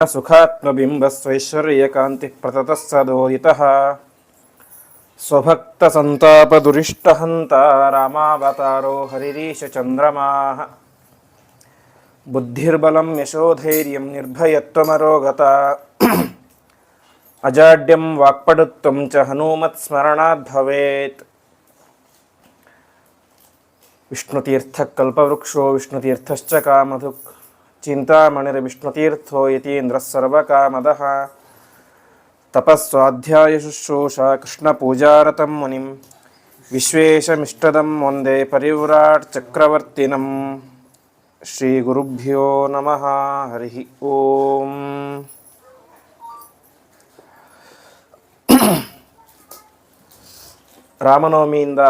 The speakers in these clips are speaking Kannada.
ಸುಖಾತ್ಮಬಿಂಬಸ್ವೈಶ್ವರ್ಯಕಾಂತಿ ಪ್ರತತಃ ಸದೋದಿತಃ ಸ್ವಭಕ್ತಸಂತಾಪದುರಿಷ್ಟಹಂತ ರಾಮಾವತಾರೋ ಹರಿರೀಶ ಚಂದ್ರಮಾಃ ಬುದ್ಧಿರ್ಬಲಂ ಯಶೋಧೈರ್ಯಂ ನಿರ್ಭಯತ್ವಮರೋಗತ ಅಜಾಡ್ಯಂ ವಾಕ್ಪಟುತ್ವಂ ಚ ಹನುಮತ್ ಸ್ಮರಣಾತ್ ಭವೇತ್. ವಿಷ್ಣುತೀರ್ಥ ಕಲ್ಪವೃಕ್ಷೋ ವಿಷ್ಣುತೀರ್ಥಶ್ಚ ಕಾಮಧುಕ್ ಚಿಂತಾಮಣಿರ್ ವಿಷ್ಣುತೀರ್ಥೋ ಯತೀಂದ್ರಃ ಸರ್ವಕಾಮದಃ ತಪಸ್ವಾಧ್ಯಾಯ ಶುಶ್ರೂಷ ಕೃಷ್ಣಪೂಜಾರತಂ ಮುನಿಂ ವಿಶ್ವೇಶಮಿಷ್ಟದಂ ವಂದೇ ಪರಿವ್ರಾಟ್ ಚಕ್ರವರ್ತಿನಂ. ಶ್ರೀ ಗುರುಭ್ಯೋ ನಮಃ. ಹರಿ ಓಂ. ರಾಮನವಮಿಯಿಂದ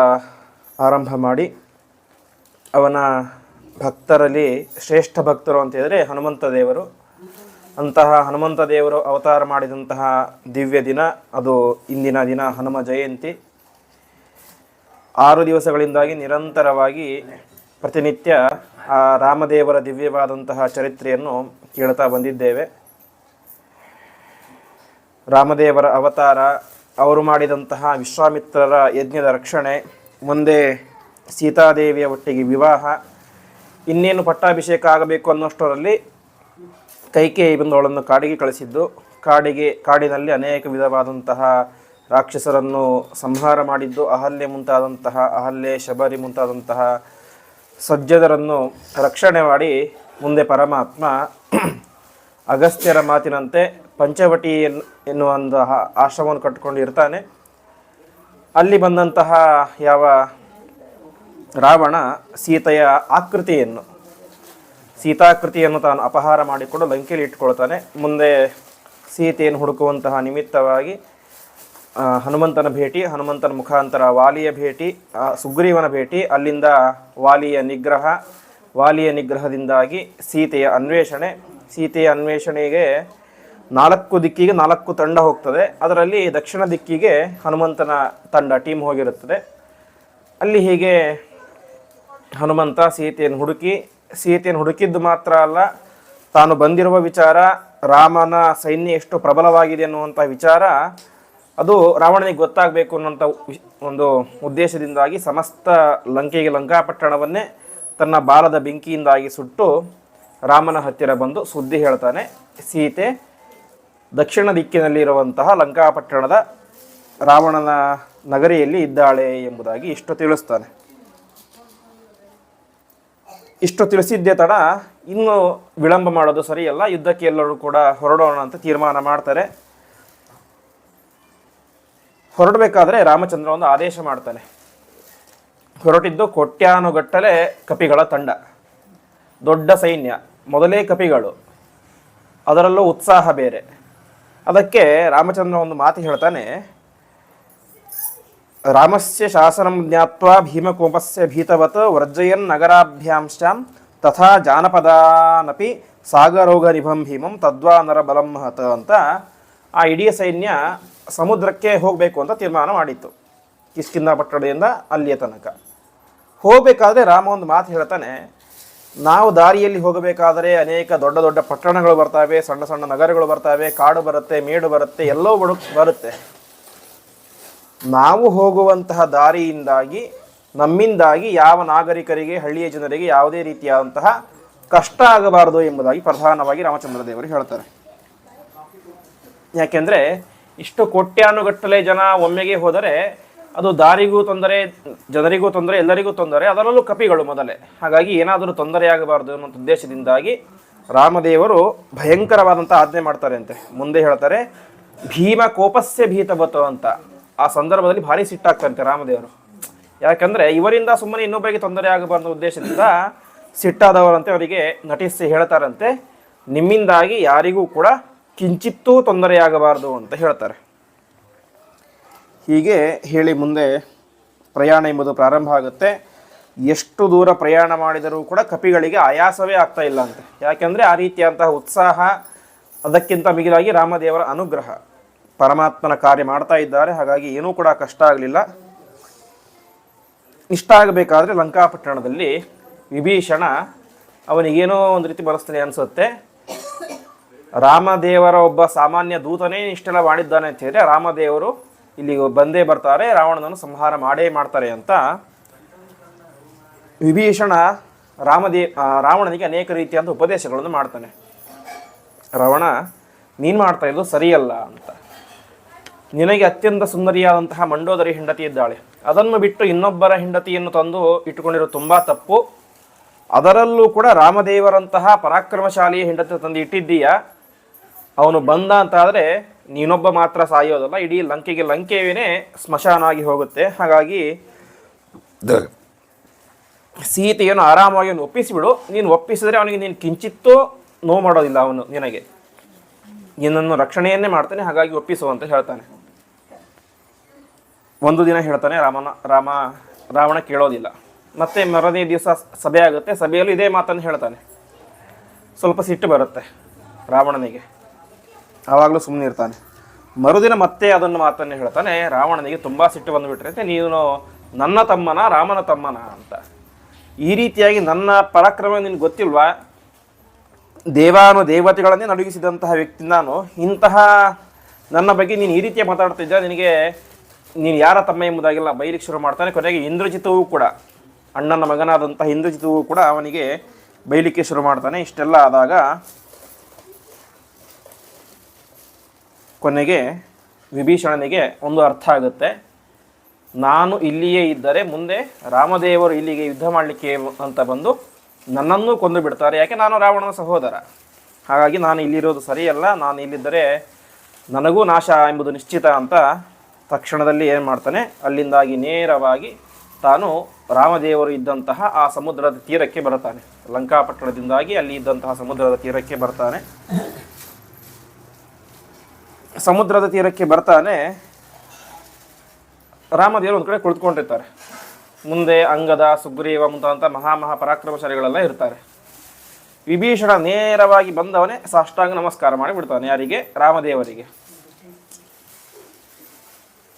ಆರಂಭ ಮಾಡಿ ಅವನ ಭಕ್ತರಲ್ಲಿ ಶ್ರೇಷ್ಠ ಭಕ್ತರು ಅಂತ ಹೇಳಿದರೆ ಹನುಮಂತ ದೇವರು. ಅಂತಹ ಹನುಮಂತ ದೇವರು ಅವತಾರ ಮಾಡಿದಂತಹ ದಿವ್ಯ ದಿನ ಅದು ಇಂದಿನ ದಿನ, ಹನುಮ ಜಯಂತಿ. 6 ದಿವಸಗಳಿಂದಾಗಿ ನಿರಂತರವಾಗಿ ಪ್ರತಿನಿತ್ಯ ಆ ರಾಮದೇವರ ದಿವ್ಯವಾದಂತಹ ಚರಿತ್ರೆಯನ್ನು ಕೇಳ್ತಾ ಬಂದಿದ್ದೇವೆ. ರಾಮದೇವರ ಅವತಾರ, ಅವರು ಮಾಡಿದಂತಹ ವಿಶ್ವಾಮಿತ್ರರ ಯಜ್ಞದ ರಕ್ಷಣೆ, ಮುಂದೆ ಸೀತಾದೇವಿಯ ಒಟ್ಟಿಗೆ ವಿವಾಹ, ಇನ್ನೇನು ಪಟ್ಟಾಭಿಷೇಕ ಆಗಬೇಕು ಅನ್ನೋಷ್ಟರಲ್ಲಿ ಕೈಕೇಯಿ ಬಂದವಳನ್ನು ಕಾಡಿಗೆ ಕಳಿಸಿದ್ದು. ಕಾಡಿನಲ್ಲಿ ಅನೇಕ ವಿಧವಾದಂತಹ ರಾಕ್ಷಸರನ್ನು ಸಂಹಾರ ಮಾಡಿದ್ದು. ಅಹಲ್ಯೆ, ಶಬರಿ ಮುಂತಾದಂತಹ ಸಜ್ಜನರನ್ನು ರಕ್ಷಣೆ ಮಾಡಿ ಮುಂದೆ ಪರಮಾತ್ಮ ಅಗಸ್ತ್ಯರ ಮಾತಿನಂತೆ ಪಂಚವಟಿ ಎನ್ನುವಂತಹ ಆಶ್ರಮವನ್ನು ಕಟ್ಟಿಕೊಂಡು ಇರ್ತಾನೆ. ಅಲ್ಲಿ ಬಂದಂತಹ ಯಾವ ರಾವಣ ಸೀತಾಕೃತಿಯನ್ನು ತಾನು ಅಪಹಾರ ಮಾಡಿಕೊಂಡು ಲಂಕೆಯಲ್ಲಿ ಇಟ್ಕೊಳ್ತಾನೆ. ಮುಂದೆ ಸೀತೆಯನ್ನು ಹುಡುಕುವಂತಹ ನಿಮಿತ್ತವಾಗಿ ಹನುಮಂತನ ಭೇಟಿ, ಹನುಮಂತನ ಮುಖಾಂತರ ವಾಲಿಯ ಭೇಟಿ, ಸುಗ್ರೀವನ ಭೇಟಿ, ಅಲ್ಲಿಂದ ವಾಲಿಯ ನಿಗ್ರಹದಿಂದಾಗಿ ಸೀತೆಯ ಅನ್ವೇಷಣೆಗೆ 4 ದಿಕ್ಕಿಗೆ 4 ತಂಡ ಹೋಗ್ತದೆ. ಅದರಲ್ಲಿ ದಕ್ಷಿಣ ದಿಕ್ಕಿಗೆ ಹನುಮಂತನ ತಂಡ ಟೀಮ್ ಹೋಗಿರುತ್ತದೆ. ಅಲ್ಲಿ ಹೀಗೆ ಹನುಮಂತ ಸೀತೆಯನ್ನು ಹುಡುಕಿದ್ದು ಮಾತ್ರ ಅಲ್ಲ, ತಾನು ಬಂದಿರುವ ವಿಚಾರ, ರಾಮನ ಸೈನ್ಯ ಎಷ್ಟು ಪ್ರಬಲವಾಗಿದೆ ಅನ್ನುವಂಥ ವಿಚಾರ ಅದು ರಾವಣನಿಗೆ ಗೊತ್ತಾಗಬೇಕು ಅನ್ನೋಂಥ ಒಂದು ಉದ್ದೇಶದಿಂದಾಗಿ ಸಮಸ್ತ ಲಂಕಾಪಟ್ಟಣವನ್ನೇ ತನ್ನ ಬಾಲದ ಬೆಂಕಿಯಿಂದಾಗಿ ಸುಟ್ಟು ರಾಮನ ಹತ್ತಿರ ಬಂದು ಸುದ್ದಿ ಹೇಳ್ತಾನೆ. ಸೀತೆ ದಕ್ಷಿಣ ದಿಕ್ಕಿನಲ್ಲಿರುವಂತಹ ಲಂಕಾಪಟ್ಟಣದ ರಾವಣನ ನಗರಿಯಲ್ಲಿ ಇದ್ದಾಳೆ ಎಂಬುದಾಗಿ ಇಷ್ಟು ತಿಳಿಸ್ತಾನೆ. ಇಷ್ಟು ತಿಳಿಸಿದ್ದೇ ತಡ ಇನ್ನು ವಿಳಂಬ ಮಾಡೋದು ಸರಿಯಲ್ಲ, ಯುದ್ಧಕ್ಕೆ ಎಲ್ಲರೂ ಕೂಡ ಹೊರಡೋಣ ಅಂತ ತೀರ್ಮಾನ ಮಾಡ್ತಾರೆ. ಹೊರಡಬೇಕಾದ್ರೆ ರಾಮಚಂದ್ರ ಒಂದು ಆದೇಶ ಮಾಡ್ತಾನೆ. ಹೊರಟಿದ್ದು ಕೋಟ್ಯಾನುಗಟ್ಟಲೆ ಕಪಿಗಳ ತಂಡ, ದೊಡ್ಡ ಸೈನ್ಯ, ಮೊದಲೇ ಕಪಿಗಳು, ಅದರಲ್ಲೂ ಉತ್ಸಾಹ ಬೇರೆ. ಅದಕ್ಕೆ ರಾಮಚಂದ್ರ ಒಂದು ಮಾತು ಹೇಳ್ತಾನೆ. ರಾಮಸ್ಯ ಶಾಸನಂ ಜ್ಞಾತ್ವಾ ಭೀಮಕೋಪಸ್ಯ ಭೀತವತ್ ವರ್ಜಯನ್ ನಗರಾಭ್ಯಾಂಶ್ಚಾಂ ತಥಾ ಜಾನಪದಾನಪಿ ಸಾಗರೋಗ ನಿಭಂ ಭೀಮಂ ತದ್ವಾ ನರ ಬಲಂ ಮಹತ್ ಅಂತ ಆ ಇಡೀ ಸೈನ್ಯ ಸಮುದ್ರಕ್ಕೆ ಹೋಗಬೇಕು ಅಂತ ತೀರ್ಮಾನ ಮಾಡಿತ್ತು. ಕಿಷ್ಕಿಂಧ ಪಟ್ಟಣದಿಂದ ಅಲ್ಲಿಯ ತನಕ ಹೋಗಬೇಕಾದ್ರೆ ರಾಮ ಒಂದು ಮಾತು ಹೇಳ್ತಾನೆ. ನಾವು ದಾರಿಯಲ್ಲಿ ಹೋಗಬೇಕಾದರೆ ಅನೇಕ ದೊಡ್ಡ ದೊಡ್ಡ ಪಟ್ಟಣಗಳು ಬರ್ತವೆ, ಸಣ್ಣ ಸಣ್ಣ ನಗರಗಳು ಬರ್ತವೆ, ಕಾಡು ಬರುತ್ತೆ, ಮೇಡು ಬರುತ್ತೆ, ಎಲ್ಲವೂ ಬರುತ್ತೆ. ನಾವು ಹೋಗುವಂತಹ ದಾರಿಯಿಂದಾಗಿ ನಮ್ಮಿಂದಾಗಿ ಯಾವ ನಾಗರಿಕರಿಗೆ, ಹಳ್ಳಿಯ ಜನರಿಗೆ ಯಾವುದೇ ರೀತಿಯಾದಂತಹ ಕಷ್ಟ ಆಗಬಾರದು ಎಂಬುದಾಗಿ ಪ್ರಧಾನವಾಗಿ ರಾಮಚಂದ್ರ ದೇವರು ಹೇಳ್ತಾರೆ. ಯಾಕೆಂದರೆ ಇಷ್ಟು ಕೋಟ್ಯಾನುಗಟ್ಟಲೆ ಜನ ಒಮ್ಮೆಗೆ ಹೋದರೆ ಅದು ದಾರಿಗೂ ತೊಂದರೆ, ಜನರಿಗೂ ತೊಂದರೆ, ಎಲ್ಲರಿಗೂ ತೊಂದರೆ, ಅದರಲ್ಲೂ ಕಪಿಗಳು ಮೊದಲೇ. ಹಾಗಾಗಿ ಏನಾದರೂ ತೊಂದರೆಯಾಗಬಾರದು ಅನ್ನೋ ಉದ್ದೇಶದಿಂದಾಗಿ ರಾಮದೇವರು ಭಯಂಕರವಾದಂಥ ಆಜ್ಞೆ ಮಾಡ್ತಾರೆ ಅಂತೆ. ಮುಂದೆ ಹೇಳ್ತಾರೆ, ಭೀಮ ಕೋಪಸ್ಯ ಭೀತವತ್ತು ಅಂತ. ಆ ಸಂದರ್ಭದಲ್ಲಿ ಭಾರಿ ಸಿಟ್ಟಾಗ್ತಂತೆ ರಾಮದೇವರು. ಯಾಕಂದರೆ ಇವರಿಂದ ಸುಮ್ಮನೆ ಇನ್ನೊಬ್ಬರಿಗೆ ತೊಂದರೆ ಆಗಬಾರ್ದು ಉದ್ದೇಶದಿಂದ ಸಿಟ್ಟಾದವರಂತೆ ಅವರಿಗೆ ನಟಿಸಿ ಹೇಳ್ತಾರಂತೆ, ನಿಮ್ಮಿಂದಾಗಿ ಯಾರಿಗೂ ಕೂಡ ಕಿಂಚಿತ್ತೂ ತೊಂದರೆಯಾಗಬಾರ್ದು ಅಂತ ಹೇಳ್ತಾರೆ. ಹೀಗೆ ಹೇಳಿ ಮುಂದೆ ಪ್ರಯಾಣ ಎಂಬುದು ಪ್ರಾರಂಭ ಆಗುತ್ತೆ. ಎಷ್ಟು ದೂರ ಪ್ರಯಾಣ ಮಾಡಿದರೂ ಕೂಡ ಕಪಿಗಳಿಗೆ ಆಯಾಸವೇ ಆಗ್ತಾ ಇಲ್ಲ ಅಂತೆ. ಯಾಕೆಂದರೆ ಆ ರೀತಿಯಾದಂತಹ ಉತ್ಸಾಹ, ಅದಕ್ಕಿಂತ ಮಿಗಿಲಾಗಿ ರಾಮದೇವರ ಅನುಗ್ರಹ, ಪರಮಾತ್ಮನ ಕಾರ್ಯ ಮಾಡ್ತಾ ಇದ್ದಾರೆ. ಹಾಗಾಗಿ ಏನೂ ಕೂಡ ಕಷ್ಟ ಆಗಲಿಲ್ಲ. ಇಷ್ಟ ಆಗಬೇಕಾದ್ರೆ ಲಂಕಾಪಟ್ಟಣದಲ್ಲಿ ವಿಭೀಷಣ ಅವನಿಗೇನೋ ಒಂದು ರೀತಿ ಮನಸ್ಥಿತಿ ಅನಿಸುತ್ತೆ. ರಾಮದೇವರ ಒಬ್ಬ ಸಾಮಾನ್ಯ ದೂತನೇ ಇಷ್ಟೆಲ್ಲ ಮಾಡಿದ್ದಾನೆ ಅಂತ ಹೇಳಿದ್ರೆ ರಾಮದೇವರು ಇಲ್ಲಿಗೆ ಬಂದೇ ಬರ್ತಾರೆ, ರಾವಣನನ್ನು ಸಂಹಾರ ಮಾಡೇ ಮಾಡ್ತಾರೆ ಅಂತ ವಿಭೀಷಣ ರಾವಣನಿಗೆ ಅನೇಕ ರೀತಿಯಾದ ಉಪದೇಶಗಳನ್ನು ಮಾಡ್ತಾನೆ. ರಾವಣ, ನೀನು ಮಾಡ್ತಾ ಇದ್ದು ಸರಿಯಲ್ಲ ಅಂತ. ನಿನಗೆ ಅತ್ಯಂತ ಸುಂದರಿಯಾದಂತಹ ಮಂಡೋದರಿ ಹೆಂಡತಿ ಇದ್ದಾಳೆ, ಅದನ್ನು ಬಿಟ್ಟು ಇನ್ನೊಬ್ಬರ ಹೆಂಡತಿಯನ್ನು ತಂದು ಇಟ್ಟುಕೊಂಡಿರೋ ತುಂಬ ತಪ್ಪು. ಅದರಲ್ಲೂ ಕೂಡ ರಾಮದೇವರಂತಹ ಪರಾಕ್ರಮಶಾಲಿ ಹೆಂಡತಿ ತಂದು ಇಟ್ಟಿದ್ದೀಯಾ, ಅವನು ಬಂದ ಅಂತ ಆದರೆ ನೀನೊಬ್ಬ ಮಾತ್ರ ಸಾಯೋದಲ್ಲ, ಇಡೀ ಲಂಕೆಯೇ ಸ್ಮಶಾನ ಆಗಿ ಹೋಗುತ್ತೆ. ಹಾಗಾಗಿ ಸೀತೆಯನ್ನು ಆರಾಮಾಗಿ ಒಪ್ಪಿಸಿಬಿಡು. ನೀನು ಒಪ್ಪಿಸಿದ್ರೆ ಅವನಿಗೆ ನೀನು ಕಿಂಚಿತ್ತೂ ನೋವು ಮಾಡೋದಿಲ್ಲ, ಅವನು ನಿನ್ನನ್ನು ರಕ್ಷಣೆಯನ್ನೇ ಮಾಡ್ತಾನೆ, ಹಾಗಾಗಿ ಒಪ್ಪಿಸು ಅಂತ ಹೇಳ್ತಾನೆ. ಒಂದು ದಿನ ಹೇಳ್ತಾನೆ ರಾವಣ ಕೇಳೋದಿಲ್ಲ. ಮತ್ತೆ ಮರನೇ ದಿವಸ ಸಭೆ ಆಗುತ್ತೆ, ಸಭೆಯಲ್ಲೂ ಇದೇ ಮಾತನ್ನು ಹೇಳ್ತಾನೆ. ಸ್ವಲ್ಪ ಸಿಟ್ಟು ಬರುತ್ತೆ ರಾವಣನಿಗೆ, ಆವಾಗಲೂ ಸುಮ್ಮನೆ ಇರ್ತಾನೆ. ಮರುದಿನ ಮತ್ತೆ ಅದನ್ನು ಮಾತನ್ನು ಹೇಳ್ತಾನೆ. ರಾವಣನಿಗೆ ತುಂಬ ಸಿಟ್ಟು ಬಂದುಬಿಟ್ರೆ, ನೀನು ನನ್ನ ತಮ್ಮನ ರಾಮನ ತಮ್ಮನ ಅಂತ. ಈ ರೀತಿಯಾಗಿ ನನ್ನ ಪರಾಕ್ರಮ ನಿನ್ಗೆ ಗೊತ್ತಿಲ್ವಾ, ದೇವತೆಗಳನ್ನೇ ನಡುಗಿಸಿದಂತಹ ವ್ಯಕ್ತಿ ನಾನು, ಇಂತಹ ನನ್ನ ಬಗ್ಗೆ ನೀನು ಈ ರೀತಿಯಾಗಿ ಮಾತಾಡ್ತಿದ್ದ, ನೀನು ಯಾರ ತಮ್ಮ ಎಂಬುದಾಗೆಲ್ಲ ಬೈಲಿಕ್ಕೆ ಶುರು ಮಾಡ್ತಾನೆ. ಕೊನೆಗೆ ಇಂದ್ರಜಿತವೂ ಕೂಡ, ಅಣ್ಣನ ಮಗನಾದಂತಹ ಇಂದ್ರಜಿತವೂ ಕೂಡ ಅವನಿಗೆ ಬೈಲಿಕ್ಕೆ ಶುರು ಮಾಡ್ತಾನೆ. ಇಷ್ಟೆಲ್ಲ ಆದಾಗ ಕೊನೆಗೆ ವಿಭೀಷಣನಿಗೆ ಒಂದು ಅರ್ಥ ಆಗುತ್ತೆ, ನಾನು ಇಲ್ಲಿಯೇ ಇದ್ದರೆ ಮುಂದೆ ರಾಮದೇವರು ಇಲ್ಲಿಗೆ ಯುದ್ಧ ಮಾಡಲಿಕ್ಕೆ ಅಂತ ಬಂದು ನನ್ನನ್ನು ಕೊಂದು ಬಿಡ್ತಾರೆ, ಯಾಕೆ ನಾನು ರಾವಣನ ಸಹೋದರ. ಹಾಗಾಗಿ ನಾನು ಇಲ್ಲಿರೋದು ಸರಿಯಲ್ಲ, ನಾನು ಇಲ್ಲಿದ್ದರೆ ನನಗೂ ನಾಶ ಎಂಬುದು ನಿಶ್ಚಿತ ಅಂತ ತಕ್ಷಣದಲ್ಲಿ ಏನು ಮಾಡ್ತಾನೆ, ಅಲ್ಲಿಂದಾಗಿ ನೇರವಾಗಿ ತಾನು ರಾಮದೇವರು ಇದ್ದಂತಹ ಆ ಸಮುದ್ರದ ತೀರಕ್ಕೆ ಬರ್ತಾನೆ. ಲಂಕಾಪಟ್ಟಣದಿಂದಾಗಿ ಅಲ್ಲಿ ಇದ್ದಂತಹ ಸಮುದ್ರದ ತೀರಕ್ಕೆ ಬರ್ತಾನೆ. ಸಮುದ್ರದ ತೀರಕ್ಕೆ ಬರ್ತಾನೆ. ರಾಮದೇವರು ಒಂದು ಕಡೆ ಕುಳಿತುಕೊಂಡಿರ್ತಾರೆ. ಮುಂದೆ ಅಂಗದ, ಸುಗ್ರೀವ ಮುಂತಾದಂಥ ಪರಾಕ್ರಮಶಾಲಿಗಳೆಲ್ಲ ಇರ್ತಾರೆ. ವಿಭೀಷಣ ನೇರವಾಗಿ ಬಂದವನೇ ಸಾಷ್ಟಾಂಗ ನಮಸ್ಕಾರ ಮಾಡಿ ಬಿಡ್ತಾನೆ. ಯಾರಿಗೆ? ರಾಮದೇವರಿಗೆ.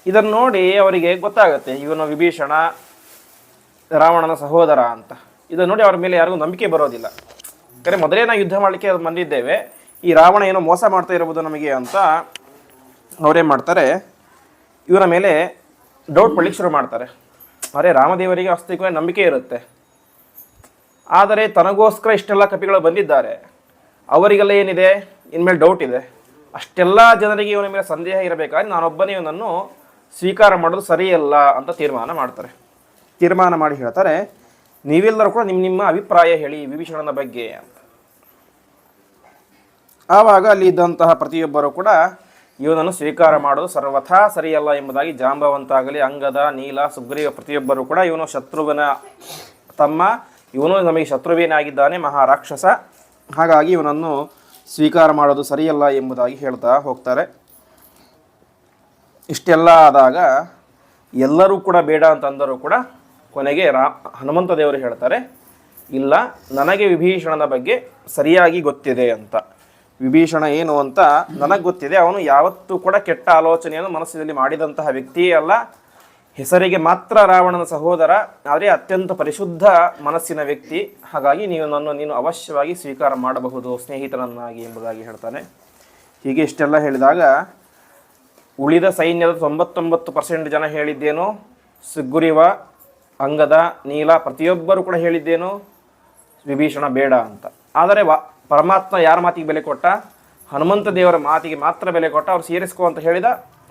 ಇದನ್ನು ನೋಡಿ ಅವರಿಗೆ ಗೊತ್ತಾಗುತ್ತೆ, ಇವನು ವಿಭೀಷಣ ರಾವಣನ ಸಹೋದರ ಅಂತ. ಇದನ್ನು ನೋಡಿ ಅವರ ಮೇಲೆ ಯಾರಿಗೂ ನಂಬಿಕೆ ಬರೋದಿಲ್ಲ. ಯಾಕಂದರೆ ಮೊದಲೇ ನಾವು ಯುದ್ಧ ಮಾಡಲಿಕ್ಕೆ ಬಂದಿದ್ದೇವೆ, ಈ ರಾವಣ ಏನೋ ಮೋಸ ಮಾಡ್ತಾ ಇರಬಹುದು ನಮಗೆ ಅಂತ ಅವರೇನು ಮಾಡ್ತಾರೆ, ಇವರ ಮೇಲೆ ಡೌಟ್ ಪಡ್ಲಿಕ್ಕೆ ಶುರು ಮಾಡ್ತಾರೆ. ಅರೆ, ರಾಮದೇವರಿಗೆ ಅಸ್ತಿತ್ವ ನಂಬಿಕೆ ಇರುತ್ತೆ, ಆದರೆ ತನಗೋಸ್ಕರ ಇಷ್ಟೆಲ್ಲ ಕಪಿಗಳು ಬಂದಿದ್ದಾರೆ, ಅವರಿಗೆಲ್ಲ ಏನಿದೆ, ಇನ್ಮೇಲೆ ಡೌಟ್ ಇದೆ. ಅಷ್ಟೆಲ್ಲ ಜನರಿಗೆ ಇವನ ಮೇಲೆ ಸಂದೇಹ ಇರಬೇಕಾದ್ರೆ ನಾನೊಬ್ಬನೇ ಇವನನ್ನು ಸ್ವೀಕಾರ ಮಾಡೋದು ಸರಿಯಲ್ಲ ಅಂತ ತೀರ್ಮಾನ ಮಾಡಿ ಹೇಳ್ತಾರೆ, ನೀವೆಲ್ಲರೂ ಕೂಡ ನಿಮ್ಮ ಅಭಿಪ್ರಾಯ ಹೇಳಿ ವಿಭೀಷಣನ ಬಗ್ಗೆ ಅಂತ. ಆವಾಗ ಅಲ್ಲಿ ಇದ್ದಂತಹ ಪ್ರತಿಯೊಬ್ಬರು ಕೂಡ ಇವನನ್ನು ಸ್ವೀಕಾರ ಮಾಡೋದು ಸರ್ವಥಾ ಸರಿಯಲ್ಲ ಎಂಬುದಾಗಿ ಜಾಂಬವಂತಾಗಲಿ, ಅಂಗದ, ನೀಲ, ಸುಗ್ರೀವ ಪ್ರತಿಯೊಬ್ಬರು ಕೂಡ ಇವನು ಶತ್ರುವಿನ ತಮ್ಮ, ಇವನು ನಮಗೆ ಶತ್ರುವೇನಾಗಿದ್ದಾನೆ, ಮಹಾರಾಕ್ಷಸ, ಹಾಗಾಗಿ ಇವನನ್ನು ಸ್ವೀಕಾರ ಮಾಡೋದು ಸರಿಯಲ್ಲ ಎಂಬುದಾಗಿ ಹೇಳ್ತಾ ಹೋಗ್ತಾರೆ. ಇಷ್ಟೆಲ್ಲ ಆದಾಗ ಎಲ್ಲರೂ ಕೂಡ ಬೇಡ ಅಂತಂದರೂ ಕೂಡ ಕೊನೆಗೆ ಹನುಮಂತ ದೇವರು ಹೇಳ್ತಾರೆ, ಇಲ್ಲ, ನನಗೆ ವಿಭೀಷಣನ ಬಗ್ಗೆ ಸರಿಯಾಗಿ ಗೊತ್ತಿದೆ ಅಂತ. ವಿಭೀಷಣ ಏನು ಅಂತ ನನಗೆ ಗೊತ್ತಿದೆ, ಅವನು ಯಾವತ್ತೂ ಕೂಡ ಕೆಟ್ಟ ಆಲೋಚನೆಯನ್ನು ಮನಸ್ಸಿನಲ್ಲಿ ಮಾಡಿದಂತಹ ವ್ಯಕ್ತಿಯೇ ಅಲ್ಲ, ಹೆಸರಿಗೆ ಮಾತ್ರ ರಾವಣನ ಸಹೋದರ, ಆದರೆ ಅತ್ಯಂತ ಪರಿಶುದ್ಧ ಮನಸ್ಸಿನ ವ್ಯಕ್ತಿ. ಹಾಗಾಗಿ ನೀನು ಅವಶ್ಯವಾಗಿ ಸ್ವೀಕಾರ ಮಾಡಬಹುದು ಸ್ನೇಹಿತನನ್ನಾಗಿ ಎಂಬುದಾಗಿ ಹೇಳ್ತಾನೆ. ಹೀಗೆ ಇಷ್ಟೆಲ್ಲ ಹೇಳಿದಾಗ ಉಳಿದ ಸೈನ್ಯದ 99% ಜನ ಹೇಳಿದ್ದೇನು, ಸುಗ್ರೀವ, ಅಂಗದ, ನೀಲ ಪ್ರತಿಯೊಬ್ಬರು ಕೂಡ ಹೇಳಿದ್ದೇನು, ವಿಭೀಷಣ ಬೇಡ ಅಂತ. ಆದರೆ ಪರಮಾತ್ಮ ಯಾರ ಮಾತಿಗೆ ಬೆಲೆ ಕೊಟ್ಟ? ಹನುಮಂತ ದೇವರ ಮಾತಿಗೆ ಮಾತ್ರ ಬೆಲೆ ಕೊಟ್ಟ. ಅವ್ರು ಸೇರಿಸ್ಕೊ ಅಂತ ಹೇಳಿದ,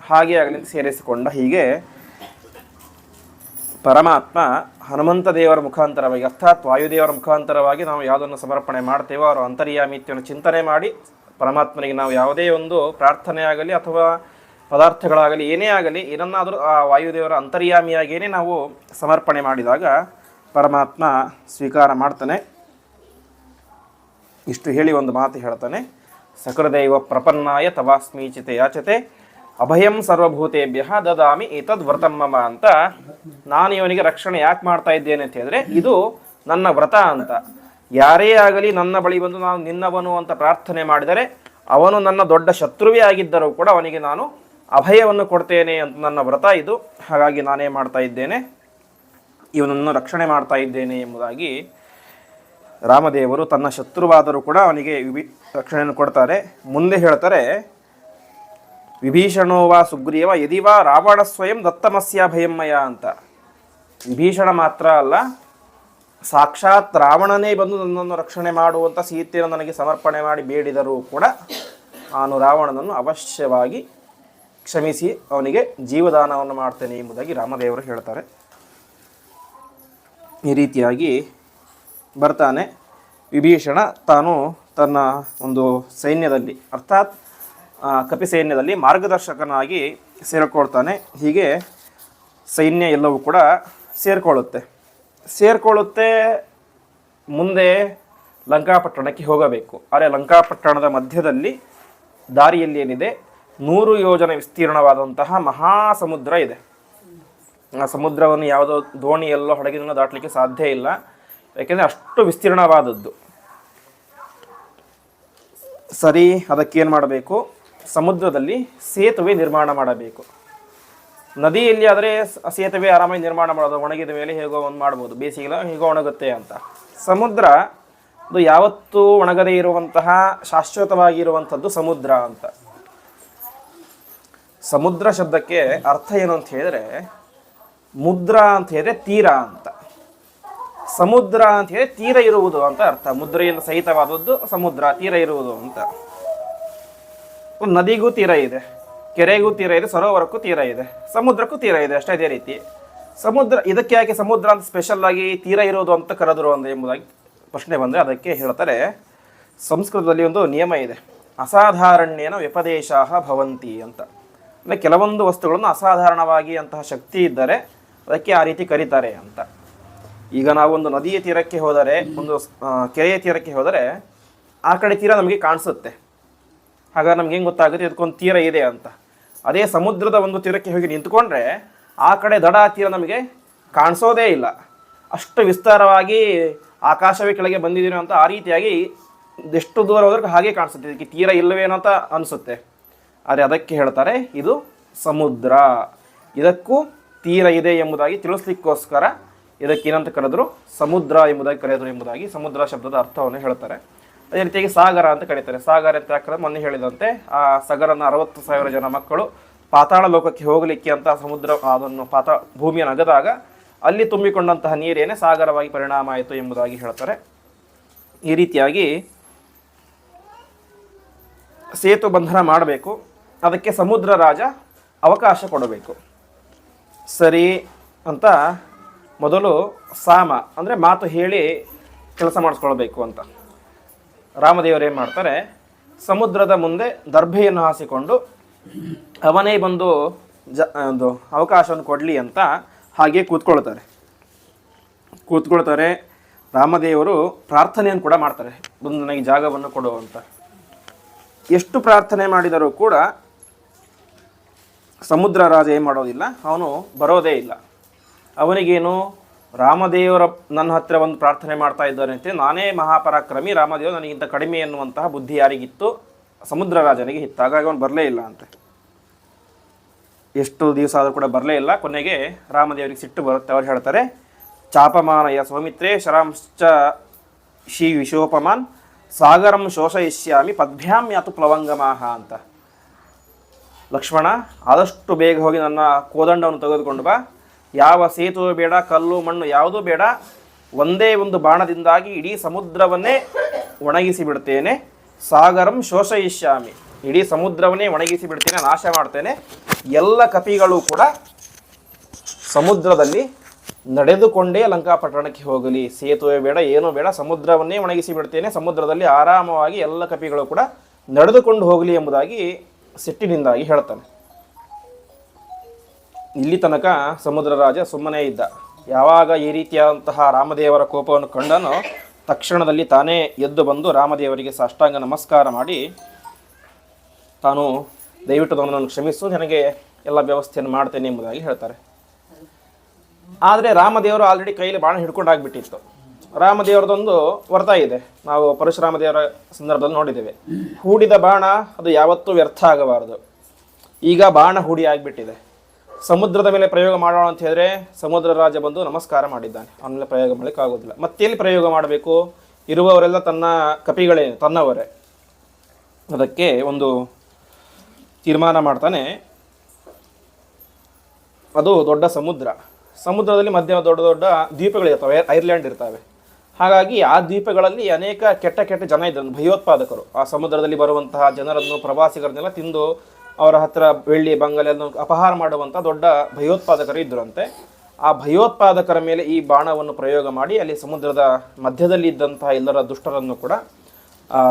ಹಾಗೆ ಆಗಲಿ ಸೇರಿಸಿಕೊಂಡ. ಹೀಗೆ ಪರಮಾತ್ಮ ಹನುಮಂತ ದೇವರ ಮುಖಾಂತರವಾಗಿ, ಅರ್ಥಾತ್ ವಾಯುದೇವರ ಮುಖಾಂತರವಾಗಿ ನಾವು ಯಾವುದನ್ನು ಸಮರ್ಪಣೆ ಮಾಡ್ತೇವೋ ಅವರ ಅಂತರ್ಯಾಮಿತ್ಯವನ್ನು ಚಿಂತನೆ ಮಾಡಿ ಪರಮಾತ್ಮನಿಗೆ ನಾವು ಯಾವುದೇ ಒಂದು ಪ್ರಾರ್ಥನೆ ಆಗಲಿ ಅಥವಾ ಪದಾರ್ಥಗಳಾಗಲಿ ಏನೇ ಆಗಲಿ ಏನನ್ನಾದರೂ ಆ ವಾಯುದೇವರ ಅಂತರ್ಯಾಮಿಯಾಗಿಯೇ ನಾವು ಸಮರ್ಪಣೆ ಮಾಡಿದಾಗ ಪರಮಾತ್ಮ ಸ್ವೀಕಾರ ಮಾಡ್ತಾನೆ. ಇಷ್ಟು ಹೇಳಿ ಒಂದು ಮಾತು ಹೇಳ್ತಾನೆ, ಸಕೃದೈವ ಪ್ರಪನ್ನಾಯ ತವಾಸ್ಮೀಚಿತೆ ಯಾಚತೆ ಅಭಯಂ ಸರ್ವಭೂತೇಭ್ಯ ದದಾಮಿ ಏತದ್ ವ್ರತಂ ಮಮ ಅಂತ. ನಾನು ಇವನಿಗೆ ರಕ್ಷಣೆ ಯಾಕೆ ಮಾಡ್ತಾ ಇದ್ದೇನೆ ಅಂತ ಹೇಳಿದ್ರೆ, ಇದು ನನ್ನ ವ್ರತ ಅಂತ. ಯಾರೇ ಆಗಲಿ ನನ್ನ ಬಳಿ ಬಂದು ನಾನು ನಿನ್ನವನು ಅಂತ ಪ್ರಾರ್ಥನೆ ಮಾಡಿದರೆ ಅವನು ನನ್ನ ದೊಡ್ಡ ಶತ್ರುವೇ ಆಗಿದ್ದರೂ ಕೂಡ ಅವನಿಗೆ ನಾನು ಅಭಯವನ್ನು ಕೊಡ್ತೇನೆ ಅಂತ ನನ್ನ ವ್ರತ ಇದು. ಹಾಗಾಗಿ ನಾನೇ ಮಾಡ್ತಾ ಇದ್ದೇನೆ, ಇವನನ್ನು ರಕ್ಷಣೆ ಮಾಡ್ತಾ ಇದ್ದೇನೆ ಎಂಬುದಾಗಿ ರಾಮದೇವರು ತನ್ನ ಶತ್ರುವಾದರೂ ಕೂಡ ಅವನಿಗೆ ರಕ್ಷಣೆಯನ್ನು ಕೊಡ್ತಾರೆ. ಮುಂದೆ ಹೇಳ್ತಾರೆ, ವಿಭೀಷಣೋ ವಾ ಸುಗ್ರೀವ ಯದಿವಾ ರಾವಣ ಸ್ವಯಂ ದತ್ತಮಸ್ಯ ಭಯಮ್ಮಯ ಅಂತ. ವಿಭೀಷಣ ಮಾತ್ರ ಅಲ್ಲ, ಸಾಕ್ಷಾತ್ ರಾವಣನೇ ಬಂದು ನನ್ನನ್ನು ರಕ್ಷಣೆ ಮಾಡುವಂಥ ಸೀತೆಯನ್ನು ನನಗೆ ಸಮರ್ಪಣೆ ಮಾಡಿ ಬೇಡಿದರೂ ಕೂಡ ನಾನು ರಾವಣನನ್ನು ಅವಶ್ಯವಾಗಿ ಕ್ಷಮಿಸಿ ಅವನಿಗೆ ಜೀವದಾನವನ್ನು ಮಾಡ್ತೇನೆ ಎಂಬುದಾಗಿ ರಾಮದೇವರು ಹೇಳ್ತಾರೆ. ಈ ರೀತಿಯಾಗಿ ಬರ್ತಾನೆ ವಿಭೀಷಣ. ತಾನು ತನ್ನ ಒಂದು ಸೈನ್ಯದಲ್ಲಿ ಅರ್ಥಾತ್ ಕಪಿ ಸೈನ್ಯದಲ್ಲಿ ಮಾರ್ಗದರ್ಶಕನಾಗಿ ಸೇರಿಕೊಳ್ತಾನೆ. ಹೀಗೆ ಸೈನ್ಯ ಎಲ್ಲವೂ ಕೂಡ ಸೇರಿಕೊಳ್ಳುತ್ತೆ. ಮುಂದೆ ಲಂಕಾಪಟ್ಟಣಕ್ಕೆ ಹೋಗಬೇಕು. ಆದರೆ ಲಂಕಾಪಟ್ಟಣದ ಮಧ್ಯದಲ್ಲಿ ದಾರಿಯಲ್ಲಿ ಏನಿದೆ, 100 ಯೋಜನೆ ವಿಸ್ತೀರ್ಣವಾದಂತಹ ಮಹಾಸಮುದ್ರ ಇದೆ. ಆ ಸಮುದ್ರವನ್ನು ಯಾವುದೋ ದೋಣಿಯಲ್ಲೋ ಹಡಗಿನಲ್ಲೋ ದಾಟಲಿಕ್ಕೆ ಸಾಧ್ಯ ಇಲ್ಲ, ಯಾಕೆಂದರೆ ಅಷ್ಟು ವಿಸ್ತೀರ್ಣವಾದದ್ದು. ಸರಿ, ಅದಕ್ಕೇನು ಮಾಡಬೇಕು? ಸಮುದ್ರದಲ್ಲಿ ಸೇತುವೆ ನಿರ್ಮಾಣ ಮಾಡಬೇಕು. ನದಿಯಲ್ಲಿ ಆದರೆ ಸೇತುವೆ ಆರಾಮಾಗಿ ನಿರ್ಮಾಣ ಮಾಡೋದು, ಒಣಗಿದ ಮೇಲೆ ಹೇಗೋ ಒಂದು ಮಾಡ್ಬೋದು, ಬೇಸಿಗೆಲ್ಲ ಹೇಗೋ ಒಣಗುತ್ತೆ ಅಂತ. ಸಮುದ್ರ ಅದು ಯಾವತ್ತೂ ಒಣಗದೇ ಇರುವಂತಹ ಶಾಶ್ವತವಾಗಿರುವಂಥದ್ದು ಸಮುದ್ರ ಅಂತ. ಸಮುದ್ರ ಶಬ್ದಕ್ಕೆ ಅರ್ಥ ಏನು ಅಂತ ಹೇಳಿದ್ರೆ, ಮುದ್ರ ಅಂತ ಹೇಳಿದ್ರೆ ತೀರ ಅಂತ, ಸಮುದ್ರ ಅಂತ ಹೇಳಿದ್ರೆ ತೀರ ಇರುವುದು ಅಂತ ಅರ್ಥ. ಮುದ್ರೆಯಿಂದ ಸಹಿತವಾದದ್ದು ಸಮುದ್ರ, ತೀರ ಇರುವುದು ಅಂತ. ನದಿಗೂ ತೀರ ಇದೆ, ಕೆರೆಗೂ ತೀರ ಇದೆ, ಸರೋವರಕ್ಕೂ ತೀರ ಇದೆ, ಸಮುದ್ರಕ್ಕೂ ತೀರ ಇದೆ, ಅಷ್ಟೇ. ಅದೇ ರೀತಿ ಸಮುದ್ರ, ಇದಕ್ಕೆ ಯಾಕೆ ಸಮುದ್ರ ಅಂತ ಸ್ಪೆಷಲ್ ಆಗಿ ತೀರ ಇರೋದು ಅಂತ ಕರೆದರು ಅಂದ ಎಂಬುದಾಗಿ ಪ್ರಶ್ನೆ ಬಂದರೆ ಅದಕ್ಕೆ ಹೇಳ್ತಾರೆ, ಸಂಸ್ಕೃತದಲ್ಲಿ ಒಂದು ನಿಯಮ ಇದೆ, ಅಸಾಧಾರಣ್ಯೇನ ವ್ಯಪದೇಶಾಹ ಭವಂತಿ ಅಂತ. ಅಂದರೆ ಕೆಲವೊಂದು ವಸ್ತುಗಳನ್ನು ಅಸಾಧಾರಣವಾಗಿ ಅಂತಹ ಶಕ್ತಿ ಇದ್ದರೆ ಅದಕ್ಕೆ ಆ ರೀತಿ ಕರೀತಾರೆ ಅಂತ. ಈಗ ನಾವೊಂದು ನದಿಯ ತೀರಕ್ಕೆ ಹೋದರೆ, ಒಂದು ಕೆರೆಯ ತೀರಕ್ಕೆ ಹೋದರೆ ಆ ಕಡೆ ತೀರ ನಮಗೆ ಕಾಣಿಸುತ್ತೆ. ಹಾಗಾಗಿ ನಮ್ಗೆ ಹೆಂಗೆ ಗೊತ್ತಾಗುತ್ತೆ ಇದಕ್ಕೊಂದು ತೀರ ಇದೆ ಅಂತ. ಅದೇ ಸಮುದ್ರದ ಒಂದು ತೀರಕ್ಕೆ ಹೋಗಿ ನಿಂತ್ಕೊಂಡ್ರೆ ಆ ಕಡೆ ದಡ ತೀರ ನಮಗೆ ಕಾಣಿಸೋದೇ ಇಲ್ಲ, ಅಷ್ಟು ವಿಸ್ತಾರವಾಗಿ ಆಕಾಶವೇ ಕೆಳಗೆ ಬಂದಿದ್ದೀನೋ ಅಂತ. ಆ ರೀತಿಯಾಗಿ ಎಷ್ಟು ದೂರ ಹೋದ್ರೆ ಹಾಗೆ ಕಾಣಿಸುತ್ತೆ, ಇದಕ್ಕೆ ತೀರ ಇಲ್ಲವೇನೋ ಅಂತ ಅನಿಸುತ್ತೆ. ಆದರೆ ಅದಕ್ಕೆ ಹೇಳ್ತಾರೆ ಇದು ಸಮುದ್ರ, ಇದಕ್ಕೂ ತೀರ ಇದೆ ಎಂಬುದಾಗಿ ತಿಳಿಸ್ಲಿಕ್ಕೋಸ್ಕರ ಇದಕ್ಕೆ ಏನಂತ ಕರೆದ್ರು, ಸಮುದ್ರ ಎಂಬುದಾಗಿ ಕರೆದರು ಎಂಬುದಾಗಿ ಸಮುದ್ರ ಶಬ್ದದ ಅರ್ಥವನ್ನು ಹೇಳ್ತಾರೆ. ಅದೇ ರೀತಿಯಾಗಿ ಸಾಗರ ಅಂತ ಕರೀತಾರೆ. ಸಾಗರ ಅಂತ ಯಾಕಂದ್ರೆ ಮೊನ್ನೆ ಹೇಳಿದಂತೆ ಆ ಸಾಗರನ 60,000 ಜನ ಮಕ್ಕಳು ಪಾತಾಳ ಲೋಕಕ್ಕೆ ಹೋಗಲಿಕ್ಕೆ ಅಂತ ಸಮುದ್ರ ಅದನ್ನು ಭೂಮಿಯನ್ನು ಅಗದಾಗ ಅಲ್ಲಿ ತುಂಬಿಕೊಂಡಂತಹ ನೀರೇನೇ ಸಾಗರವಾಗಿ ಪರಿಣಾಮ ಆಯಿತು ಎಂಬುದಾಗಿ ಹೇಳ್ತಾರೆ. ಈ ರೀತಿಯಾಗಿ ಸೇತು ಬಂಧನ ಮಾಡಬೇಕು, ಅದಕ್ಕೆ ಸಮುದ್ರ ರಾಜ ಅವಕಾಶ ಕೊಡಬೇಕು. ಸರಿ ಅಂತ ಮೊದಲು ಸಾಮ ಅಂದರೆ ಮಾತು ಹೇಳಿ ಕೆಲಸ ಮಾಡಿಸ್ಕೊಳ್ಬೇಕು ಅಂತ ರಾಮದೇವರು ಏನು ಮಾಡ್ತಾರೆ, ಸಮುದ್ರದ ಮುಂದೆ ದರ್ಭೆಯನ್ನು ಹಾಸಿಕೊಂಡು ಅವನೇ ಬಂದು ಒಂದು ಅವಕಾಶವನ್ನು ಕೊಡಲಿ ಅಂತ ಹಾಗೆ ಕೂತ್ಕೊಳ್ತಾರೆ. ರಾಮದೇವರು ಪ್ರಾರ್ಥನೆಯನ್ನು ಕೂಡ ಮಾಡ್ತಾರೆ, ಬಂದು ನನಗೆ ಜಾಗವನ್ನು ಕೊಡು ಅಂತ. ಎಷ್ಟು ಪ್ರಾರ್ಥನೆ ಮಾಡಿದರೂ ಕೂಡ ಸಮುದ್ರ ರಾಜ ಏನು ಮಾಡೋದಿಲ್ಲ, ಅವನು ಬರೋದೇ ಇಲ್ಲ. ಅವನಿಗೇನು, ರಾಮದೇವರ ನನ್ನ ಹತ್ತಿರ ಒಂದು ಪ್ರಾರ್ಥನೆ ಮಾಡ್ತಾ ಇದ್ದಾರೆ ಅಂತ, ನಾನೇ ಮಹಾಪರಾಕ್ರಮಿ, ರಾಮದೇವರು ನನಗಿಂತ ಕಡಿಮೆ ಎನ್ನುವಂತಹ ಬುದ್ಧಿ ಯಾರಿಗಿತ್ತು, ಸಮುದ್ರ ರಾಜನಿಗೆ ಇತ್ತು. ಹಾಗಾಗಿ ಅವನು ಬರಲೇ ಇಲ್ಲ ಅಂತೆ. ಎಷ್ಟು ದಿವಸ ಆದರೂ ಕೂಡ ಬರಲೇ ಇಲ್ಲ. ಕೊನೆಗೆ ರಾಮದೇವರಿಗೆ ಸಿಟ್ಟು ಬರುತ್ತೆ. ಅವ್ರು ಹೇಳ್ತಾರೆ, ಚಾಪಮಾನಯ ಸೌಮಿತ್ರೇ ಶರಾಂಶ್ಚ ಶಿ ವಿಶೋಪಮಾನ್ ಸಾಗರಂ ಶೋಷಯಿಷ್ಯಾಮಿ ಪದ್ಭ್ಯಾಂ ಯಾತು ಪ್ಲವಂಗಮಾಹ ಅಂತ. ಲಕ್ಷ್ಮಣ, ಆದಷ್ಟು ಬೇಗ ಹೋಗಿ ನನ್ನ ಕೋದಂಡವನ್ನು ತೆಗೆದುಕೊಂಡು ಬಾ. ಯಾವ ಸೇತುವೆ ಬೇಡ, ಕಲ್ಲು ಮಣ್ಣು ಯಾವುದೂ ಬೇಡ, ಒಂದೇ ಒಂದು ಬಾಣದಿಂದಾಗಿ ಇಡೀ ಸಮುದ್ರವನ್ನೇ ಒಣಗಿಸಿ ಬಿಡ್ತೇನೆ. ಸಾಗರಂ ಶೋಷಯಿಷ್ಯಾಮಿ, ಇಡೀ ಸಮುದ್ರವನ್ನೇ ಒಣಗಿಸಿ ಬಿಡ್ತೇನೆ, ನಾಶ ಮಾಡ್ತೇನೆ. ಎಲ್ಲ ಕಪಿಗಳು ಕೂಡ ಸಮುದ್ರದಲ್ಲಿ ನಡೆದುಕೊಂಡೇ ಲಂಕಾಪಟ್ಟಣಕ್ಕೆ ಹೋಗಲಿ, ಸೇತುವೆ ಬೇಡ, ಏನೂ ಬೇಡ, ಸಮುದ್ರವನ್ನೇ ಒಣಗಿಸಿ ಬಿಡ್ತೇನೆ, ಸಮುದ್ರದಲ್ಲಿ ಆರಾಮವಾಗಿ ಎಲ್ಲ ಕಪಿಗಳು ಕೂಡ ನಡೆದುಕೊಂಡು ಹೋಗಲಿ ಎಂಬುದಾಗಿ ಸಿಟ್ಟಿನಿಂದಾಗಿ ಹೇಳ್ತಾನೆ. ಇಲ್ಲಿ ತನಕ ಸಮುದ್ರ ರಾಜ ಸುಮ್ಮನೆ ಇದ್ದ. ಯಾವಾಗ ಈ ರೀತಿಯಾದಂತಹ ರಾಮದೇವರ ಕೋಪವನ್ನು ಕಂಡನೋ ತಕ್ಷಣದಲ್ಲಿ ತಾನೇ ಎದ್ದು ಬಂದು ರಾಮದೇವರಿಗೆ ಸಾಷ್ಟಾಂಗ ನಮಸ್ಕಾರ ಮಾಡಿ ತಾನು ದಯವಿಟ್ಟು ನನ್ನನ್ನು ಕ್ಷಮಿಸು, ನನಗೆ ಎಲ್ಲ ವ್ಯವಸ್ಥೆಯನ್ನು ಮಾಡ್ತೇನೆ ಎಂಬುದಾಗಿ ಹೇಳ್ತಾರೆ. ಆದರೆ ರಾಮದೇವರು ಆಲ್ರೆಡಿ ಕೈಯಲ್ಲಿ ಬಾಣ ಹಿಡ್ಕೊಂಡಾಗ್ಬಿಟ್ಟಿತ್ತು. ರಾಮದೇವರದೊಂದು ವರ್ತ ಇದೆ, ನಾವು ಪರಶುರಾಮ ದೇವರ ಸಂದರ್ಭದಲ್ಲಿ ನೋಡಿದ್ದೇವೆ. ಹೂಡಿದ ಬಾಣ ಅದು ಯಾವತ್ತೂ ವ್ಯರ್ಥ ಆಗಬಾರದು. ಈಗ ಬಾಣ ಹೂಡಿ ಆಗಿಬಿಟ್ಟಿದೆ. ಸಮುದ್ರದ ಮೇಲೆ ಪ್ರಯೋಗ ಮಾಡೋಣ ಅಂತ ಹೇಳಿದ್ರೆ ಸಮುದ್ರ ರಾಜ ಬಂದು ನಮಸ್ಕಾರ ಮಾಡಿದ್ದಾನೆ, ಅವನ ಮೇಲೆ ಪ್ರಯೋಗ ಮಾಡಲಿಕ್ಕೆ ಆಗೋದಿಲ್ಲ. ಮತ್ತೆಲ್ಲಿ ಪ್ರಯೋಗ ಮಾಡಬೇಕು? ಇರುವವರೆಲ್ಲ ತನ್ನ ಕಪಿಗಳೇ, ತನ್ನವರೇ. ಅದಕ್ಕೆ ಒಂದು ತೀರ್ಮಾನ ಮಾಡ್ತಾನೆ. ಅದು ದೊಡ್ಡ ಸಮುದ್ರದಲ್ಲಿ ಮಧ್ಯ ದೊಡ್ಡ ದೊಡ್ಡ ದ್ವೀಪಗಳಿರ್ತವೆ, ಐರ್ಲ್ಯಾಂಡ್ ಇರ್ತವೆ. ಹಾಗಾಗಿ ಆ ದ್ವೀಪಗಳಲ್ಲಿ ಅನೇಕ ಕೆಟ್ಟ ಕೆಟ್ಟ ಜನ ಇದ್ದರು, ಭಯೋತ್ಪಾದಕರು. ಆ ಸಮುದ್ರದಲ್ಲಿ ಬರುವಂತಹ ಜನರನ್ನು, ಪ್ರವಾಸಿಗರನ್ನೆಲ್ಲ ತಿಂದು ಅವರ ಹತ್ರ ಬೆಳ್ಳಿ ಬಂಗಲೆಯನ್ನು ಅಪಹಾರ ಮಾಡುವಂಥ ದೊಡ್ಡ ಭಯೋತ್ಪಾದಕರು ಇದ್ದರಂತೆ. ಆ ಭಯೋತ್ಪಾದಕರ ಮೇಲೆ ಈ ಬಾಣವನ್ನು ಪ್ರಯೋಗ ಮಾಡಿ ಅಲ್ಲಿ ಸಮುದ್ರದ ಮಧ್ಯದಲ್ಲಿ ಇದ್ದಂತಹ ಎಲ್ಲರ ದುಷ್ಟರನ್ನು ಕೂಡ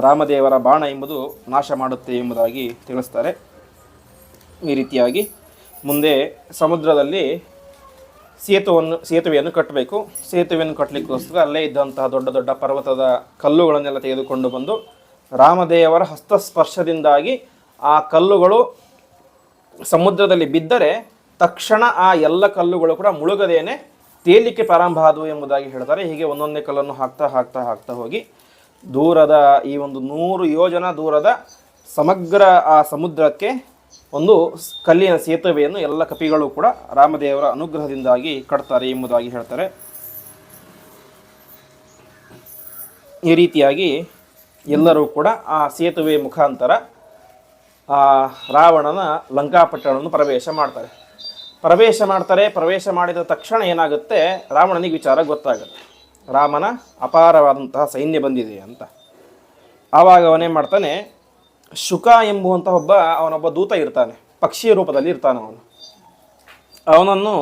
ರಾಮದೇವರ ಬಾಣ ಎಂಬುದು ನಾಶ ಮಾಡುತ್ತೆ ಎಂಬುದಾಗಿ ತಿಳಿಸ್ತಾರೆ. ಈ ರೀತಿಯಾಗಿ ಮುಂದೆ ಸಮುದ್ರದಲ್ಲಿ ಸೇತುವೆಯನ್ನು ಕಟ್ಟಬೇಕು. ಸೇತುವೆಯನ್ನು ಕಟ್ಟಲಿಕ್ಕೋಸ್ಕರ ಅಲ್ಲೇ ಇದ್ದಂತಹ ದೊಡ್ಡ ದೊಡ್ಡ ಪರ್ವತದ ಕಲ್ಲುಗಳನ್ನೆಲ್ಲ ತೆಗೆದುಕೊಂಡು ಬಂದು ರಾಮದೇವರ ಹಸ್ತಸ್ಪರ್ಶದಿಂದಾಗಿ ಆ ಕಲ್ಲುಗಳು ಸಮುದ್ರದಲ್ಲಿ ಬಿದ್ದರೆ ತಕ್ಷಣ ಆ ಎಲ್ಲ ಕಲ್ಲುಗಳು ಕೂಡ ಮುಳುಗದೇನೆ ತೇಲಿಕ್ಕೆ ಪ್ರಾರಂಭ ಆದವು ಎಂಬುದಾಗಿ ಹೇಳ್ತಾರೆ. ಹೀಗೆ ಒಂದೊಂದೇ ಕಲ್ಲನ್ನು ಹಾಕ್ತಾ ಹೋಗಿ ದೂರದ ಈ ಒಂದು 100 ಯೋಜನ ದೂರದ ಸಮಗ್ರ ಆ ಸಮುದ್ರಕ್ಕೆ ಒಂದು ಕಲ್ಲಿನ ಸೇತುವೆಯನ್ನು ಎಲ್ಲ ಕಪಿಗಳು ಕೂಡ ರಾಮದೇವರ ಅನುಗ್ರಹದಿಂದಾಗಿ ಕಟ್ತಾರೆ ಎಂಬುದಾಗಿ ಹೇಳ್ತಾರೆ. ಈ ರೀತಿಯಾಗಿ ಎಲ್ಲರೂ ಕೂಡ ಆ ಸೇತುವೆ ಮುಖಾಂತರ ರಾವಣನ ಲಂಕಾಪಟ್ಟಣವನ್ನು ಪ್ರವೇಶ ಮಾಡಿದ ತಕ್ಷಣ ಏನಾಗುತ್ತೆ, ರಾವಣನಿಗೆ ವಿಚಾರ ಗೊತ್ತಾಗುತ್ತೆ, ರಾಮನ ಅಪಾರವಾದಂತಹ ಸೈನ್ಯ ಬಂದಿದೆ ಅಂತ. ಆವಾಗ ಅವನೇನು ಮಾಡ್ತಾನೆ, ಶುಕ ಎಂಬುವಂಥ ಅವನೊಬ್ಬ ದೂತ ಇರ್ತಾನೆ, ಪಕ್ಷಿಯ ರೂಪದಲ್ಲಿ ಇರ್ತಾನೆ. ಅವನನ್ನು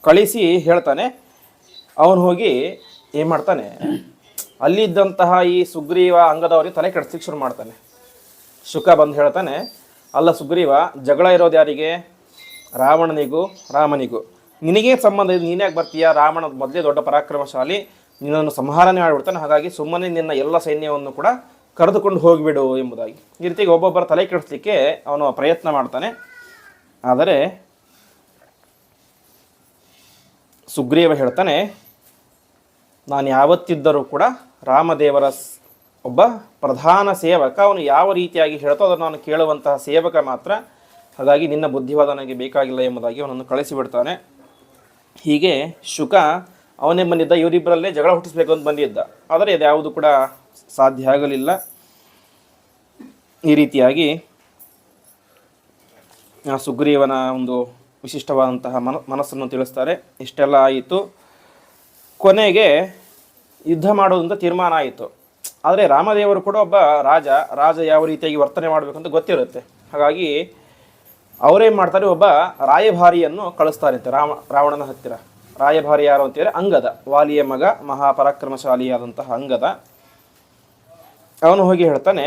ಕಳಿಸಿ ಹೇಳ್ತಾನೆ. ಅವನು ಹೋಗಿ ಏನು ಮಾಡ್ತಾನೆ, ಅಲ್ಲಿದ್ದಂತಹ ಈ ಸುಗ್ರೀವ ಅಂಗದವರಿಗೆ ತಲೆ ಕೆಡಿಸ್ಲಿಕ್ಕೆ ಶುರು ಮಾಡ್ತಾನೆ. ಶುಕ ಬಂದು ಹೇಳ್ತಾನೆ, ಅಲ್ಲ ಸುಗ್ರೀವ, ಜಗಳ ಇರೋದು ಯಾರಿಗೆ? ರಾಮನಿಗೂ. ನಿನಗೇ ಸಂಬಂಧ ಇದೆ, ನೀನ್ಯಾಕೆ ಬರ್ತೀಯ? ರಾವಣ ಮೊದಲೇ ದೊಡ್ಡ ಪರಾಕ್ರಮಶಾಲಿ, ನಿನ್ನನ್ನು ಸಂಹಾರನೆ ಮಾಡಿಬಿಡ್ತಾನೆ. ಹಾಗಾಗಿ ಸುಮ್ಮನೆ ನಿನ್ನ ಎಲ್ಲ ಸೈನ್ಯವನ್ನು ಕೂಡ ಕರೆದುಕೊಂಡು ಹೋಗಿಬಿಡು ಎಂಬುದಾಗಿ. ಈ ರೀತಿಗೆ ಒಬ್ಬೊಬ್ಬರ ತಲೆ ಕೆಡಿಸ್ಲಿಕ್ಕೆ ಅವನು ಪ್ರಯತ್ನ ಮಾಡ್ತಾನೆ. ಆದರೆ ಸುಗ್ರೀವ ಹೇಳ್ತಾನೆ, ನಾನು ಯಾವತ್ತಿದ್ದರೂ ಕೂಡ ರಾಮದೇವರ ಒಬ್ಬ ಪ್ರಧಾನ ಸೇವಕ, ಅವನು ಯಾವ ರೀತಿಯಾಗಿ ಹೇಳ್ತೋ ಅದನ್ನು ನಾನು ಕೇಳುವಂತಹ ಸೇವಕ ಮಾತ್ರ. ಹಾಗಾಗಿ ನಿನ್ನ ಬುದ್ಧಿವಾದ ನನಗೆ ಬೇಕಾಗಿಲ್ಲ ಎಂಬುದಾಗಿ ಅವನನ್ನು ಕಳಿಸಿಬಿಡ್ತಾನೆ. ಹೀಗೆ ಶುಕ ಅವನೇ ಬಂದಿದ್ದ, ಇವರಿಬ್ಬರಲ್ಲೇ ಜಗಳ ಹುಟ್ಟಿಸ್ಬೇಕು ಅಂತ ಬಂದಿದ್ದ. ಆದರೆ ಇದ್ಯಾವುದು ಕೂಡ ಸಾಧ್ಯ ಆಗಲಿಲ್ಲ. ಈ ರೀತಿಯಾಗಿ ಸುಗ್ರೀವನ ಒಂದು ವಿಶಿಷ್ಟವಾದಂತಹ ಮನಸ್ಸನ್ನು ತಿಳಿಸ್ತಾರೆ. ಇಷ್ಟೆಲ್ಲ ಆಯಿತು. ಕೊನೆಗೆ ಯುದ್ಧ ಮಾಡೋದಂತ ತೀರ್ಮಾನ ಆಯಿತು. ಆದರೆ ರಾಮದೇವರು ಕೂಡ ಒಬ್ಬ ರಾಜ ಯಾವ ರೀತಿಯಾಗಿ ವರ್ತನೆ ಮಾಡಬೇಕು ಅಂತ ಗೊತ್ತಿರುತ್ತೆ. ಹಾಗಾಗಿ ಅವರೇನು ಮಾಡ್ತಾರೆ, ಒಬ್ಬ ರಾಯಭಾರಿಯನ್ನು ಕಳಿಸ್ತಾರೆ ಅಂತೆ ರಾವಣನ ಹತ್ತಿರ. ರಾಯಭಾರಿ ಯಾರು ಅಂತೇಳಿ ಅಂಗದ, ವಾಲಿಯ ಮಗ, ಮಹಾಪರಾಕ್ರಮಶಾಲಿಯಾದಂತಹ ಅಂಗದ. ಅವನು ಹೋಗಿ ಹೇಳ್ತಾನೆ,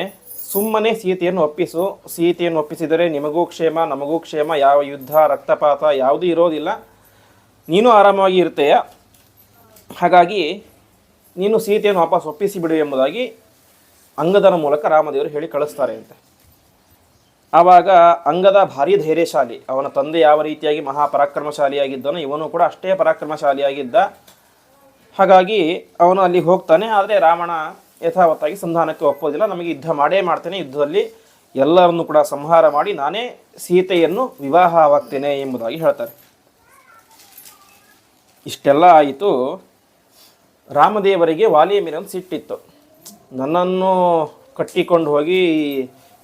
ಸುಮ್ಮನೆ ಸೀತೆಯನ್ನು ಒಪ್ಪಿಸಿದರೆ ನಿಮಗೂ ಕ್ಷೇಮ, ನಮಗೂ ಕ್ಷೇಮ, ಯಾವ ಯುದ್ಧ ರಕ್ತಪಾತ ಯಾವುದೂ ಇರೋದಿಲ್ಲ, ನೀನು ಆರಾಮಾಗಿ ಇರ್ತೀಯ. ಹಾಗಾಗಿ ನೀನು ಸೀತೆಯನ್ನು ವಾಪಸ್ ಒಪ್ಪಿಸಿಬಿಡು ಎಂಬುದಾಗಿ ಅಂಗದನ ಮೂಲಕ ರಾಮದೇವರು ಹೇಳಿ ಕಳಿಸ್ತಾರೆ ಅಂತೆ. ಆವಾಗ ಅಂಗದ ಭಾರಿ ಧೈರ್ಯಶಾಲಿ. ಅವನ ತಂದೆ ಯಾವ ರೀತಿಯಾಗಿ ಮಹಾಪರಾಕ್ರಮಶಾಲಿಯಾಗಿದ್ದನೋ ಇವನು ಕೂಡ ಅಷ್ಟೇ ಪರಾಕ್ರಮಶಾಲಿಯಾಗಿದ್ದ. ಹಾಗಾಗಿ ಅವನು ಅಲ್ಲಿ ಹೋಗ್ತಾನೆ. ಆದರೆ ರಾವಣ ಯಥಾವತ್ತಾಗಿ ಸಂಧಾನಕ್ಕೆ ಒಪ್ಪೋದಿಲ್ಲ. ನಮಗೆ ಯುದ್ಧ ಮಾಡೇ ಮಾಡ್ತೇನೆ, ಯುದ್ಧದಲ್ಲಿ ಎಲ್ಲರನ್ನು ಕೂಡ ಸಂಹಾರ ಮಾಡಿ ನಾನೇ ಸೀತೆಯನ್ನು ವಿವಾಹವಾಗ್ತೇನೆ ಎಂಬುದಾಗಿ ಹೇಳ್ತಾರೆ. ಇಷ್ಟೆಲ್ಲ ಆಯಿತು. ರಾಮದೇವರಿಗೆ ವಾಲಿಯ ಮೇಲೆ ಒಂದು ಸಿಟ್ಟಿತ್ತು. ನನ್ನನ್ನು ಕಟ್ಟಿಕೊಂಡು ಹೋಗಿ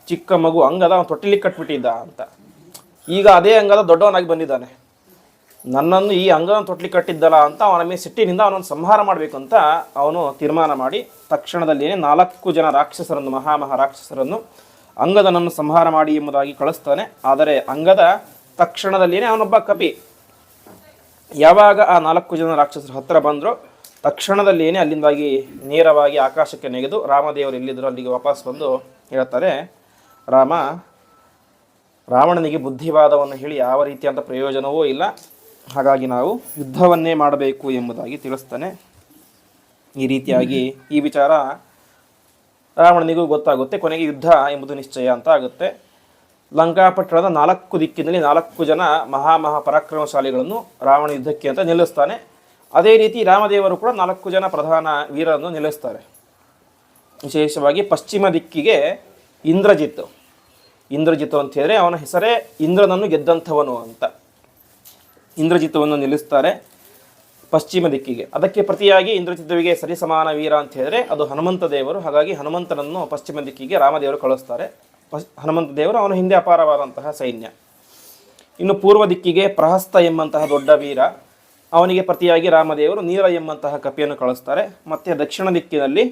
ಚಿಕ್ಕ ಮಗು ಅಂಗದ ಅವನು ತೊಟ್ಟಿಲಿಕ್ಕೆ ಕಟ್ಬಿಟ್ಟಿದ್ದ ಅಂತ. ಈಗ ಅದೇ ಅಂಗದ ದೊಡ್ಡವನಾಗಿ ಬಂದಿದ್ದಾನೆ, ನನ್ನನ್ನು ಈ ಅಂಗದನ್ನು ತೊಟ್ಟಿಲಿಕ್ಕೆ ಕಟ್ಟಿದ್ದಲ್ಲ ಅಂತ ಅವನ ಮೇಲೆ ಸಿಟ್ಟಿನಿಂದ ಅವನನ್ನು ಸಂಹಾರ ಮಾಡಬೇಕು ಅಂತ ಅವನು ತೀರ್ಮಾನ ಮಾಡಿ ತಕ್ಷಣದಲ್ಲಿಯೇ 4 ಜನ ರಾಕ್ಷಸರನ್ನು, ರಾಕ್ಷಸರನ್ನು ಅಂಗದನನ್ನು ಸಂಹಾರ ಮಾಡಿ ಎಂಬುದಾಗಿ ಕಳಿಸ್ತಾನೆ. ಆದರೆ ಅಂಗದ ತಕ್ಷಣದಲ್ಲಿಯೇ ಅವನೊಬ್ಬ ಕಪಿ. ಯಾವಾಗ ಆ 4 ಜನ ರಾಕ್ಷಸರ ಹತ್ತಿರ ಬಂದರೂ ತಕ್ಷಣದಲ್ಲಿಯೇ ಅಲ್ಲಿಂದಾಗಿ ನೇರವಾಗಿ ಆಕಾಶಕ್ಕೆ ನೆಗೆದು ರಾಮದೇವರು ಎಲ್ಲಿದ್ದರೂ ಅಲ್ಲಿಗೆ ವಾಪಸ್ ಬಂದು ಹೇಳ್ತಾರೆ, ರಾವಣನಿಗೆ ಬುದ್ಧಿವಾದವನ್ನು ಹೇಳಿ ಯಾವ ರೀತಿಯಾದ ಪ್ರಯೋಜನವೂ ಇಲ್ಲ, ಹಾಗಾಗಿ ನಾವು ಯುದ್ಧವನ್ನೇ ಮಾಡಬೇಕು ಎಂಬುದಾಗಿ ತಿಳಿಸ್ತಾನೆ. ಈ ರೀತಿಯಾಗಿ ಈ ವಿಚಾರ ರಾವಣನಿಗೂ ಗೊತ್ತಾಗುತ್ತೆ. ಕೊನೆಗೆ ಯುದ್ಧ ಎಂಬುದು ನಿಶ್ಚಯ ಅಂತ ಆಗುತ್ತೆ. ಲಂಕಾಪಟ್ಟಣದ 4 ದಿಕ್ಕಿನಲ್ಲಿ 4 ಜನ ಪರಾಕ್ರಮಶಾಲಿಗಳನ್ನು ರಾವಣ ಯುದ್ಧಕ್ಕೆ ಅಂತ ನಿಲ್ಲಿಸ್ತಾನೆ. ಅದೇ ರೀತಿ ರಾಮದೇವರು ಕೂಡ 4 ಜನ ಪ್ರಧಾನ ವೀರರನ್ನು ನಿಲ್ಲಿಸ್ತಾರೆ. ವಿಶೇಷವಾಗಿ ಪಶ್ಚಿಮ ದಿಕ್ಕಿಗೆ ಇಂದ್ರಜಿತ್ ಅಂತ ಹೇಳಿದ್ರೆ ಅವನ ಹೆಸರೇ ಇಂದ್ರನನ್ನು ಗೆದ್ದಂಥವನು ಅಂತ. ಇಂದ್ರಜಿತವನ್ನು ನಿಲ್ಲಿಸ್ತಾರೆ. ಪಶ್ಚಿಮ ದಿಕ್ಕಿಗೆ. ಅದಕ್ಕೆ ಪ್ರತಿಯಾಗಿ ಇಂದ್ರಜಿದ್ದುವಿಗೆ ಸರಿಸಮಾನ ವೀರ ಅಂತ ಹೇಳಿದ್ರೆ ಅದು ಹನುಮಂತ ದೇವರು. ಹಾಗಾಗಿ ಹನುಮಂತನನ್ನು ಪಶ್ಚಿಮ ದಿಕ್ಕಿಗೆ ರಾಮದೇವರು ಕಳಿಸ್ತಾರೆ. ಹನುಮಂತ ದೇವರು ಅವನ ಹಿಂದೆ ಅಪಾರವಾದಂತಹ ಸೈನ್ಯ. ಇನ್ನು ಪೂರ್ವ ದಿಕ್ಕಿಗೆ ಪ್ರಹಸ್ತ ಎಂಬಂತಹ ದೊಡ್ಡ ವೀರ, ಅವನಿಗೆ ಪ್ರತಿಯಾಗಿ ರಾಮದೇವರು ನೀರ ಎಂಬಂತಹ ಕಪಿಯನ್ನು ಕಳಿಸ್ತಾರೆ. ಮತ್ತು ದಕ್ಷಿಣ ದಿಕ್ಕಿನಲ್ಲಿ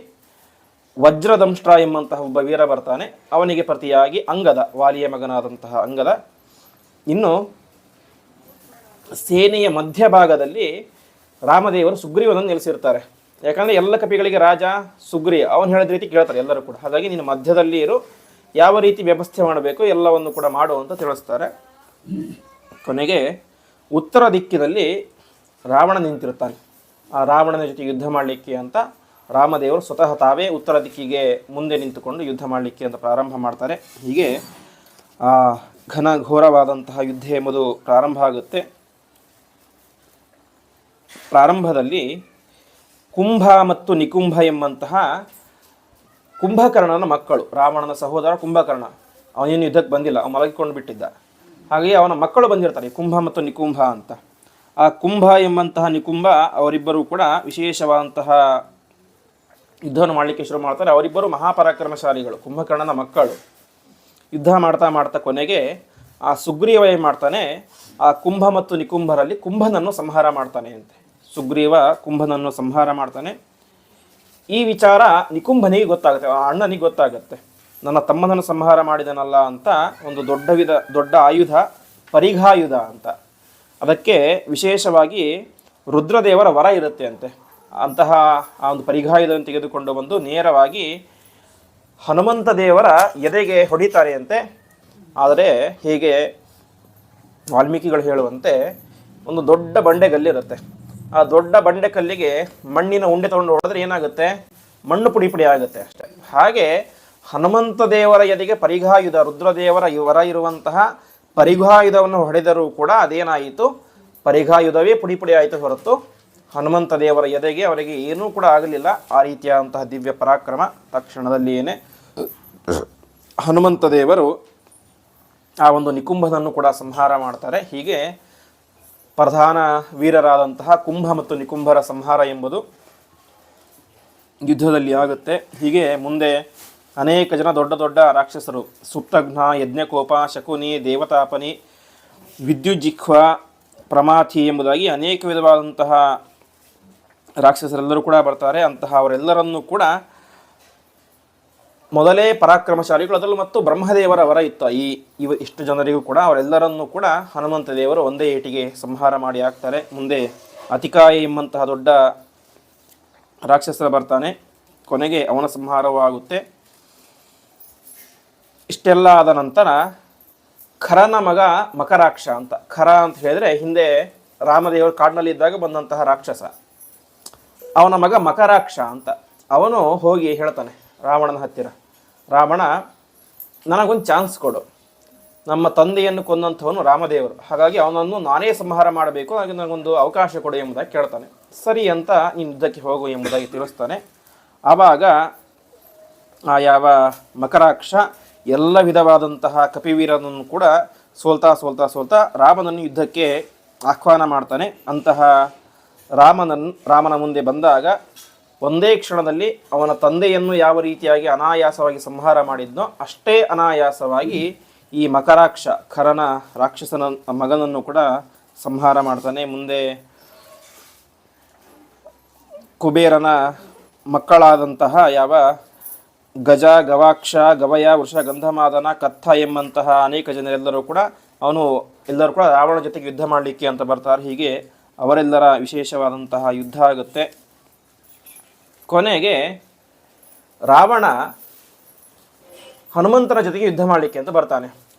ವಜ್ರದಂಷ್ಟ್ರ ಎಂಬಂತಹ ಒಬ್ಬ ವೀರ ಬರ್ತಾನೆ, ಅವನಿಗೆ ಪ್ರತಿಯಾಗಿ ಅಂಗದ, ವಾಲಿಯ ಮಗನಾದಂತಹ ಅಂಗದ. ಇನ್ನು ಸೇನೆಯ ಮಧ್ಯಭಾಗದಲ್ಲಿ ರಾಮದೇವರು ಸುಗ್ರೀವನನ್ನು ನೆಲೆಸಿರ್ತಾರೆ. ಯಾಕಂದರೆ ಎಲ್ಲ ಕಪಿಗಳಿಗೆ ರಾಜ ಸುಗ್ರೀವ, ಅವನು ಹೇಳಿದ ರೀತಿ ಕೇಳ್ತಾರೆ ಎಲ್ಲರೂ ಕೂಡ. ಹಾಗಾಗಿ ನೀನು ಮಧ್ಯದಲ್ಲಿ ಇರು, ಯಾವ ರೀತಿ ವ್ಯವಸ್ಥೆ ಮಾಡಬೇಕು ಎಲ್ಲವನ್ನು ಕೂಡ ಮಾಡು ಅಂತ ತಿಳಿಸ್ತಾರೆ. ಕೊನೆಗೆ ಉತ್ತರ ದಿಕ್ಕಿನಲ್ಲಿ ರಾವಣ ನಿಂತಿರ್ತಾನೆ. ಆ ರಾವಣನ ಜೊತೆ ಯುದ್ಧ ಮಾಡಲಿಕ್ಕೆ ಅಂತ ರಾಮದೇವರು ಸ್ವತಃ ತಾವೇ ಉತ್ತರ ದಿಕ್ಕಿಗೆ ಮುಂದೆ ನಿಂತುಕೊಂಡು ಯುದ್ಧ ಮಾಡಲಿಕ್ಕೆ ಅಂತ ಪ್ರಾರಂಭ ಮಾಡ್ತಾರೆ. ಹೀಗೆ ಘನ ಘೋರವಾದಂತಹ ಯುದ್ಧ ಎಂಬುದು ಪ್ರಾರಂಭ ಆಗುತ್ತೆ. ಪ್ರಾರಂಭದಲ್ಲಿ ಕುಂಭ ಮತ್ತು ನಿಕುಂಭ ಎಂಬಂತಹ ಕುಂಭಕರ್ಣನ ಮಕ್ಕಳು, ರಾವಣನ ಸಹೋದರ ಕುಂಭಕರ್ಣ, ಅವನೇನು ಯುದ್ಧಕ್ಕೆ ಬಂದಿಲ್ಲ, ಅವನು ಮಲಗಿಕೊಂಡು ಬಿಟ್ಟಿದ್ದ. ಹಾಗೆಯೇ ಅವನ ಮಕ್ಕಳು ಬಂದಿರ್ತಾರೆ, ಕುಂಭ ಮತ್ತು ನಿಕುಂಭ ಅಂತ. ಆ ಕುಂಭ ಎಂಬಂತಹ ನಿಕುಂಭ ಅವರಿಬ್ಬರೂ ಕೂಡ ವಿಶೇಷವಾದಂತಹ ಯುದ್ಧವನ್ನು ಮಾಡಲಿಕ್ಕೆ ಶುರು ಮಾಡ್ತಾರೆ. ಅವರಿಬ್ಬರು ಮಹಾಪರಾಕ್ರಮಶಾಲಿಗಳು, ಕುಂಭಕರ್ಣನ ಮಕ್ಕಳು. ಯುದ್ಧ ಮಾಡ್ತಾ ಮಾಡ್ತಾ ಕೊನೆಗೆ ಆ ಸುಗ್ರೀವ ಏನು ಮಾಡ್ತಾನೆ, ಆ ಕುಂಭ ಮತ್ತು ನಿಕುಂಭರಲ್ಲಿ ಕುಂಭನನ್ನು ಸಂಹಾರ ಮಾಡ್ತಾನೆ ಅಂತೆ. ಸುಗ್ರೀವ ಕುಂಭನನ್ನು ಸಂಹಾರ ಮಾಡ್ತಾನೆ. ಈ ವಿಚಾರ ನಿಕುಂಭನಿಗೆ ಗೊತ್ತಾಗುತ್ತೆ, ಅಣ್ಣನಿಗೆ ಗೊತ್ತಾಗುತ್ತೆ. ನನ್ನ ತಮ್ಮನನ್ನು ಸಂಹಾರ ಮಾಡಿದನಲ್ಲ ಅಂತ ಒಂದು ದೊಡ್ಡ ಆಯುಧ, ಪರಿಘಾಯುಧ ಅಂತ. ಅದಕ್ಕೆ ವಿಶೇಷವಾಗಿ ರುದ್ರದೇವರ ವರ ಇರುತ್ತೆ ಅಂತೆ. ಅಂತಹ ಆ ಒಂದು ಪರಿಘಾಯುಧವನ್ನು ತೆಗೆದುಕೊಂಡು ಬಂದು ನೇರವಾಗಿ ಹನುಮಂತ ದೇವರ ಎದೆಗೆ ಹೊಡಿತಾರೆ ಅಂತೆ. ಆದರೆ ಹೀಗೆ ವಾಲ್ಮೀಕಿಗಳು ಹೇಳುವಂತೆ ಒಂದು ದೊಡ್ಡ ಬಂಡೆಗಲ್ಲಿರುತ್ತೆ. ಆ ದೊಡ್ಡ ಬಂಡೆ ಕಲ್ಲಿಗೆ ಮಣ್ಣಿನ ಉಂಡೆ ತಗೊಂಡು ಹೊಡೆದ್ರೆ ಏನಾಗುತ್ತೆ, ಮಣ್ಣು ಪುಡಿ ಪುಡಿ ಆಗುತ್ತೆ ಅಷ್ಟೆ. ಹಾಗೆ ಹನುಮಂತ ದೇವರ ಎದೆಗೆ ಪರಿಘಾಯುಧ, ರುದ್ರದೇವರ ವರ ಇರುವಂತಹ ಪರಿಘಾಯುಧವನ್ನು ಹೊಡೆದರೂ ಕೂಡ ಅದೇನಾಯಿತು, ಪರಿಘಾಯುಧವೇ ಪುಡಿ ಪುಡಿ ಆಯಿತು ಹೊರತು ಹನುಮಂತ ದೇವರ ಎದೆಗೆ ಅವರಿಗೆ ಏನೂ ಕೂಡ ಆಗಲಿಲ್ಲ. ಆ ರೀತಿಯಾದಂತಹ ದಿವ್ಯ ಪರಾಕ್ರಮ. ತಕ್ಷಣದಲ್ಲಿಯೇ ಹನುಮಂತ ದೇವರು ಆ ಒಂದು ನಿಕುಂಭನನ್ನು ಕೂಡ ಸಂಹಾರ ಮಾಡ್ತಾರೆ. ಹೀಗೆ ಪ್ರಧಾನ ವೀರರಾದಂತಹ ಕುಂಭ ಮತ್ತು ನಿಕುಂಭರ ಸಂಹಾರ ಎಂಬುದು ಯುದ್ಧದಲ್ಲಿ ಆಗುತ್ತೆ. ಹೀಗೆ ಮುಂದೆ ಅನೇಕ ಜನ ದೊಡ್ಡ ದೊಡ್ಡ ರಾಕ್ಷಸರು, ಸುಪ್ತಘ್ನ, ಯಜ್ಞಕೋಪ, ಶಕುನಿ, ದೇವತಾಪನಿ, ವಿದ್ಯುಜ್ಜಿಹ್ವ, ಪ್ರಮಾಥಿ ಎಂಬುದಾಗಿ ಅನೇಕ ವಿಧವಾದಂತಹ ರಾಕ್ಷಸರೆಲ್ಲರೂ ಕೂಡ ಬರ್ತಾರೆ. ಅಂತಹ ಅವರೆಲ್ಲರನ್ನೂ ಕೂಡ ಮೊದಲೇ ಪರಾಕ್ರಮಶಾಲಿಗಳು, ಅದರಲ್ಲೂ ಮತ್ತು ಬ್ರಹ್ಮದೇವರ ವರ ಇತ್ತು ಇಷ್ಟು ಜನರಿಗೂ ಕೂಡ. ಅವರೆಲ್ಲರನ್ನೂ ಕೂಡ ಹನುಮಂತ ದೇವರು ಒಂದೇ ಏಟಿಗೆ ಸಂಹಾರ ಮಾಡಿ ಹಾಕ್ತಾರೆ. ಮುಂದೆ ಅತಿಕಾಯ ಎಂಬಂತಹ ದೊಡ್ಡ ರಾಕ್ಷಸರ ಬರ್ತಾನೆ. ಕೊನೆಗೆ ಅವನ ಸಂಹಾರವೂ ಆಗುತ್ತೆ. ಇಷ್ಟೆಲ್ಲ ಆದ ನಂತರ ಖರನ ಮಗ ಮಕರಾಕ್ಷ ಅಂತ. ಖರ ಅಂತ ಹೇಳಿದ್ರೆ ಹಿಂದೆ ರಾಮದೇವರು ಕಾಡಿನಲ್ಲಿದ್ದಾಗ ಬಂದಂತಹ ರಾಕ್ಷಸ, ಅವನ ಮಗ ಮಕರಾಕ್ಷ ಅಂತ. ಅವನು ಹೋಗಿ ಹೇಳ್ತಾನೆ ರಾವಣನ ಹತ್ತಿರ, ರಾವಣ ನನಗೊಂದು ಚಾನ್ಸ್ ಕೊಡು, ನಮ್ಮ ತಂದೆಯನ್ನು ಕೊಂದಂಥವನು ರಾಮದೇವರು, ಹಾಗಾಗಿ ಅವನನ್ನು ನಾನೇ ಸಂಹಾರ ಮಾಡಬೇಕು, ಹಾಗೆ ನನಗೊಂದು ಅವಕಾಶ ಕೊಡು ಎಂಬುದಾಗಿ ಕೇಳ್ತಾನೆ. ಸರಿ ಅಂತ ನೀನು ಯುದ್ಧಕ್ಕೆ ಹೋಗು ಎಂಬುದಾಗಿ ತಿಳಿಸ್ತಾನೆ. ಆವಾಗ ಆ ಯಾವ ಮಕರಾಕ್ಷ ಎಲ್ಲ ವಿಧವಾದಂತಹ ಕಪಿವೀರನನ್ನು ಕೂಡ ಸೋಲ್ತಾ ರಾಮನನ್ನು ಯುದ್ಧಕ್ಕೆ ಆಹ್ವಾನ ಮಾಡ್ತಾನೆ. ಅಂತಹ ರಾಮನ ಮುಂದೆ ಬಂದಾಗ ಒಂದೇ ಕ್ಷಣದಲ್ಲಿ ಅವನ ತಂದೆಯನ್ನು ಯಾವ ರೀತಿಯಾಗಿ ಅನಾಯಾಸವಾಗಿ ಸಂಹಾರ ಮಾಡಿದ್ನೋ ಅಷ್ಟೇ ಅನಾಯಾಸವಾಗಿ ಈ ಮಕರಾಕ್ಷ, ಖರನ ರಾಕ್ಷಸನ ಮಗನನ್ನು ಕೂಡ ಸಂಹಾರ ಮಾಡ್ತಾನೆ. ಮುಂದೆ ಕುಬೇರನ ಮಕ್ಕಳಾದಂತಹ ಯಾವ ಗಜ, ಗವಾಕ್ಷ, ಗವಯ, ವೃಷ, ಗಂಧಮಾದನ, ಕತ್ತ ಎಂಬಂತಹ ಅನೇಕ ಜನರೆಲ್ಲರೂ ಕೂಡ ಎಲ್ಲರೂ ಕೂಡ ರಾವಣ ಜೊತೆಗೆ ಯುದ್ಧ ಮಾಡಲಿಕ್ಕೆ ಅಂತ ಬರ್ತಾರೆ. ಹೀಗೆ ಅವರೆಲ್ಲರ ವಿಶೇಷವಾದಂತಹ ಯುದ್ಧ ಆಗುತ್ತೆ. ಕೊನೆಗೆ ರಾವಣ ಹನುಮಂತನ ಜೊತೆಗೆ ಯುದ್ಧ ಮಾಡಲಿಕ್ಕೆ ಅಂತ ಬರ್ತಾನೆ.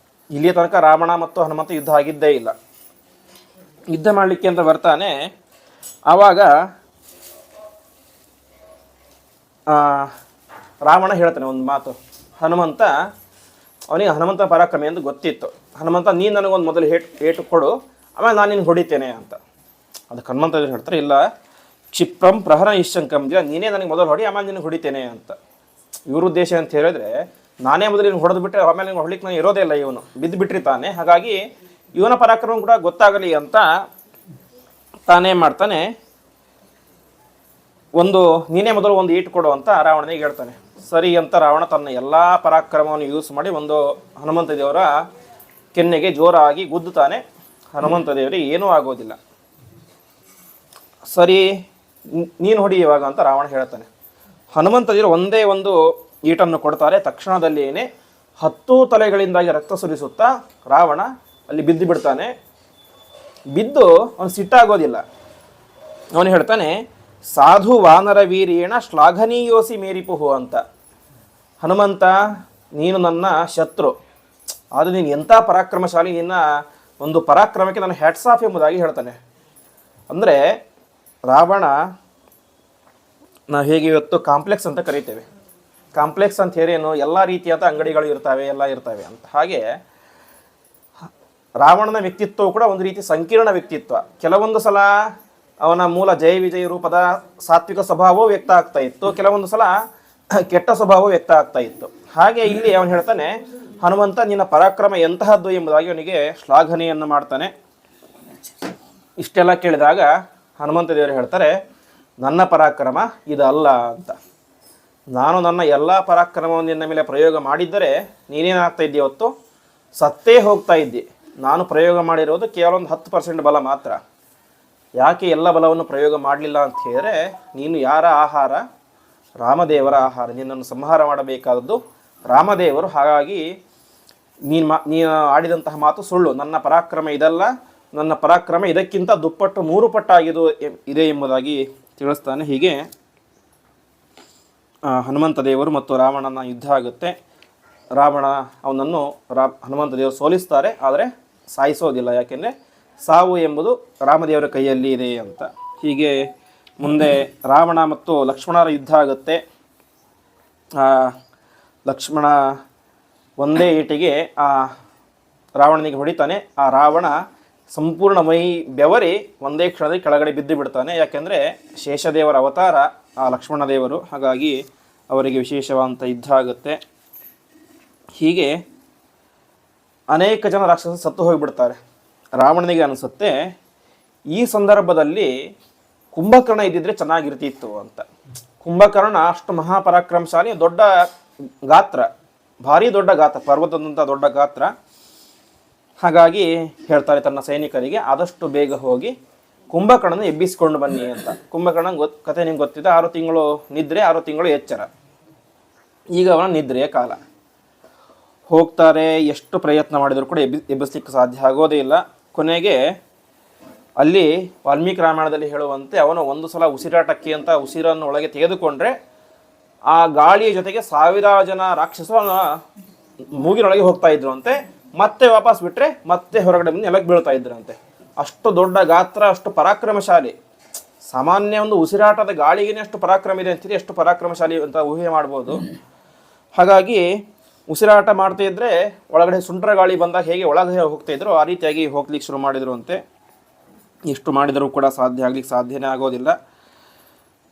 ಇಲ್ಲಿಯ ತನಕ ರಾವಣ ಮತ್ತು ಹನುಮಂತ ಯುದ್ಧ ಆಗಿದ್ದೇ ಇಲ್ಲ. ಯುದ್ಧ ಮಾಡಲಿಕ್ಕೆ ಅಂತ ಬರ್ತಾನೆ. ಆವಾಗ ರಾವಣ ಹೇಳ್ತಾನೆ ಒಂದು ಮಾತು. ಅವನಿಗೆ ಹನುಮಂತ ಪರಾಕ್ರಮಿ ಎಂದು ಗೊತ್ತಿತ್ತು. ಹನುಮಂತ, ನೀನು ನನಗೊಂದು ಮೊದಲು ಏಟು ಕೊಡು, ಆಮೇಲೆ ನಾನು ನಿನ್ಗೆ ಹೊಡಿತೇನೆ ಅಂತ. ಅದಕ್ಕೆ ಹನುಮಂತ ಹೇಳ್ತಾರೆ, ಇಲ್ಲ, ಕ್ಷಿಪ್ರಂ ಪ್ರಹರ ನಿಶ್ಶಂಕಂ, ನೀನೇ ನನಗೆ ಮೊದಲು ಹೊಡಿ, ಆಮೇಲೆ ನಿನಗೆ ಹೊಡಿತೇನೆ ಅಂತ. ಇವ್ರ ಉದ್ದೇಶ ಅಂತ ಹೇಳಿದ್ರೆ, ನಾನೇ ಮೊದಲು ನಿನ್ಗೆ ಹೊಡೆದು ಬಿಟ್ಟರೆ ಆಮೇಲೆ ನಿನ್ಗೆ ಹೊಡ್ಲಿಕ್ಕೆ ನಾನು ಇರೋದೇ ಇಲ್ಲ, ಇವನು ಬಿದ್ದು ಬಿಟ್ಟಿರ್ತಾನೆ. ಹಾಗಾಗಿ ಇವನ ಪರಾಕ್ರಮ ಕೂಡ ಗೊತ್ತಾಗಲಿ ಅಂತ ತಾನೇ ಮಾಡ್ತಾನೆ, ನೀನೇ ಮೊದಲು ಒಂದು ಈಟ್ ಕೊಡು ಅಂತ ರಾವಣನಿಗೆ ಹೇಳ್ತಾನೆ. ಸರಿ ಅಂತ ರಾವಣ ತನ್ನ ಎಲ್ಲ ಪರಾಕ್ರಮವನ್ನು ಯೂಸ್ ಮಾಡಿ ಒಂದು ಹನುಮಂತ ದೇವರ ಕೆನ್ನೆಗೆ ಜೋರಾಗಿ ಗುದ್ದುತ್ತಾನೆ. ಹನುಮಂತ ದೇವರಿಗೆ ಏನೂ ಆಗೋದಿಲ್ಲ. ಸರಿ, ನೀನು ಹೊಡಿ ಇವಾಗ ಅಂತ ರಾವಣ ಹೇಳ್ತಾನೆ. ಹನುಮಂತ ದೇವರು ಒಂದೇ ಒಂದು ಈಟನ್ನು ಕೊಡ್ತಾರೆ. ತಕ್ಷಣದಲ್ಲಿಯೇ 10 ತಲೆಗಳಿಂದಾಗಿ ರಕ್ತ ಸುರಿಸುತ್ತಾ ರಾವಣ ಅಲ್ಲಿ ಬಿದ್ದು ಬಿಡ್ತಾನೆ. ಬಿದ್ದು ಅವನು ಸಿಟ್ಟಾಗೋದಿಲ್ಲ. ಅವನು ಹೇಳ್ತಾನೆ, ಸಾಧು ವಾನರ ವೀರ್ಯೇಣ ಶ್ಲಾಘನೀಯೋಸಿ ಮೇರಿಪುಹು ಅಂತ. ಹನುಮಂತ, ನೀನು ನನ್ನ ಶತ್ರು, ಆದರೆ ನೀನು ಎಂಥ ಪರಾಕ್ರಮಶಾಲಿ, ನಿನ್ನ ಒಂದು ಪರಾಕ್ರಮಕ್ಕೆ ನಾನು ಹ್ಯಾಟ್ಸ್ ಆಫ್ ಎಂಬುದಾಗಿ ಹೇಳ್ತಾನೆ. ಅಂದರೆ ರಾವಣ ನಾವು ಹೇಗೆ ಇವತ್ತು ಕಾಂಪ್ಲೆಕ್ಸ್ ಅಂತ ಕರಿತೇವೆ. ಕಾಂಪ್ಲೆಕ್ಸ್ ಅಂತ ಹೇಳೇನು, ಎಲ್ಲ ರೀತಿಯಾದ ಅಂಗಡಿಗಳು ಇರ್ತವೆ, ಎಲ್ಲ ಇರ್ತವೆ ಅಂತ. ಹಾಗೆ ರಾವಣನ ವ್ಯಕ್ತಿತ್ವವು ಕೂಡ ಒಂದು ರೀತಿ ಸಂಕೀರ್ಣ ವ್ಯಕ್ತಿತ್ವ. ಕೆಲವೊಂದು ಸಲ ಅವನ ಮೂಲ ಜಯ ವಿಜಯ ರೂಪದ ಸಾತ್ವಿಕ ಸ್ವಭಾವವು ವ್ಯಕ್ತ ಆಗ್ತಾ ಇತ್ತು, ಕೆಲವೊಂದು ಸಲ ಕೆಟ್ಟ ಸ್ವಭಾವವು ವ್ಯಕ್ತ ಆಗ್ತಾ ಇತ್ತು. ಹಾಗೆ ಇಲ್ಲಿ ಅವನು ಹೇಳ್ತಾನೆ, ಹನುಮಂತ ನಿನ್ನ ಪರಾಕ್ರಮ ಎಂತಹದ್ದು ಎಂಬುದಾಗಿ ಅವನಿಗೆ ಶ್ಲಾಘನೆಯನ್ನು ಮಾಡ್ತಾನೆ. ಇಷ್ಟೆಲ್ಲ ಕೇಳಿದಾಗ ಹನುಮಂತ ದೇವರು ಹೇಳ್ತಾರೆ, ನನ್ನ ಪರಾಕ್ರಮ ಇದಲ್ಲ ಅಂತ. ನಾನು ನನ್ನ ಎಲ್ಲ ಪರಾಕ್ರಮವನ್ನು ನಿನ್ನ ಮೇಲೆ ಪ್ರಯೋಗ ಮಾಡಿದ್ದರೆ ನೀನೇನಾಗ್ತಾ ಇದ್ದೀಯ, ಹೊತ್ತು ಸತ್ತೇ ಹೋಗ್ತಾ ಇದ್ದಿ. ನಾನು ಪ್ರಯೋಗ ಮಾಡಿರೋದು ಕೇವಲ ಒಂದು 10% ಬಲ ಮಾತ್ರ. ಯಾಕೆ ಎಲ್ಲ ಬಲವನ್ನು ಪ್ರಯೋಗ ಮಾಡಲಿಲ್ಲ ಅಂತ ಹೇಳಿದ್ರೆ, ನೀನು ಯಾರ ಆಹಾರ? ರಾಮದೇವರ ಆಹಾರ. ನಿನ್ನನ್ನು ಸಂಹಾರ ಮಾಡಬೇಕಾದದ್ದು ರಾಮದೇವರು. ಹಾಗಾಗಿ ನೀನು ಆಡಿದಂತಹ ಮಾತು ಸುಳ್ಳು. ನನ್ನ ಪರಾಕ್ರಮ ಇದಲ್ಲ, ನನ್ನ ಪರಾಕ್ರಮ ಇದಕ್ಕಿಂತ ದುಪ್ಪಟ್ಟು 100 ಪಟ್ಟಾಗಿದು ಇದೆ ಎಂಬುದಾಗಿ ತಿಳಿಸ್ತಾನೆ. ಹೀಗೆ ಹನುಮಂತ ದೇವರು ಮತ್ತು ರಾವಣನ ಯುದ್ಧ ಆಗುತ್ತೆ. ರಾವಣ ಅವನನ್ನು ಹನುಮಂತ ದೇವರು ಸೋಲಿಸ್ತಾರೆ, ಆದರೆ ಸಾಯಿಸೋದಿಲ್ಲ. ಯಾಕೆಂದರೆ ಸಾವು ಎಂಬುದು ರಾಮದೇವರ ಕೈಯಲ್ಲಿ ಇದೆ ಅಂತ. ಹೀಗೆ ಮುಂದೆ ರಾವಣ ಮತ್ತು ಲಕ್ಷ್ಮಣರ ಯುದ್ಧ ಆಗುತ್ತೆ. ಲಕ್ಷ್ಮಣ ಒಂದೇ ಈಟಿಗೆ ರಾವಣನಿಗೆ ಹೊಡಿತಾನೆ. ಆ ರಾವಣ ಸಂಪೂರ್ಣ ಮೈ ಬೆವರಿ ಒಂದೇ ಕ್ಷಣದಲ್ಲಿ ಕೆಳಗಡೆ ಬಿದ್ದು ಬಿಡ್ತಾನೆ. ಯಾಕೆಂದರೆ ಶೇಷದೇವರ ಅವತಾರ ಆ ಲಕ್ಷ್ಮಣ ದೇವರು. ಹಾಗಾಗಿ ಅವರಿಗೆ ವಿಶೇಷವಾದಂಥ ಯುದ್ಧ ಆಗುತ್ತೆ. ಹೀಗೆ ಅನೇಕ ಜನ ರಾಕ್ಷಸರು ಸತ್ತು ಹೋಗಿಬಿಡ್ತಾರೆ. ರಾವಣನಿಗೆ ಅನಿಸುತ್ತೆ, ಈ ಸಂದರ್ಭದಲ್ಲಿ ಕುಂಭಕರ್ಣ ಇದ್ದಿದ್ರೆ ಚೆನ್ನಾಗಿರ್ತಿತ್ತು ಅಂತ. ಕುಂಭಕರ್ಣ ಅಷ್ಟು ಮಹಾಪರಾಕ್ರಮಶಾಲಿ, ದೊಡ್ಡ ಗಾತ್ರ, ಭಾರಿ ದೊಡ್ಡ ಗಾತ್ರ, ಪರ್ವತದಂಥ ದೊಡ್ಡ ಗಾತ್ರ. ಹಾಗಾಗಿ ಹೇಳ್ತಾರೆ ತನ್ನ ಸೈನಿಕರಿಗೆ, ಆದಷ್ಟು ಬೇಗ ಹೋಗಿ ಕುಂಭಕರ್ಣನ ಎಬ್ಬಿಸಿಕೊಂಡು ಬನ್ನಿ ಅಂತ. ಕುಂಭಕರ್ಣ ಕಥೆ ನಿಮ್ಗೆ ಗೊತ್ತಿದೆ, 6 ತಿಂಗಳು ನಿದ್ರೆ, 6 ತಿಂಗಳು ಎಚ್ಚರ. ಈಗ ಅವನ ನಿದ್ರೆಯ ಕಾಲ. ಹೋಗ್ತಾರೆ, ಎಷ್ಟು ಪ್ರಯತ್ನ ಮಾಡಿದರೂ ಕೂಡ ಎಬ್ಬಿಸ್ಲಿಕ್ಕೆ ಸಾಧ್ಯ ಆಗೋದೇ ಇಲ್ಲ. ಕೊನೆಗೆ ಅಲ್ಲಿ ವಾಲ್ಮೀಕಿ ರಾಮಾಯಣದಲ್ಲಿ ಹೇಳುವಂತೆ ಅವನು ಒಂದು ಸಲ ಉಸಿರಾಟಕ್ಕೆ ಅಂತ ಉಸಿರನ್ನು ಒಳಗೆ ತೆಗೆದುಕೊಂಡ್ರೆ ಆ ಗಾಳಿಯ ಜೊತೆಗೆ 1000 ಜನ ರಾಕ್ಷಸರು ಮೂಗಿನೊಳಗೆ ಹೋಗ್ತಾ ಇದ್ರು ಅಂತೆ. ಮತ್ತೆ ವಾಪಸ್ ಬಿಟ್ಟರೆ ಮತ್ತೆ ಹೊರಗಡೆ ಬಂದು ನೆಲಕ್ಕೆ ಬೀಳ್ತಾ ಇದ್ರಂತೆ. ಅಷ್ಟು ದೊಡ್ಡ ಗಾತ್ರ, ಅಷ್ಟು ಪರಾಕ್ರಮಶಾಲಿ. ಸಾಮಾನ್ಯ ಒಂದು ಉಸಿರಾಟದ ಗಾಳಿಗೆ ಅಷ್ಟು ಪರಾಕ್ರಮ ಇದೆ ಅಂತೀರಿ, ಎಷ್ಟು ಪರಾಕ್ರಮಶಾಲಿ ಅಂತ ಊಹೆ ಮಾಡ್ಬೋದು. ಹಾಗಾಗಿ ಉಸಿರಾಟ ಮಾಡ್ತಾ ಇದ್ದರೆ ಒಳಗಡೆ ಸುಂಟರ ಗಾಳಿ ಬಂದಾಗ ಹೇಗೆ ಒಳಗೆ ಹೋಗ್ತಾ ಇದ್ರು, ಆ ರೀತಿಯಾಗಿ ಹೋಗ್ಲಿಕ್ಕೆ ಶುರು ಮಾಡಿದರು ಅಂತೆ. ಎಷ್ಟು ಮಾಡಿದರೂ ಕೂಡ ಸಾಧ್ಯನೇ ಆಗೋದಿಲ್ಲ.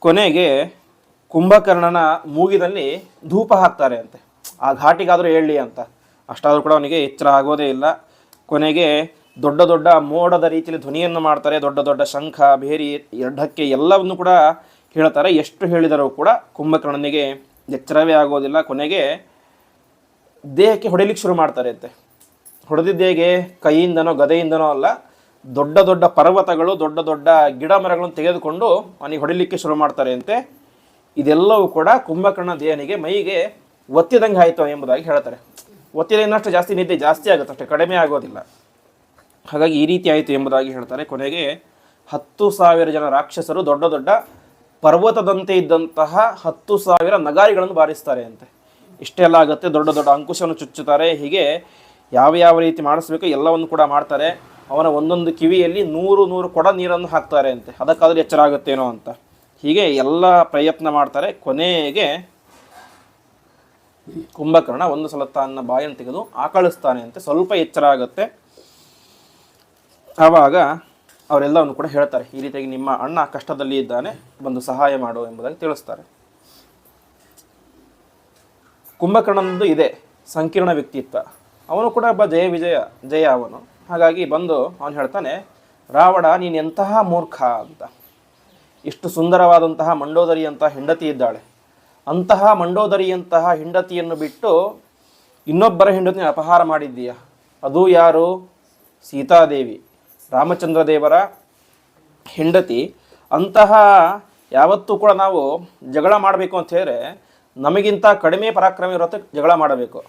ಕೊನೆಗೆ ಕುಂಭಕರ್ಣನ ಮೂಗಿನಲ್ಲಿ ಧೂಪ ಹಾಕ್ತಾರೆ ಅಂತೆ, ಆ ಘಾಟಿಗಾದರೂ ಹೇಳಲಿ ಅಂತ. ಅಷ್ಟಾದರೂ ಕೂಡ ಅವನಿಗೆ ಎಚ್ಚರ ಆಗೋದೇ ಇಲ್ಲ. ಕೊನೆಗೆ ದೊಡ್ಡ ದೊಡ್ಡ ಮೋಡದ ರೀತಿಯಲ್ಲಿ ಧ್ವನಿಯನ್ನು ಮಾಡ್ತಾರೆ. ದೊಡ್ಡ ದೊಡ್ಡ ಶಂಖ, ಭೇರಿ, ಢಕ್ಕೆ ಎಲ್ಲವನ್ನು ಕೂಡ ಹೇಳ್ತಾರೆ. ಎಷ್ಟು ಹೇಳಿದರೂ ಕೂಡ ಕುಂಭಕರ್ಣನಿಗೆ ಎಚ್ಚರವೇ ಆಗೋದಿಲ್ಲ. ಕೊನೆಗೆ ದೇಹಕ್ಕೆ ಹೊಡಿಲಿಕ್ಕೆ ಶುರು ಮಾಡ್ತಾರೆ ಅಂತೆ. ಹೊಡೆದಿದ್ದೇಗೆ ಕೈಯಿಂದನೋ ಗದೆಯಿಂದನೋ ಅಲ್ಲ, ದೊಡ್ಡ ದೊಡ್ಡ ಪರ್ವತಗಳು, ದೊಡ್ಡ ದೊಡ್ಡ ಗಿಡ ಮರಗಳನ್ನು ತೆಗೆದುಕೊಂಡು ಅವನಿಗೆ ಹೊಡಿಲಿಕ್ಕೆ ಶುರು ಮಾಡ್ತಾರೆ ಅಂತೆ. ಇದೆಲ್ಲವೂ ಕೂಡ ಕುಂಭಕರ್ಣ ದೇಹನಿಗೆ ಮೈಗೆ ಒತ್ತಿದಂಗೆ ಆಯಿತು ಎಂಬುದಾಗಿ ಹೇಳ್ತಾರೆ. ಒತ್ತಿದ ಇನ್ನಷ್ಟು ಜಾಸ್ತಿ ನಿದ್ದೆ ಜಾಸ್ತಿ ಆಗುತ್ತೆ, ಅಷ್ಟೇ ಕಡಿಮೆ ಆಗೋದಿಲ್ಲ. ಹಾಗಾಗಿ ಈ ರೀತಿ ಆಯಿತು ಎಂಬುದಾಗಿ ಹೇಳ್ತಾರೆ. ಕೊನೆಗೆ 10,000 ಜನ ರಾಕ್ಷಸರು ದೊಡ್ಡ ದೊಡ್ಡ ಪರ್ವತದಂತೆ ಇದ್ದಂತಹ 10,000 ನಗಾರಿಗಳನ್ನು ಬಾರಿಸ್ತಾರೆ ಅಂತೆ. ಇಷ್ಟೆಲ್ಲ ಆಗುತ್ತೆ. ದೊಡ್ಡ ದೊಡ್ಡ ಅಂಕುಶವನ್ನು ಚುಚ್ಚುತ್ತಾರೆ. ಹೀಗೆ ಯಾವ ರೀತಿ ಮಾಡಿಸ್ಬೇಕು ಎಲ್ಲವನ್ನು ಕೂಡ ಮಾಡ್ತಾರೆ. ಅವನ ಒಂದೊಂದು ಕಿವಿಯಲ್ಲಿ 100 ಕೊಡ ನೀರನ್ನು ಹಾಕ್ತಾರೆ ಅಂತೆ, ಅದಕ್ಕಾದರೂ ಎಚ್ಚರ ಆಗುತ್ತೇನೋ ಅಂತ. ಹೀಗೆ ಎಲ್ಲ ಪ್ರಯತ್ನ ಮಾಡ್ತಾರೆ. ಕೊನೆಗೆ ಕುಂಭಕರ್ಣ ಒಂದು ಸಲ ತನ್ನ ಬಾಯನ್ನು ತೆಗೆದು ಆಕಳಿಸ್ತಾನೆ ಅಂತೆ. ಸ್ವಲ್ಪ ಎಚ್ಚರ ಆಗುತ್ತೆ. ಆವಾಗ ಅವರೆಲ್ಲವನ್ನು ಕೂಡ ಹೇಳ್ತಾರೆ, ಈ ರೀತಿಯಾಗಿ ನಿಮ್ಮ ಅಣ್ಣ ಕಷ್ಟದಲ್ಲಿ ಇದ್ದಾನೆ, ಬಂದು ಸಹಾಯ ಮಾಡು ಎಂಬುದಾಗಿ ತಿಳಿಸ್ತಾರೆ. ಕುಂಭಕರ್ಣನದು ಇದೆ ಸಂಕೀರ್ಣ ವ್ಯಕ್ತಿತ್ವ. ಅವನು ಕೂಡ ಒಬ್ಬ ಜಯ ಅವನು. ಹಾಗಾಗಿ ಬಂದು ಅವನು ಹೇಳ್ತಾನೆ, ರಾವಣ ನೀನು ಎಂತಹ ಮೂರ್ಖ ಅಂತ. ಇಷ್ಟು ಸುಂದರವಾದಂತಹ ಮಂಡೋದರಿಯಂತಹ ಹೆಂಡತಿ ಇದ್ದಾಳೆ. ಅಂತಹ ಮಂಡೋದರಿಯಂತಹ ಹೆಂಡತಿಯನ್ನು ಬಿಟ್ಟು ಇನ್ನೊಬ್ಬರ ಹೆಂಡತಿನ ಅಪಹಾರ ಮಾಡಿದ್ದೀಯ. ಅದು ಯಾರು? ಸೀತಾದೇವಿ, ರಾಮಚಂದ್ರ ದೇವರ ಹೆಂಡತಿ. ಅಂತಹ ಯಾವತ್ತೂ ಕೂಡ ನಾವು ಜಗಳ ಮಾಡಬೇಕು ಅಂತ ಹೇಳಿದ್ರೆ ನಮಗಿಂತ ಕಡಿಮೆ ಪರಾಕ್ರಮ ಇರುತ್ತೆ ಜಗಳ ಮಾಡಬೇಕು.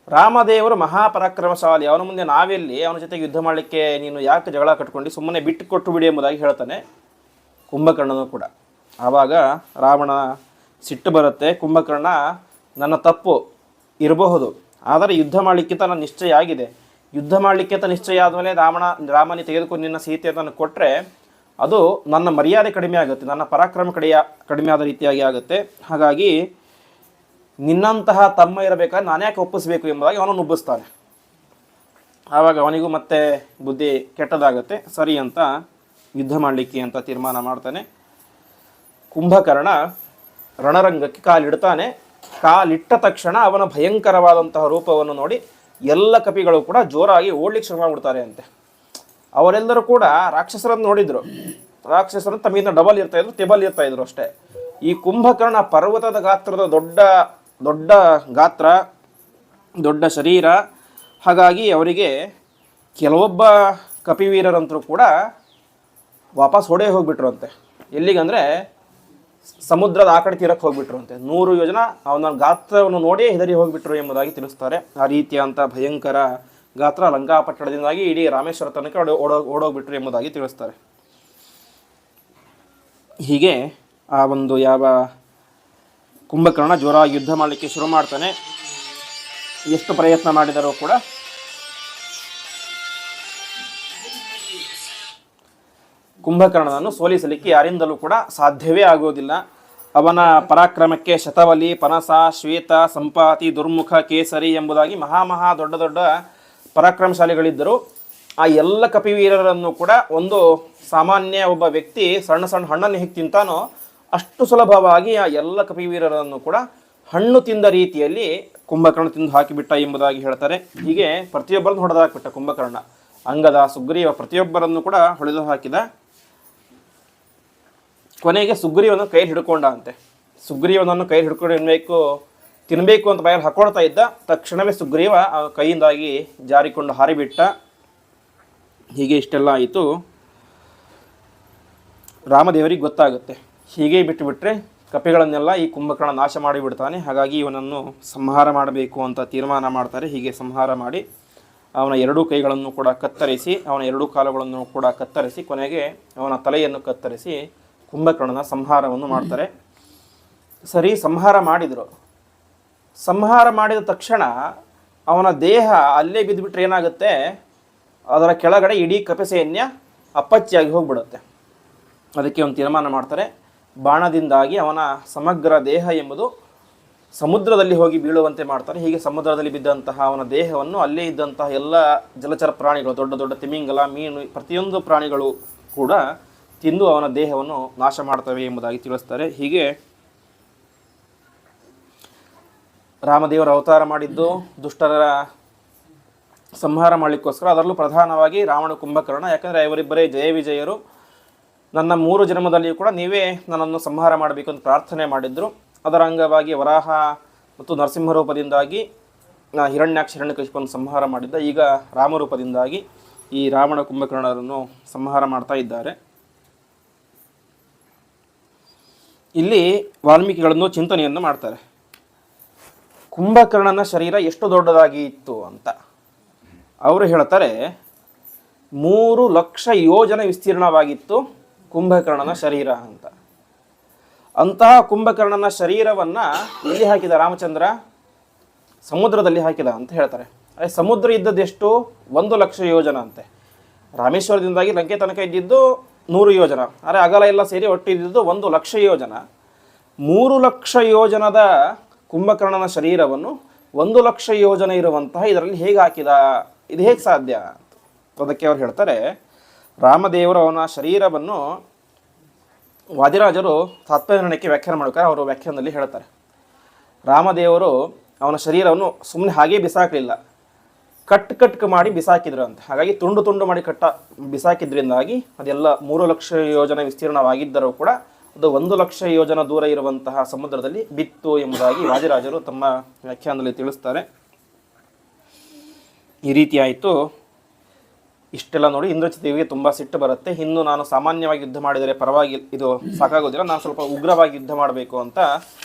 ರಾಮದೇವರು ಮಹಾಪರಾಕ್ರಮಶಾಲಿ, ಅವನ ಮುಂದೆ ನಾವೆಲ್ಲಿ ಅವನ ಜೊತೆಗೆ ಯುದ್ಧ ಮಾಡಲಿಕ್ಕೆ ನೀನು ಯಾಕೆ ಜಗಳ ಕಟ್ಕೊಂಡು ಸುಮ್ಮನೆ ಬಿಟ್ಟು ಕೊಟ್ಟು ಬಿಡಿ ಎಂಬುದಾಗಿ ಹೇಳ್ತಾನೆ ಕುಂಭಕರ್ಣನು ಕೂಡ. ಆವಾಗ ರಾವಣ ಸಿಟ್ಟು ಬರುತ್ತೆ. ಕುಂಭಕರ್ಣ ನನ್ನ ತಪ್ಪು ಇರಬಹುದು, ಆದರೆ ಯುದ್ಧ ಮಾಡಲಿಕ್ಕೆ ನನ್ನ ನಿಶ್ಚಯ ಆಗಿದೆ. ಯುದ್ಧ ಮಾಡಲಿಕ್ಕೆ ಅಂತ ನಿಶ್ಚಯ ಆದಮೇಲೆ ರಾಮನಿ ತೆಗೆದುಕೊಂಡು ನಿನ್ನ ಸೀತೆಯನ್ನು ಕೊಟ್ಟರೆ ಅದು ನನ್ನ ಮರ್ಯಾದೆ ಕಡಿಮೆ ಆಗುತ್ತೆ, ನನ್ನ ಪರಾಕ್ರಮ ಕಡಿಮೆ ಆದ ರೀತಿಯಾಗಿ ಆಗುತ್ತೆ. ಹಾಗಾಗಿ ನಿನ್ನಂತಹ ತಮ್ಮ ಇರಬೇಕಾದ್ರೆ ನಾನು ಯಾಕೆ ಒಪ್ಪಿಸಬೇಕು ಎಂಬುದಾಗಿ ಅವನು ನುಬ್ಬಿಸ್ತಾನೆ. ಆವಾಗ ಅವನಿಗೂ ಮತ್ತೆ ಬುದ್ಧಿ ಕೆಟ್ಟದಾಗುತ್ತೆ. ಸರಿ ಅಂತ ಯುದ್ಧ ಮಾಡಲಿಕ್ಕೆ ಅಂತ ತೀರ್ಮಾನ ಮಾಡ್ತಾನೆ. ಕುಂಭಕರ್ಣ ರಣರಂಗಕ್ಕೆ ಕಾಲಿಡ್ತಾನೆ. ಕಾಲಿಟ್ಟ ತಕ್ಷಣ ಅವನ ಭಯಂಕರವಾದಂತಹ ರೂಪವನ್ನು ನೋಡಿ ಎಲ್ಲ ಕಪಿಗಳು ಕೂಡ ಜೋರಾಗಿ ಓಡ್ಲಿಕ್ಕೆ ಶುರು ಮಾಡಿಬಿಡ್ತಾರೆ ಅಂತೆ. ಅವರೆಲ್ಲರೂ ಕೂಡ ರಾಕ್ಷಸರನ್ನು ನೋಡಿದ್ರು. ರಾಕ್ಷಸರನ್ನು ತಮಗಿಂತ ಡಬಲ್ ಇರ್ತಾಯಿದ್ರು, ಟೇಬಲ್ ಇರ್ತಾಯಿದ್ರು ಅಷ್ಟೇ. ಈ ಕುಂಭಕರ್ಣ ಪರ್ವತದ ಗಾತ್ರದ ದೊಡ್ಡ ಗಾತ್ರ, ದೊಡ್ಡ ಶರೀರ. ಹಾಗಾಗಿ ಅವರಿಗೆ ಕೆಲವೊಬ್ಬ ಕಪಿವೀರರಂತರೂ ಕೂಡ ವಾಪಸ್ ಹೊಡೆ ಹೋಗ್ಬಿಟ್ರು ಅಂತೆ. ಎಲ್ಲಿಗಂದರೆ ಸಮುದ್ರದ ಆ ಕಡೆ ತೀರಕ್ಕೆ ಹೋಗ್ಬಿಟ್ರು ಅಂತೆ. 100 ಯೋಜನ ಅವನ ಗಾತ್ರವನ್ನು ನೋಡಿ ಹೆದರಿ ಹೋಗ್ಬಿಟ್ರು ಎಂಬುದಾಗಿ ತಿಳಿಸ್ತಾರೆ. ಆ ರೀತಿಯಂಥ ಭಯಂಕರ ಗಾತ್ರ ಲಂಕಾಪಟ್ಟಣದಿಂದಾಗಿ ಇಡೀ ರಾಮೇಶ್ವರ ತನಕ ಓಡೋಗ್ಬಿಟ್ರು ಎಂಬುದಾಗಿ ತಿಳಿಸ್ತಾರೆ. ಹೀಗೆ ಆ ಒಂದು ಯಾವ ಕುಂಭಕರ್ಣ ಜೋರಾಗಿ ಯುದ್ಧ ಮಾಡಲಿಕ್ಕೆ ಶುರು ಮಾಡ್ತಾನೆ. ಎಷ್ಟು ಪ್ರಯತ್ನ ಮಾಡಿದರೂ ಕೂಡ ಕುಂಭಕರ್ಣನನ್ನು ಸೋಲಿಸಲಿಕ್ಕೆ ಯಾರಿಂದಲೂ ಕೂಡ ಸಾಧ್ಯವೇ ಆಗೋದಿಲ್ಲ. ಅವನ ಪರಾಕ್ರಮಕ್ಕೆ ಶತವಲಿ, ಪನಸ, ಶ್ವೇತ, ಸಂಪಾತಿ, ದುರ್ಮುಖ, ಕೇಸರಿ ಎಂಬುದಾಗಿ ಮಹಾ ದೊಡ್ಡ ಪರಾಕ್ರಮಶಾಲಿಗಳಿದ್ದರು. ಆ ಎಲ್ಲ ಕಪಿವೀರರನ್ನು ಕೂಡ ಒಂದು ಸಾಮಾನ್ಯ ಒಬ್ಬ ವ್ಯಕ್ತಿ ಸಣ್ಣ ಹಣ್ಣನ್ನು ಹೇಗೆ ತಿಂತಾನೋ ಅಷ್ಟು ಸುಲಭವಾಗಿ ಆ ಎಲ್ಲ ಕಪಿವೀರರನ್ನು ಕೂಡ ಹಣ್ಣು ತಿಂದ ರೀತಿಯಲ್ಲಿ ಕುಂಭಕರ್ಣ ತಿಂದು ಹಾಕಿಬಿಟ್ಟ ಎಂಬುದಾಗಿ ಹೇಳ್ತಾರೆ. ಹೀಗೆ ಪ್ರತಿಯೊಬ್ಬರನ್ನು ಹೊಡೆದು ಹಾಕಿಬಿಟ್ಟ ಕುಂಭಕರ್ಣ. ಅಂಗದ, ಸುಗ್ರೀವ ಪ್ರತಿಯೊಬ್ಬರನ್ನು ಕೂಡ ಹೊಡೆದು ಹಾಕಿದ. ಕೊನೆಗೆ ಸುಗ್ರೀವನ ಕೈಯಲ್ಲಿ ಹಿಡ್ಕೊಂಡ ಅಂತೆ. ಸುಗ್ರೀವನನ್ನು ಕೈಯಲ್ಲಿ ಹಿಡ್ಕೊಂಡು ತಿನ್ನಬೇಕು ಅಂತ ಬಾಯಲ್ಲಿ ಹಾಕೊಳ್ತಾ ಇದ್ದ. ತಕ್ಷಣವೇ ಸುಗ್ರೀವ ಕೈಯಿಂದಾಗಿ ಜಾರಿಕೊಂಡು ಹಾರಿಬಿಟ್ಟ. ಹೀಗೆ ಇಷ್ಟೆಲ್ಲ ಆಯಿತು. ರಾಮದೇವರಿಗೆ ಗೊತ್ತಾಗುತ್ತೆ. ಹೀಗೆ ಬಿಟ್ಟುಬಿಟ್ರೆ ಕಪಿಗಳನ್ನೆಲ್ಲ ಈ ಕುಂಭಕರ್ಣ ನಾಶ ಮಾಡಿಬಿಡ್ತಾನೆ. ಹಾಗಾಗಿ ಇವನನ್ನು ಸಂಹಾರ ಮಾಡಬೇಕು ಅಂತ ತೀರ್ಮಾನ ಮಾಡ್ತಾರೆ. ಹೀಗೆ ಸಂಹಾರ ಮಾಡಿ ಅವನ 2 ಕೈಗಳನ್ನು ಕೂಡ ಕತ್ತರಿಸಿ, ಅವನ 2 ಕಾಲುಗಳನ್ನು ಕೂಡ ಕತ್ತರಿಸಿ, ಕೊನೆಗೆ ಅವನ ತಲೆಯನ್ನು ಕತ್ತರಿಸಿ ಕುಂಭಕರ್ಣನ ಸಂಹಾರವನ್ನು ಮಾಡ್ತಾರೆ. ಸರಿ, ಸಂಹಾರ ಮಾಡಿದರು. ಸಂಹಾರ ಮಾಡಿದ ತಕ್ಷಣ ಅವನ ದೇಹ ಅಲ್ಲೇ ಬಿದ್ದುಬಿಟ್ರೆ ಏನಾಗುತ್ತೆ, ಅದರ ಕೆಳಗಡೆ ಇಡೀ ಕಪಿಸೈನ್ಯ ಅಪ್ಪಚ್ಚಿಯಾಗಿ ಹೋಗ್ಬಿಡುತ್ತೆ. ಅದಕ್ಕೆ ಒಂದು ತೀರ್ಮಾನ ಮಾಡ್ತಾರೆ. ಬಾಣದಿಂದಾಗಿ ಅವನ ಸಮಗ್ರ ದೇಹ ಎಂಬುದು ಸಮುದ್ರದಲ್ಲಿ ಹೋಗಿ ಬೀಳುವಂತೆ ಮಾಡ್ತಾರೆ. ಹೀಗೆ ಸಮುದ್ರದಲ್ಲಿ ಬಿದ್ದಂತಹ ಅವನ ದೇಹವನ್ನು ಅಲ್ಲೇ ಇದ್ದಂತಹ ಎಲ್ಲ ಜಲಚರ ಪ್ರಾಣಿಗಳು, ದೊಡ್ಡ ತಿಮಿಂಗಲ, ಮೀನು, ಪ್ರತಿಯೊಂದು ಪ್ರಾಣಿಗಳು ಕೂಡ ತಿಂದು ಅವನ ದೇಹವನ್ನು ನಾಶ ಮಾಡ್ತವೆ ಎಂಬುದಾಗಿ ತಿಳಿಸ್ತಾರೆ. ಹೀಗೆ ರಾಮದೇವರ ಅವತಾರ ಮಾಡಿದ್ದು ದುಷ್ಟರ ಸಂಹಾರ ಮಾಡಲಿಕ್ಕೋಸ್ಕರ. ಅದರಲ್ಲೂ ಪ್ರಧಾನವಾಗಿ ರಾವಣ, ಕುಂಭಕರ್ಣ. ಯಾಕಂದರೆ ಇವರಿಬ್ಬರೇ ಜಯ ವಿಜಯರು. ನನ್ನ 3 ಜನ್ಮದಲ್ಲಿಯೂ ಕೂಡ ನೀವೇ ನನ್ನನ್ನು ಸಂಹಾರ ಮಾಡಬೇಕು ಅಂತ ಪ್ರಾರ್ಥನೆ ಮಾಡಿದ್ರು. ಅದರ ಅಂಗವಾಗಿ ವರಾಹ ಮತ್ತು ನರಸಿಂಹರೂಪದಿಂದಾಗಿ ಹಿರಣ್ಯಾಕ್ಷ, ಹಿರಣ್ಯಕಶಿಪನ್ನು ಸಂಹಾರ ಮಾಡಿದ್ದ. ಈಗ ರಾಮರೂಪದಿಂದಾಗಿ ಈ ರಾವಣ, ಕುಂಭಕರ್ಣರನ್ನು ಸಂಹಾರ ಮಾಡ್ತಾ ಇದ್ದಾರೆ. ಇಲ್ಲಿ ವಾಲ್ಮೀಕಿಗಳನ್ನು ಚಿಂತನೆಯನ್ನು ಮಾಡ್ತಾರೆ. ಕುಂಭಕರ್ಣನ ಶರೀರ ಎಷ್ಟು ದೊಡ್ಡದಾಗಿ ಇತ್ತು ಅಂತ ಅವರು ಹೇಳ್ತಾರೆ. 3 ಲಕ್ಷ ಯೋಜನ ವಿಸ್ತೀರ್ಣವಾಗಿತ್ತು ಕುಂಭಕರ್ಣನ ಶರೀರ ಅಂತ. ಅಂತಹ ಕುಂಭಕರ್ಣನ ಶರೀರವನ್ನು ಎಲ್ಲಿ ಹಾಕಿದ ರಾಮಚಂದ್ರ? ಸಮುದ್ರದಲ್ಲಿ ಹಾಕಿದ ಅಂತ ಹೇಳ್ತಾರೆ. ಸಮುದ್ರ ಇದ್ದದ್ದು ಎಷ್ಟು? 1 ಲಕ್ಷ ಯೋಜನ ಅಂತೆ. ರಾಮೇಶ್ವರದಿಂದಾಗಿ ಲಂಕೆ ತನಕ ಇದ್ದಿದ್ದು 100 ಯೋಜನ, ಆದರೆ ಅಗಲ ಎಲ್ಲ ಸೇರಿ ಒಟ್ಟು ಇದ್ದಿದ್ದು 1 ಲಕ್ಷ ಯೋಜನ. 3 ಲಕ್ಷ ಯೋಜನದ ಕುಂಭಕರ್ಣನ ಶರೀರವನ್ನು 1 ಲಕ್ಷ ಯೋಜನ ಇರುವಂತಹ ಇದರಲ್ಲಿ ಹೇಗೆ ಹಾಕಿದ? ಇದು ಹೇಗೆ ಸಾಧ್ಯ? ಅದಕ್ಕೆ ಅವ್ರು ಹೇಳ್ತಾರೆ, ರಾಮದೇವರು ಅವನ ಶರೀರವನ್ನು ವಾದಿರಾಜರು ತಾತ್ಪರ್ಯಕ್ಕೆ ವ್ಯಾಖ್ಯಾನ ಮಾಡ್ತಾರೆ. ಅವರು ವ್ಯಾಖ್ಯಾನದಲ್ಲಿ ಹೇಳ್ತಾರೆ, ರಾಮದೇವರು ಅವನ ಶರೀರವನ್ನು ಸುಮ್ಮನೆ ಹಾಗೇ ಬಿಸಾಕಲಿಲ್ಲ, ಕಟ್ ಮಾಡಿ ಬಿಸಾಕಿದ್ರು ಅಂತ. ಹಾಗಾಗಿ ತುಂಡು ಮಾಡಿ ಬಿಸಾಕಿದ್ರಿಂದಾಗಿ ಅದೆಲ್ಲ 3 ಲಕ್ಷ ಯೋಜನ ವಿಸ್ತೀರ್ಣವಾಗಿದ್ದರೂ ಕೂಡ ಅದು 1,00,000 ಯೋಜನ ದೂರ ಇರುವಂತಹ ಸಮುದ್ರದಲ್ಲಿ ಬಿತ್ತು ಎಂಬುದಾಗಿ ವಾದಿರಾಜರು ತಮ್ಮ ವ್ಯಾಖ್ಯಾನದಲ್ಲಿ ತಿಳಿಸ್ತಾರೆ. ಈ ರೀತಿ ಆಯಿತು. ಇಷ್ಟೆಲ್ಲ ನೋಡಿ ಇಂದ್ರಜಿತ್ ದೇವಿಗೆ ತುಂಬ ಸಿಟ್ಟು ಬರುತ್ತೆ. ಇನ್ನು ನಾನು ಸಾಮಾನ್ಯವಾಗಿ ಯುದ್ಧ ಮಾಡಿದರೆ ಪರವಾಗಿ ಇದು ಸಾಕಾಗೋದಿಲ್ಲ, ನಾನು ಸ್ವಲ್ಪ ಉಗ್ರವಾಗಿ ಯುದ್ಧ ಮಾಡಬೇಕು ಅಂತ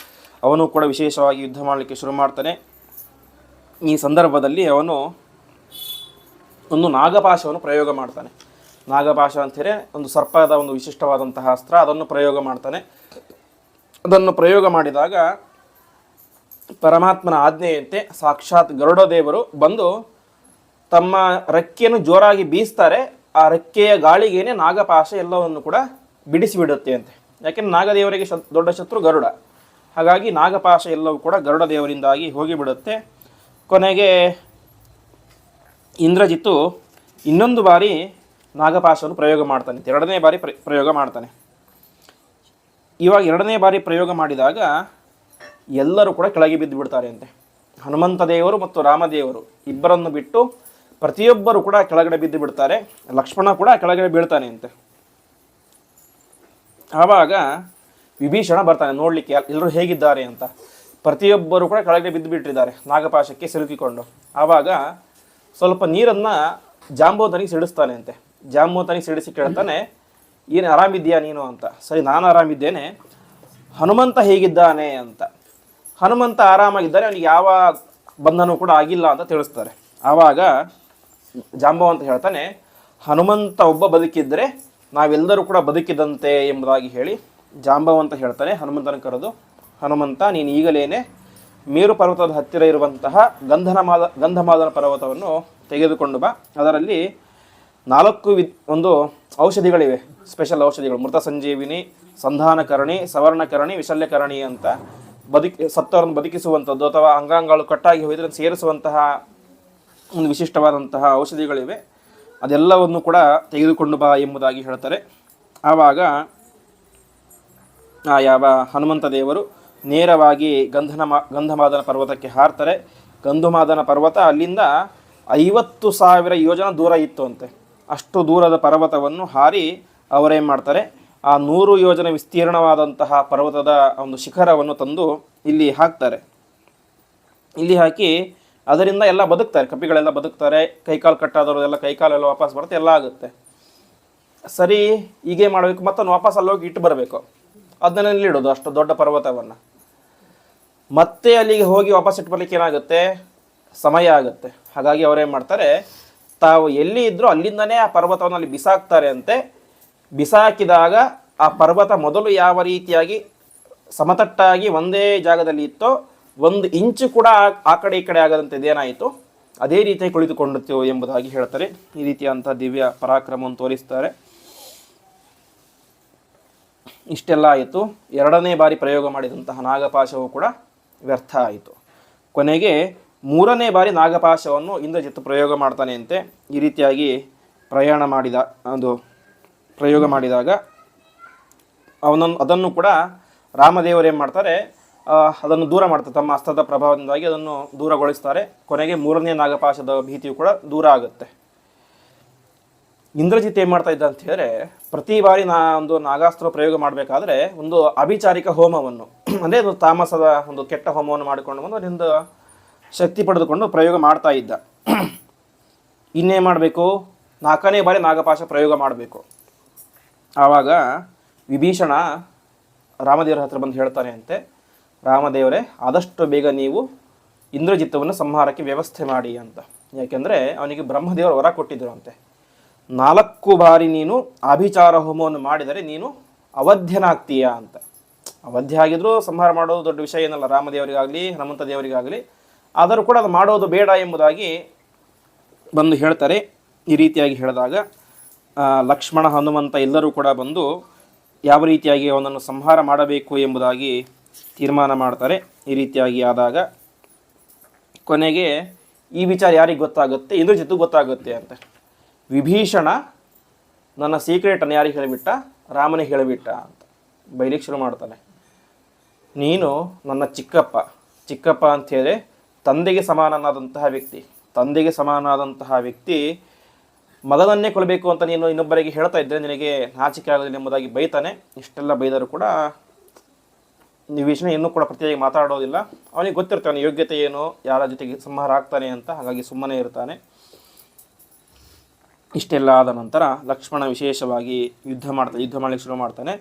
ಅವನು ಕೂಡ ವಿಶೇಷವಾಗಿ ಯುದ್ಧ ಮಾಡಲಿಕ್ಕೆ ಶುರು ಮಾಡ್ತಾನೆ. ಈ ಸಂದರ್ಭದಲ್ಲಿ ಅವನು ಒಂದು ನಾಗಪಾಶವನ್ನು ಪ್ರಯೋಗ ಮಾಡ್ತಾನೆ. ನಾಗಪಾಶ ಅಂಥೇಳಿ ಒಂದು ಸರ್ಪದ ಒಂದು ವಿಶಿಷ್ಟವಾದಂತಹ ಅಸ್ತ್ರ, ಅದನ್ನು ಪ್ರಯೋಗ ಮಾಡ್ತಾನೆ. ಅದನ್ನು ಪ್ರಯೋಗ ಮಾಡಿದಾಗ ಪರಮಾತ್ಮನ ಆಜ್ಞೆಯಂತೆ ಸಾಕ್ಷಾತ್ ಗರುಡ ದೇವರು ಬಂದು ತಮ್ಮ ರೆಕ್ಕೆಯನ್ನು ಜೋರಾಗಿ ಬೀಸ್ತಾರೆ. ಆ ರೆಕ್ಕೆಯ ಗಾಳಿಗೇನೆ ನಾಗಪಾಶ ಎಲ್ಲವನ್ನು ಕೂಡ ಬಿಡಿಸಿಬಿಡುತ್ತೆ ಅಂತೆ. ಯಾಕೆಂದರೆ ನಾಗದೇವರಿಗೆ ದೊಡ್ಡ ಶತ್ರು ಗರುಡ. ಹಾಗಾಗಿ ನಾಗಪಾಶ ಎಲ್ಲವೂ ಕೂಡ ಗರುಡ ದೇವರಿಂದಾಗಿ ಹೋಗಿಬಿಡುತ್ತೆ. ಕೊನೆಗೆ ಇಂದ್ರಜಿತ್ತು ಇನ್ನೊಂದು ಬಾರಿ ನಾಗಪಾಶವನ್ನು ಪ್ರಯೋಗ ಮಾಡ್ತಾನೆ. ಎರಡನೇ ಬಾರಿ ಪ್ರಯೋಗ ಮಾಡ್ತಾನೆ. ಇವಾಗ ಎರಡನೇ ಬಾರಿ ಪ್ರಯೋಗ ಮಾಡಿದಾಗ ಎಲ್ಲರೂ ಕೂಡ ಕೆಳಗೆ ಬಿದ್ದು ಬಿಡ್ತಾರೆ ಅಂತೆ. ಹನುಮಂತ ದೇವರು ಮತ್ತು ರಾಮದೇವರು ಇಬ್ಬರನ್ನು ಬಿಟ್ಟು ಪ್ರತಿಯೊಬ್ಬರು ಕೂಡ ಕೆಳಗಡೆ ಬಿದ್ದು ಬಿಡ್ತಾರೆ. ಲಕ್ಷ್ಮಣ ಕೂಡ ಕೆಳಗಡೆ ಬೀಳ್ತಾನೆ ಅಂತೆ. ಆವಾಗ ವಿಭೀಷಣ ಬರ್ತಾನೆ ನೋಡಲಿಕ್ಕೆ ಎಲ್ಲರೂ ಹೇಗಿದ್ದಾರೆ ಅಂತ. ಪ್ರತಿಯೊಬ್ಬರು ಕೂಡ ಕೆಳಗಡೆ ಬಿದ್ದು ಬಿಟ್ಟಿದ್ದಾರೆ ನಾಗಪಾಶಕ್ಕೆ ಸಿಲುಕಿಕೊಂಡು. ಆವಾಗ ಸ್ವಲ್ಪ ನೀರನ್ನು ಜಾಂಬೋತನಿಗೆ ಸಿಡಿಸ್ತಾನೆ ಅಂತೆ. ಜಾಂಬೋತನಿಗೆ ಸಿಡಿಸಿ ಕೇಳ್ತಾನೆ, ಏನು ಆರಾಮಿದ್ದೀಯಾ ನೀನು ಅಂತ. ಸರಿ, ನಾನು ಆರಾಮಿದ್ದೇನೆ, ಹನುಮಂತ ಹೇಗಿದ್ದಾನೆ ಅಂತ. ಹನುಮಂತ ಆರಾಮಾಗಿದ್ದಾರೆ, ಅವನಿಗೆ ಯಾವ ಬಂಧನೂ ಕೂಡ ಆಗಿಲ್ಲ ಅಂತ ತಿಳಿಸ್ತಾರೆ. ಆವಾಗ ಜಾಂಬವಂತ ಹೇಳ್ತಾನೆ, ಹನುಮಂತ ಒಬ್ಬ ಬದುಕಿದ್ದರೆ ನಾವೆಲ್ಲರೂ ಕೂಡ ಬದುಕಿದಂತೆ ಎಂಬುದಾಗಿ ಹೇಳಿ ಜಾಂಬವಂತ ಹೇಳ್ತಾನೆ ಹನುಮಂತನ ಕರೆದು, ಹನುಮಂತ ನೀನು ಈಗಲೇನೆ ಮೇರು ಪರ್ವತದ ಹತ್ತಿರ ಇರುವಂತಹ ಗಂಧಮಾದನ ಪರ್ವತವನ್ನು ತೆಗೆದುಕೊಂಡು ಬಾ. ಅದರಲ್ಲಿ 4 ಒಂದು ಔಷಧಿಗಳಿವೆ, ಸ್ಪೆಷಲ್ ಔಷಧಿಗಳು. ಮೃತ ಸಂಜೀವಿನಿ, ಸಂಧಾನಕರಣಿ, ಸವರ್ಣಕರಣಿ, ವಿಶಲ್ಯಕರಣಿ ಅಂತ ಸತ್ತವರನ್ನು ಬದುಕಿಸುವಂಥದ್ದು ಅಥವಾ ಅಂಗಾಂಗಗಳು ಕಟ್ಟಾಗಿ ಹೋದರೆ ಸೇರಿಸುವಂತಹ ಒಂದು ವಿಶಿಷ್ಟವಾದಂತಹ ಔಷಧಿಗಳಿವೆ. ಅದೆಲ್ಲವನ್ನು ಕೂಡ ತೆಗೆದುಕೊಂಡು ಬಾ ಎಂಬುದಾಗಿ ಹೇಳ್ತಾರೆ. ಆವಾಗ ಯಾವ ಹನುಮಂತ ದೇವರು ನೇರವಾಗಿ ಗಂಧಮಾದನ ಪರ್ವತಕ್ಕೆ ಹಾರ್ತಾರೆ. ಗಂಧಮಾದನ ಪರ್ವತ ಅಲ್ಲಿಂದ 50,000 ಯೋಜನ ದೂರ ಇತ್ತು ಅಂತೆ. ಅಷ್ಟು ದೂರದ ಪರ್ವತವನ್ನು ಹಾರಿ ಅವರೇನು ಮಾಡ್ತಾರೆ, ಆ 100 ಯೋಜನ ವಿಸ್ತೀರ್ಣವಾದಂತಹ ಪರ್ವತದ ಒಂದು ಶಿಖರವನ್ನು ತಂದು ಇಲ್ಲಿ ಹಾಕ್ತಾರೆ. ಇಲ್ಲಿ ಹಾಕಿ ಅದರಿಂದ ಎಲ್ಲ ಬದುಕ್ತಾರೆ, ಕಪಿಗಳೆಲ್ಲ ಬದುಕ್ತಾರೆ. ಕೈಕಾಲು ಕಟ್ಟಾದವರು ಎಲ್ಲ ಕೈಕಾಲೆಲ್ಲ ವಾಪಸ್ ಬರುತ್ತೆ, ಎಲ್ಲ ಆಗುತ್ತೆ. ಸರಿ, ಹೀಗೆ ಮಾಡಬೇಕು, ಮತ್ತೊಂದು ವಾಪಸ್ ಅಲ್ಲೋಗಿ ಇಟ್ಟು ಬರಬೇಕು. ಅದನ್ನೆಲ್ಲ ಇಡೋದು ಅಷ್ಟು ದೊಡ್ಡ ಪರ್ವತವನ್ನು. ಮತ್ತೆ ಅಲ್ಲಿಗೆ ಹೋಗಿ ವಾಪಸ್ ಇಟ್ಟು ಬರಲಿಕ್ಕೆ ಏನಾಗುತ್ತೆ, ಸಮಯ ಆಗುತ್ತೆ. ಹಾಗಾಗಿ ಅವರೇನು ಮಾಡ್ತಾರೆ, ತಾವು ಎಲ್ಲಿ ಇದ್ದರೂ ಅಲ್ಲಿಂದನೇ ಆ ಪರ್ವತವನ್ನು ಅಲ್ಲಿ ಬಿಸಾಕ್ತಾರೆ ಅಂತೆ. ಬಿಸಾಕಿದಾಗ ಆ ಪರ್ವತ ಮೊದಲು ಯಾವ ರೀತಿಯಾಗಿ ಸಮತಟ್ಟಾಗಿ ಒಂದೇ ಜಾಗದಲ್ಲಿ ಇತ್ತೋ, 1 ಇಂಚು ಕೂಡ ಆ ಕಡೆ ಈ ಕಡೆ ಆಗದಂಥದ್ದೇನಾಯಿತು, ಅದೇ ರೀತಿಯಾಗಿ ಕುಳಿತುಕೊಂಡಿತ್ತು ಎಂಬುದಾಗಿ ಹೇಳ್ತಾರೆ. ಈ ರೀತಿಯಾದಂಥ ದಿವ್ಯ ಪರಾಕ್ರಮವನ್ನು ತೋರಿಸ್ತಾರೆ. ಇಷ್ಟೆಲ್ಲ ಆಯಿತು. ಎರಡನೇ ಬಾರಿ ಪ್ರಯೋಗ ಮಾಡಿದಂತಹ ನಾಗಪಾಶವು ಕೂಡ ವ್ಯರ್ಥ ಆಯಿತು. ಕೊನೆಗೆ 3ನೇ ಬಾರಿ ನಾಗಪಾಶವನ್ನು ಇಂದ್ರಜಿತ್ತು ಪ್ರಯೋಗ ಮಾಡ್ತಾನೆ ಅಂತೆ. ಈ ರೀತಿಯಾಗಿ ಪ್ರಯೋಗ ಮಾಡಿದಾಗ ಅದನ್ನು ಕೂಡ ರಾಮದೇವರು ಏನು ಮಾಡ್ತಾರೆ, ಅದನ್ನು ದೂರ ಮಾಡ್ತಾರೆ. ತಮ್ಮ ಅಸ್ತ್ರದ ಪ್ರಭಾವದಿಂದಾಗಿ ಅದನ್ನು ದೂರಗೊಳಿಸ್ತಾರೆ. ಕೊನೆಗೆ 3ನೇ ನಾಗಪಾಶದ ಭೀತಿಯು ಕೂಡ ದೂರ ಆಗುತ್ತೆ. ಇಂದ್ರಜಿತ್ ಏನು ಮಾಡ್ತಾ ಇದ್ದ ಅಂತ ಹೇಳಿದ್ರೆ, ಪ್ರತಿ ಬಾರಿ ಒಂದು ನಾಗಾಸ್ತ್ರ ಪ್ರಯೋಗ ಮಾಡಬೇಕಾದ್ರೆ ಒಂದು ಅಭಿಚಾರಿಕ ಹೋಮವನ್ನು, ಅಂದರೆ ಒಂದು ತಾಮಸದ ಒಂದು ಕೆಟ್ಟ ಹೋಮವನ್ನು ಮಾಡಿಕೊಂಡು ಬಂದು ಅದರಿಂದ ಶಕ್ತಿ ಪಡೆದುಕೊಂಡು ಪ್ರಯೋಗ ಮಾಡ್ತಾ ಇದ್ದ. ಇನ್ನೇನು ಮಾಡಬೇಕು, 4ನೇ ಬಾರಿ ನಾಗಪಾಶ ಪ್ರಯೋಗ ಮಾಡಬೇಕು. ಆವಾಗ ವಿಭೀಷಣ ರಾಮದೇವರ ಹತ್ರ ಬಂದು ಹೇಳ್ತಾನೆ ಅಂತೆ, ರಾಮದೇವರೇ ಆದಷ್ಟು ಬೇಗ ನೀವು ಇಂದ್ರಜಿತ್ತವನ್ನು ಸಂಹಾರಕ್ಕೆ ವ್ಯವಸ್ಥೆ ಮಾಡಿ ಅಂತ. ಯಾಕೆಂದರೆ ಅವನಿಗೆ ಬ್ರಹ್ಮದೇವರು ವರ ಕೊಟ್ಟಿದ್ದರು ಅಂತೆ, 4 ಬಾರಿ ನೀನು ಆಭಿಚಾರ ಹೋಮವನ್ನು ಮಾಡಿದರೆ ನೀನು ಅವಧ್ಯನಾಗ್ತೀಯ ಅಂತ. ಅವಧ್ಯ ಆಗಿದ್ರೂ ಸಂಹಾರ ಮಾಡೋದು ದೊಡ್ಡ ವಿಷಯ ಏನಲ್ಲ ರಾಮದೇವರಿಗಾಗಲಿ ಹನುಮಂತ ದೇವರಿಗಾಗಲಿ. ಆದರೂ ಕೂಡ ಅದು ಮಾಡೋದು ಬೇಡ ಎಂಬುದಾಗಿ ಬಂದು ಹೇಳ್ತಾರೆ. ಈ ರೀತಿಯಾಗಿ ಹೇಳಿದಾಗ ಲಕ್ಷ್ಮಣ ಹನುಮಂತ ಎಲ್ಲರೂ ಕೂಡ ಬಂದು ಯಾವ ರೀತಿಯಾಗಿ ಅವನನ್ನು ಸಂಹಾರ ಮಾಡಬೇಕು ಎಂಬುದಾಗಿ ತೀರ್ಮಾನ ಮಾಡ್ತಾರೆ. ಈ ರೀತಿಯಾಗಿ ಆದಾಗ ಕೊನೆಗೆ ಈ ವಿಚಾರ ಯಾರಿಗೆ ಗೊತ್ತಾಗುತ್ತೆ, ಇಂದ್ರಜಿತ್ತು ಗೊತ್ತಾಗುತ್ತೆ ಅಂತ. ವಿಭೀಷಣ ನನ್ನ ಸೀಕ್ರೆಟನ್ನು ಯಾರಿಗೆ ಹೇಳಿಬಿಟ್ಟ, ರಾಮನಿಗೆ ಹೇಳಿಬಿಟ್ಟ ಅಂತ ಬೈಲಿಕ್ಕೆ ಶುರು ಮಾಡ್ತಾನೆ. ನೀನು ನನ್ನ ಚಿಕ್ಕಪ್ಪ ಅಂಥೇಳಿ ತಂದೆಗೆ ಸಮಾನನಾದಂತಹ ವ್ಯಕ್ತಿ ಮಗನನ್ನೇ ಕೊಲ್ಲಬೇಕು ಅಂತ ನೀನು ಇನ್ನೊಬ್ಬರಿಗೆ ಹೇಳ್ತಾ ಇದ್ದರೆ ನಿನಗೆ ನಾಚಿಕೆ ಆಗೋದಿಲ್ಲ ಎಂಬುದಾಗಿ ಬೈತಾನೆ. ಇಷ್ಟೆಲ್ಲ ಬೈದರೂ ಕೂಡ ವಿಭೀಷಣ ಇನ್ನೂ ಕೂಡ ಪ್ರತಿಯಾಗಿ ಮಾತಾಡೋದಿಲ್ಲ. ಅವನಿಗೆ ಗೊತ್ತಿರ್ತಾನೆ ಯೋಗ್ಯತೆ ಏನು, ಯಾರ ಜೊತೆಗೆ ಸಂಹಾರ ಆಗ್ತಾನೆ ಅಂತ. ಹಾಗಾಗಿ ಸುಮ್ಮನೆ ಇರ್ತಾನೆ. ಇಷ್ಟೆಲ್ಲ ಆದ ನಂತರ ಲಕ್ಷ್ಮಣ ವಿಶೇಷವಾಗಿ ಯುದ್ಧ ಮಾಡಲಿಕ್ಕೆ ಶುರು ಮಾಡ್ತಾನೆ.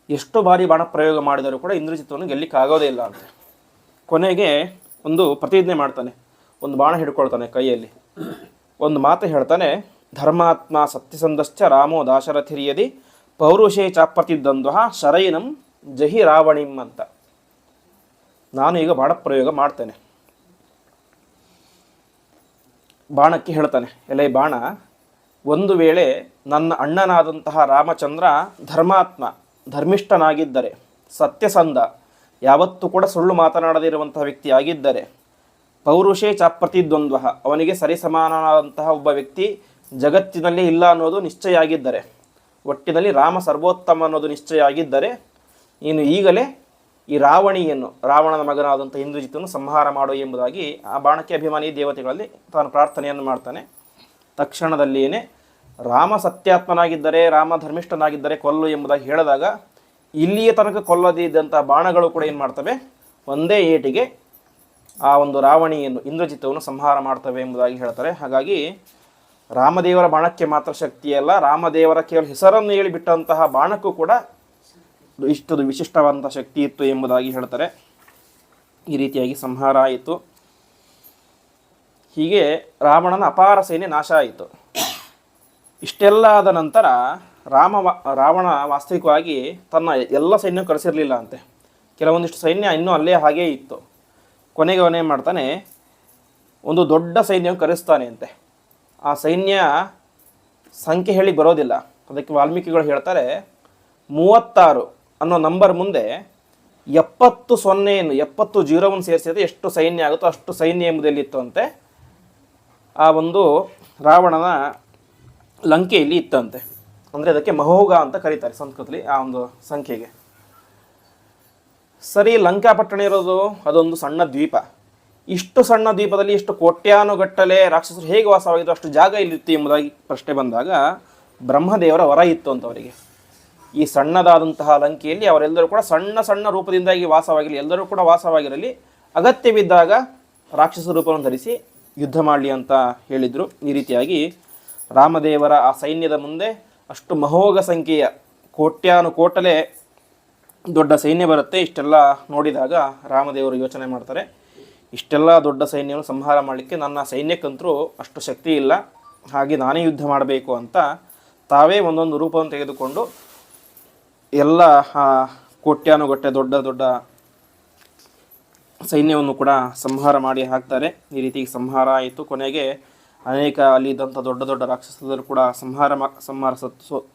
ಎಷ್ಟು ಬಾರಿ ಬಾಣ ಪ್ರಯೋಗ ಮಾಡಿದರೂ ಕೂಡ ಇಂದ್ರಜಿತ್ತವನ್ನು ಗೆಲ್ಲಿಕ್ಕೆ ಆಗೋದೇ ಇಲ್ಲ ಅಂತ. ಕೊನೆಗೆ ಒಂದು ಪ್ರತಿಜ್ಞೆ ಮಾಡ್ತಾನೆ, ಒಂದು ಬಾಣ ಹಿಡ್ಕೊಳ್ತಾನೆ ಕೈಯಲ್ಲಿ. ಒಂದು ಮಾತು ಹೇಳ್ತಾನೆ, ಧರ್ಮಾತ್ಮ ಸತ್ಯಸಂಧಶ್ಚ ರಾಮೋ ದಾಶರಥಿರ್ಯದಿ ಪೌರುಷೇ ಚಾಪ್ರತಿದ್ವಂದ್ವ ಶರೈನಂ ಜಹಿ ರಾವಣಿಂ ಅಂತ. ನಾನು ಈಗ ಬಾಣ ಪ್ರಯೋಗ ಮಾಡ್ತೇನೆ. ಬಾಣಕ್ಕೆ ಹೇಳ್ತಾನೆ, ಎಲೆ ಬಾಣ, ಒಂದು ವೇಳೆ ನನ್ನ ಅಣ್ಣನಾದಂತಹ ರಾಮಚಂದ್ರ ಧರ್ಮಾತ್ಮ ಧರ್ಮಿಷ್ಠನಾಗಿದ್ದರೆ, ಸತ್ಯಸಂಧ ಯಾವತ್ತೂ ಕೂಡ ಸುಳ್ಳು ಮಾತನಾಡದಿರುವಂತಹ ವ್ಯಕ್ತಿಯಾಗಿದ್ದರೆ, ಪೌರುಷೇ ಚಾಪ್ರತಿದ್ವಂದ್ವ ಅವನಿಗೆ ಸರಿಸಮಾನನಾದಂತಹ ಒಬ್ಬ ವ್ಯಕ್ತಿ ಜಗತ್ತಿನಲ್ಲಿ ಇಲ್ಲ ಅನ್ನೋದು ನಿಶ್ಚಯ ಆಗಿದ್ದರೆ, ಒಟ್ಟಿನಲ್ಲಿ ರಾಮ ಸರ್ವೋತ್ತಮ ಅನ್ನೋದು ನಿಶ್ಚಯ ಆಗಿದ್ದರೆ, ನೀನು ಈಗಲೇ ಈ ರಾವಣಿಯನ್ನು, ರಾವಣನ ಮಗನಾದಂಥ ಇಂದ್ರಜಿತ್ತನ್ನು ಸಂಹಾರ ಮಾಡು ಎಂಬುದಾಗಿ ಆ ಬಾಣಕ್ಕೆ ಅಭಿಮಾನಿ ದೇವತೆಗಳಲ್ಲಿ ತಾನು ಪ್ರಾರ್ಥನೆಯನ್ನು ಮಾಡ್ತಾನೆ. ತಕ್ಷಣದಲ್ಲಿಯೇ ರಾಮ ಸತ್ಯಾತ್ಮನಾಗಿದ್ದರೆ, ರಾಮ ಧರ್ಮಿಷ್ಠನಾಗಿದ್ದರೆ ಕೊಲ್ಲು ಎಂಬುದಾಗಿ ಹೇಳಿದಾಗ ಇಲ್ಲಿಯ ತನಕ ಕೊಲ್ಲದಿದ್ದಂಥ ಬಾಣಗಳು ಕೂಡ ಏನು ಮಾಡ್ತವೆ, ಒಂದೇ ಏಟಿಗೆ ಆ ಒಂದು ರಾವಣಿಯನ್ನು, ಇಂದ್ರಜಿತ್ತವನ್ನು ಸಂಹಾರ ಮಾಡ್ತವೆ ಎಂಬುದಾಗಿ ಹೇಳ್ತಾರೆ. ಹಾಗಾಗಿ ರಾಮದೇವರ ಬಾಣಕ್ಕೆ ಮಾತ್ರ ಶಕ್ತಿಯಲ್ಲ, ರಾಮದೇವರ ಕೇವಲ ಹೆಸರನ್ನು ಹೇಳಿಬಿಟ್ಟಂತಹ ಬಾಣಕ್ಕೂ ಕೂಡ ಇಷ್ಟದು ವಿಶಿಷ್ಟವಾದಂಥ ಶಕ್ತಿ ಇತ್ತು ಎಂಬುದಾಗಿ ಹೇಳ್ತಾರೆ. ಈ ರೀತಿಯಾಗಿ ಸಂಹಾರ ಆಯಿತು. ಹೀಗೆ ರಾವಣನ ಅಪಾರ ಸೈನ್ಯ ನಾಶ ಆಯಿತು. ಇಷ್ಟೆಲ್ಲ ಆದ ನಂತರ ರಾವಣ ವಾಸ್ತವಿಕವಾಗಿ ತನ್ನ ಎಲ್ಲ ಸೈನ್ಯ ಕಳಿಸಿರಲಿಲ್ಲ ಅಂತೆ. ಕೆಲವೊಂದಿಷ್ಟು ಸೈನ್ಯ ಇನ್ನೂ ಅಲ್ಲೇ ಹಾಗೇ ಇತ್ತು. ಕೊನೆಗೆ ಅವನೇನು ಮಾಡ್ತಾನೆ, ಒಂದು ದೊಡ್ಡ ಸೈನ್ಯವನ್ನು ಕರೆಸ್ತಾನೆ ಅಂತೆ. ಆ ಸೈನ್ಯ ಸಂಖ್ಯೆ ಹೇಳಿ ಬರೋದಿಲ್ಲ. ಅದಕ್ಕೆ ವಾಲ್ಮೀಕಿಗಳು ಹೇಳ್ತಾರೆ, 36 ಅನ್ನೋ ನಂಬರ್ ಮುಂದೆ 70 ಜೀರೋವನ್ನು ಸೇರಿಸಿದ್ರೆ ಎಷ್ಟು ಸೈನ್ಯ ಆಗುತ್ತೋ ಅಷ್ಟು ಸೈನ್ಯ ಎಂಬುದಲ್ಲಿತ್ತು ಅಂತೆ. ಆ ಒಂದು ರಾವಣನ ಲಂಕೆಯಲ್ಲಿ ಇತ್ತಂತೆ. ಅಂದರೆ ಅದಕ್ಕೆ ಮಹೋಗ ಅಂತ ಕರೀತಾರೆ ಸಂಸ್ಕೃತದಲ್ಲಿ ಆ ಒಂದು ಸಂಖ್ಯೆಗೆ. ಸರಿ, ಲಂಕಾಪಟ್ಟಣ ಇರೋದು ಅದೊಂದು ಸಣ್ಣ ದ್ವೀಪ. ಇಷ್ಟು ಸಣ್ಣ ದ್ವೀಪದಲ್ಲಿ ಇಷ್ಟು ಕೋಟ್ಯಾನುಗಟ್ಟಲೆ ರಾಕ್ಷಸರು ಹೇಗೆ ವಾಸವಾಗಿದ್ದು, ಅಷ್ಟು ಜಾಗ ಇಲ್ಲಿತ್ತು ಎಂಬುದಾಗಿ ಪ್ರಶ್ನೆ ಬಂದಾಗ ಬ್ರಹ್ಮದೇವರ ವರ ಇತ್ತು ಅಂತ ಅವರಿಗೆ. ಈ ಸಣ್ಣದಾದಂತಹ ಲಂಕೆಯಲ್ಲಿ ಅವರೆಲ್ಲರೂ ಕೂಡ ಸಣ್ಣ ಸಣ್ಣ ರೂಪದಿಂದಾಗಿ ವಾಸವಾಗಿರಲಿ, ಎಲ್ಲರೂ ಕೂಡ ವಾಸವಾಗಿರಲಿ, ಅಗತ್ಯವಿದ್ದಾಗ ರಾಕ್ಷಸ ರೂಪವನ್ನು ಧರಿಸಿ ಯುದ್ಧ ಮಾಡಲಿ ಅಂತ ಹೇಳಿದರು. ಈ ರೀತಿಯಾಗಿ ರಾಮದೇವರ ಆ ಸೈನ್ಯದ ಮುಂದೆ ಅಷ್ಟು ಮಹೋಘ ಸಂಖ್ಯೆಯ ಕೋಟ್ಯಾನುಕೋಟಲೆ ದೊಡ್ಡ ಸೈನ್ಯ ಬರುತ್ತೆ. ಇಷ್ಟೆಲ್ಲ ನೋಡಿದಾಗ ರಾಮದೇವರು ಯೋಚನೆ ಮಾಡ್ತಾರೆ, ಇಷ್ಟೆಲ್ಲ ದೊಡ್ಡ ಸೈನ್ಯವನ್ನು ಸಂಹಾರ ಮಾಡಲಿಕ್ಕೆ ನನ್ನ ಸೈನ್ಯಕ್ಕಂತರೂ ಅಷ್ಟು ಶಕ್ತಿ ಇಲ್ಲ, ಹಾಗೆ ನಾನೇ ಯುದ್ಧ ಮಾಡಬೇಕು ಅಂತ ತಾವೇ ಒಂದೊಂದು ರೂಪವನ್ನು ತೆಗೆದುಕೊಂಡು ಎಲ್ಲ ಕೋಟ್ಯಾನುಗಟ್ಟೆ ದೊಡ್ಡ ದೊಡ್ಡ ಸೈನ್ಯವನ್ನು ಕೂಡ ಸಂಹಾರ ಮಾಡಿ ಹಾಕ್ತಾರೆ. ಈ ರೀತಿ ಸಂಹಾರ ಆಯಿತು. ಕೊನೆಗೆ ಅನೇಕ ಅಲ್ಲಿದ್ದಂಥ ದೊಡ್ಡ ದೊಡ್ಡ ರಾಕ್ಷಸರು ಕೂಡ ಸಂಹಾರ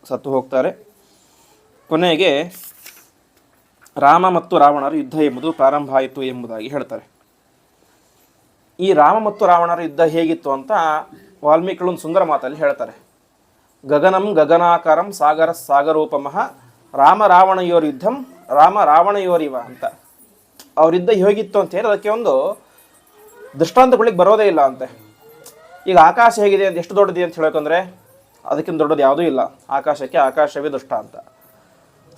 ಸತ್ತು ಹೋಗ್ತಾರೆ. ಕೊನೆಗೆ ರಾಮ ಮತ್ತು ರಾವಣರ ಯುದ್ಧ ಎಂಬುದು ಪ್ರಾರಂಭ ಆಯಿತು ಎಂಬುದಾಗಿ ಹೇಳ್ತಾರೆ. ಈ ರಾಮ ಮತ್ತು ರಾವಣರ ಯುದ್ಧ ಹೇಗಿತ್ತು ಅಂತ ವಾಲ್ಮೀಕಿಗಳು ಒಂದು ಸುಂದರ ಮಾತಲ್ಲಿ ಹೇಳ್ತಾರೆ. ಗಗನಂ ಗಗನಾಕಾರಂ ಸಾಗರ ಸಾಗರೋಪಮಃ ರಾಮ ರಾವಣಯೋರ್ ಯುದ್ಧಂ ರಾಮ ರಾವಣಯೋರಿವ ಅಂತ. ಅವ್ರ ಯುದ್ಧ ಹೇಗಿತ್ತು ಅಂತ ಹೇಳಿ ಅದಕ್ಕೆ ಒಂದು ದೃಷ್ಟಾಂತಗಳಿಗೆ ಬರೋದೇ ಇಲ್ಲ ಅಂತೆ. ಈಗ ಆಕಾಶ ಹೇಗಿದೆ ಅಂತ, ಎಷ್ಟು ದೊಡ್ಡದಿದೆ ಅಂತ ಹೇಳೋಕಂದ್ರೆ ಅದಕ್ಕಿಂತ ದೊಡ್ಡದು ಯಾವುದೂ ಇಲ್ಲ. ಆಕಾಶಕ್ಕೆ ಆಕಾಶವೇ ದುಷ್ಟ ಅಂತ,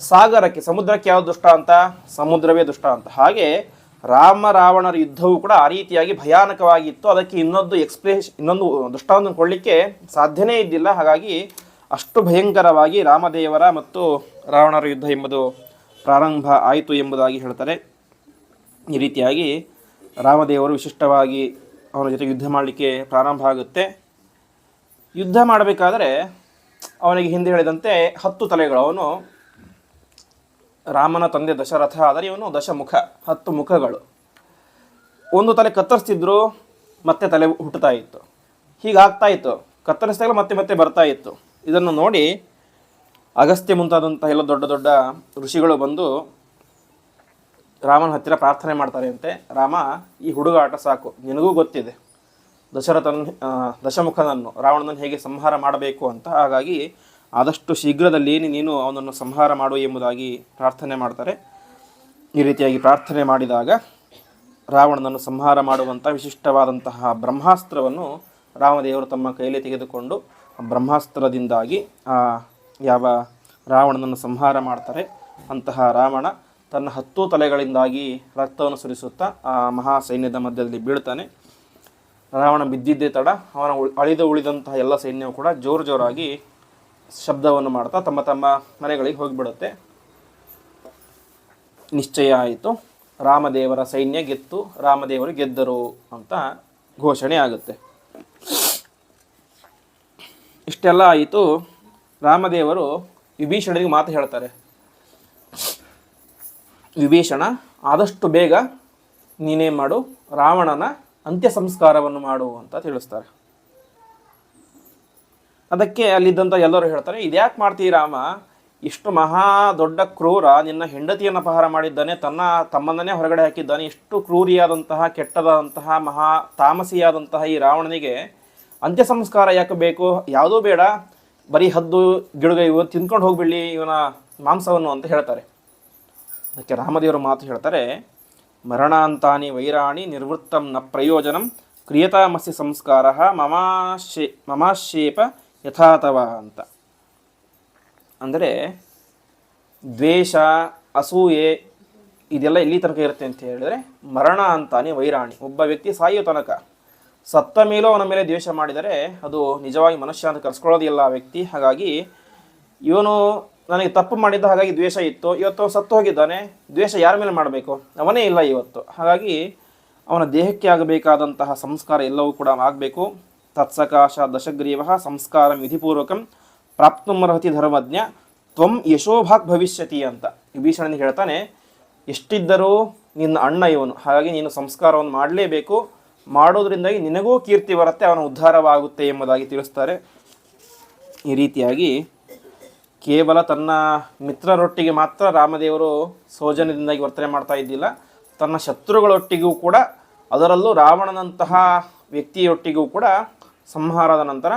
ಸಾಗರಕ್ಕೆ ಸಮುದ್ರಕ್ಕೆ ಯಾವುದು ದುಷ್ಟ ಅಂತ, ಸಮುದ್ರವೇ ದುಷ್ಟ ಅಂತ. ಹಾಗೆ ರಾಮ ರಾವಣರ ಯುದ್ಧವೂ ಕೂಡ ಆ ರೀತಿಯಾಗಿ ಭಯಾನಕವಾಗಿತ್ತು. ಅದಕ್ಕೆ ಇನ್ನೊಂದು ದೃಷ್ಟಾಂತ ಕೊಡಲಿಕ್ಕೆ ಸಾಧ್ಯನೇ ಇದ್ದಿಲ್ಲ. ಹಾಗಾಗಿ ಅಷ್ಟು ಭಯಂಕರವಾಗಿ ರಾಮದೇವರ ಮತ್ತು ರಾವಣರ ಯುದ್ಧ ಎಂಬುದು ಪ್ರಾರಂಭ ಆಯಿತು ಎಂಬುದಾಗಿ ಹೇಳ್ತಾರೆ. ಈ ರೀತಿಯಾಗಿ ರಾಮದೇವರು ವಿಶಿಷ್ಟವಾಗಿ ಅವನ ಜೊತೆ ಯುದ್ಧ ಮಾಡಲಿಕ್ಕೆ ಪ್ರಾರಂಭ ಆಗುತ್ತೆ. ಯುದ್ಧ ಮಾಡಬೇಕಾದರೆ ಅವನಿಗೆ ಹಿಂದೆ ಹೇಳಿದಂತೆ 10 ತಲೆಗಳು. ಅವನು ರಾಮನ ತಂದೆ ದಶರಥ ಆದರೆ ಇವನು ದಶಮುಖ, 10 ಮುಖಗಳು. ಒಂದು ತಲೆ ಕತ್ತರಿಸ್ತಿದ್ರು, ಮತ್ತೆ ತಲೆ ಹುಟ್ಟುತ್ತಾ ಇತ್ತು. ಹೀಗಾಗ್ತಾ ಇತ್ತು. ಕತ್ತರಿಸಿದಾಗ ಮತ್ತೆ ಮತ್ತೆ ಬರ್ತಾ ಇತ್ತು. ಇದನ್ನು ನೋಡಿ ಅಗಸ್ತ್ಯ ಮುಂತಾದಂಥ ಎಲ್ಲ ದೊಡ್ಡ ದೊಡ್ಡ ಋಷಿಗಳು ಬಂದು ರಾಮನ ಹತ್ತಿರ ಪ್ರಾರ್ಥನೆ ಮಾಡ್ತಾರೆ ಅಂತೆ. ರಾಮ, ಈ ಹುಡುಗಾಟ ಸಾಕು, ನಿನಗೂ ಗೊತ್ತಿದೆ ದಶಮುಖನನ್ನು ರಾವಣನನ್ನು ಹೇಗೆ ಸಂಹಾರ ಮಾಡಬೇಕು ಅಂತ. ಹಾಗಾಗಿ ಆದಷ್ಟು ಶೀಘ್ರದಲ್ಲಿ ನೀನು ಅವನನ್ನು ಸಂಹಾರ ಮಾಡು ಎಂಬುದಾಗಿ ಪ್ರಾರ್ಥನೆ ಮಾಡ್ತಾರೆ. ಈ ರೀತಿಯಾಗಿ ಪ್ರಾರ್ಥನೆ ಮಾಡಿದಾಗ ರಾವಣನನ್ನು ಸಂಹಾರ ಮಾಡುವಂಥ ವಿಶಿಷ್ಟವಾದಂತಹ ಬ್ರಹ್ಮಾಸ್ತ್ರವನ್ನು ರಾಮದೇವರು ತಮ್ಮ ಕೈಯಲ್ಲಿ ತೆಗೆದುಕೊಂಡು ಬ್ರಹ್ಮಾಸ್ತ್ರದಿಂದಾಗಿ ಯಾವ ರಾವಣನನ್ನು ಸಂಹಾರ ಮಾಡ್ತಾರೆ ಅಂತಹ ರಾವಣ ತನ್ನ 10 ತಲೆಗಳಿಂದಾಗಿ ರಕ್ತವನ್ನು ಸುರಿಸುತ್ತಾ ಆ ಮಹಾ ಸೈನ್ಯದ ಮಧ್ಯದಲ್ಲಿ ಬೀಳ್ತಾನೆ. ರಾವಣ ಬಿದ್ದಿದ್ದೇ ತಡ ಅವನ ಉಳಿದಂತಹ ಎಲ್ಲ ಸೈನ್ಯವು ಕೂಡ ಜೋರಾಗಿ ಶಬ್ದವನ್ನು ಮಾಡ್ತಾ ತಮ್ಮ ತಮ್ಮ ಮನೆಗಳಿಗೆ ಹೋಗಿಬಿಡುತ್ತೆ. ನಿಶ್ಚಯ ಆಯಿತು, ರಾಮದೇವರ ಸೈನ್ಯ ಗೆತ್ತು, ರಾಮದೇವರು ಗೆದ್ದರು ಅಂತ ಘೋಷಣೆ ಆಗುತ್ತೆ. ಇಷ್ಟೆಲ್ಲ ಆಯಿತು. ರಾಮದೇವರು ವಿಭೀಷಣನಿಗೆ ಮಾತು ಹೇಳ್ತಾರೆ, ವಿಭೀಷಣ ಆದಷ್ಟು ಬೇಗ ನೀನೇ ಮಾಡು, ರಾವಣನ ಅಂತ್ಯ ಸಂಸ್ಕಾರವನ್ನು ಮಾಡು ಅಂತ ತಿಳಿಸ್ತಾರೆ. ಅದಕ್ಕೆ ಅಲ್ಲಿದ್ದಂಥ ಎಲ್ಲರೂ ಹೇಳ್ತಾರೆ, ಇದ್ಯಾಕೆ ಮಾಡ್ತೀವಿ ರಾಮ, ಇಷ್ಟು ಮಹಾ ದೊಡ್ಡ ಕ್ರೂರ, ನಿನ್ನ ಹೆಂಡತಿಯನ್ನು ಅಪಹಾರ ಮಾಡಿದ್ದಾನೆ, ತಮ್ಮನ್ನೇ ಹೊರಗಡೆ ಹಾಕಿದ್ದಾನೆ, ಇಷ್ಟು ಕ್ರೂರಿಯಾದಂತಹ ಕೆಟ್ಟದಾದಂತಹ ಮಹಾ ತಾಮಸಿಯಾದಂತಹ ಈ ರಾವಣನಿಗೆ ಅಂತ್ಯ ಸಂಸ್ಕಾರ ಯಾಕೆ ಬೇಕು, ಯಾವುದೂ ಬೇಡ, ಬರೀ ಹದ್ದು ಗಿಡುಗ ಇವು ತಿಂದ್ಕೊಂಡು ಹೋಗ್ಬಿಡ್ಲಿ ಇವನ ಮಾಂಸವನ್ನು ಅಂತ ಹೇಳ್ತಾರೆ. ಅದಕ್ಕೆ ರಾಮದೇವರು ಮಾತು ಹೇಳ್ತಾರೆ, ಮರಣಾಂತಾನಿ ವೈರಾಣಿ ನಿರ್ವೃತ್ತಂ ನ ಪ್ರಯೋಜನಂ ಕ್ರಿಯತಾಮಸ್ಯ ಸಂಸ್ಕಾರ ಮಮಾಶೇಪ ಯಥಾತವ ಅಂತ. ಅಂದರೆ ದ್ವೇಷ, ಅಸೂಯೆ ಇದೆಲ್ಲ ಎಲ್ಲಿ ತನಕ ಇರುತ್ತೆ ಅಂತ ಹೇಳಿದರೆ, ಮರಣ ಅಂತಾನೆ ವೈರಾಣಿ, ಒಬ್ಬ ವ್ಯಕ್ತಿ ಸಾಯೋ ತನಕ, ಸತ್ತ ಮೇಲೂ ಅವನ ಮೇಲೆ ದ್ವೇಷ ಮಾಡಿದರೆ ಅದು ನಿಜವಾಗಿ ಮನುಷ್ಯ ಅಂತ ಕರೆಸ್ಕೊಳ್ಳೋದಿಲ್ಲ ಆ ವ್ಯಕ್ತಿ. ಹಾಗಾಗಿ ಇವನು ನನಗೆ ತಪ್ಪು ಮಾಡಿದ್ದ, ಹಾಗಾಗಿ ದ್ವೇಷ ಇತ್ತು, ಇವತ್ತು ಸತ್ತು ಹೋಗಿದ್ದಾನೆ, ದ್ವೇಷ ಯಾರ ಮೇಲೆ ಮಾಡಬೇಕು, ಅವನೇ ಇಲ್ಲ ಇವತ್ತು. ಹಾಗಾಗಿ ಅವನ ದೇಹಕ್ಕೆ ಆಗಬೇಕಾದಂತಹ ಸಂಸ್ಕಾರ ಎಲ್ಲವೂ ಕೂಡ ಆಗಬೇಕು. ತತ್ಸಕಾಶ ದಶಗ್ರೀವ ಸಂಸ್ಕಾರ ವಿಧಿಪೂರ್ವಕಂ ಪ್ರಾಪ್ತುಮರ್ಹತಿ ಧರ್ಮಜ್ಞ ತ್ವಂ ಯಶೋಭಾಗ್ ಭವಿಷ್ಯತಿ ಅಂತ ವಿಭೀಷಣನಿಗೆ ಹೇಳ್ತಾನೆ. ಎಷ್ಟಿದ್ದರೂ ನಿನ್ನ ಅಣ್ಣ ಇವನು, ಹಾಗಾಗಿ ನೀನು ಸಂಸ್ಕಾರವನ್ನು ಮಾಡಲೇಬೇಕು, ಮಾಡೋದ್ರಿಂದಾಗಿ ನಿನಗೂ ಕೀರ್ತಿ ಬರುತ್ತೆ, ಅವನ ಉದ್ಧಾರವಾಗುತ್ತೆ ಎಂಬುದಾಗಿ ತಿಳಿಸ್ತಾರೆ. ಈ ರೀತಿಯಾಗಿ ಕೇವಲ ತನ್ನ ಮಿತ್ರರೊಟ್ಟಿಗೆ ಮಾತ್ರ ರಾಮದೇವರು ಸೌಜನ್ಯದಿಂದಾಗಿ ವರ್ತನೆ ಮಾಡ್ತಾ ಇದ್ದಿಲ್ಲ, ತನ್ನ ಶತ್ರುಗಳೊಟ್ಟಿಗೂ ಕೂಡ, ಅದರಲ್ಲೂ ರಾವಣನಂತಹ ವ್ಯಕ್ತಿಯೊಟ್ಟಿಗೂ ಕೂಡ ಸಂಹಾರದ ನಂತರ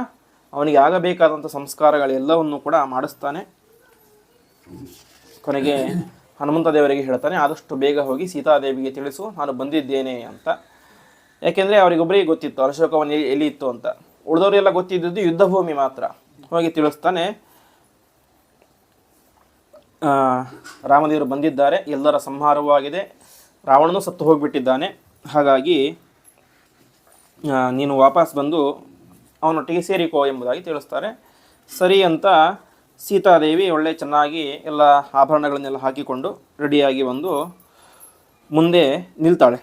ಅವನಿಗೆ ಆಗಬೇಕಾದಂಥ ಸಂಸ್ಕಾರಗಳೆಲ್ಲವನ್ನು ಕೂಡ ಮಾಡಿಸ್ತಾನೆ. ಕೊನೆಗೆ ಹನುಮಂತ ದೇವರಿಗೆ ಹೇಳ್ತಾನೆ, ಆದಷ್ಟು ಬೇಗ ಹೋಗಿ ಸೀತಾದೇವಿಗೆ ತಿಳಿಸು ನಾನು ಬಂದಿದ್ದೇನೆ ಅಂತ. ಯಾಕೆಂದರೆ ಅವರಿಗೊಬ್ಬರಿಗೆ ಗೊತ್ತಿತ್ತು ಅಶೋಕವನ ಎಲ್ಲಿ ಇತ್ತು ಅಂತ, ಉಳಿದವರೆಲ್ಲ ಗೊತ್ತಿದ್ದದ್ದು ಯುದ್ಧಭೂಮಿ ಮಾತ್ರ. ಹೋಗಿ ತಿಳಿಸ್ತಾನೆ, ರಾಮದೇವರು ಬಂದಿದ್ದಾರೆ, ಎಲ್ಲರ ಸಂಹಾರವೂ ಆಗಿದೆ, ರಾವಣನೂ ಸತ್ತು ಹೋಗಿಬಿಟ್ಟಿದ್ದಾನೆ, ಹಾಗಾಗಿ ನೀನು ವಾಪಸ್ ಬಂದು ಅವನೊಟ್ಟಿಗೆ ಸೇರಿಕೋ ಎಂಬುದಾಗಿ ತಿಳಿಸ್ತಾರೆ. ಸರಿ ಅಂತ ಸೀತಾದೇವಿ ಒಳ್ಳೆ ಚೆನ್ನಾಗಿ ಎಲ್ಲ ಆಭರಣಗಳನ್ನೆಲ್ಲ ಹಾಕಿಕೊಂಡು ರೆಡಿಯಾಗಿ ಬಂದು ಮುಂದೆ ನಿಲ್ತಾಳೆ.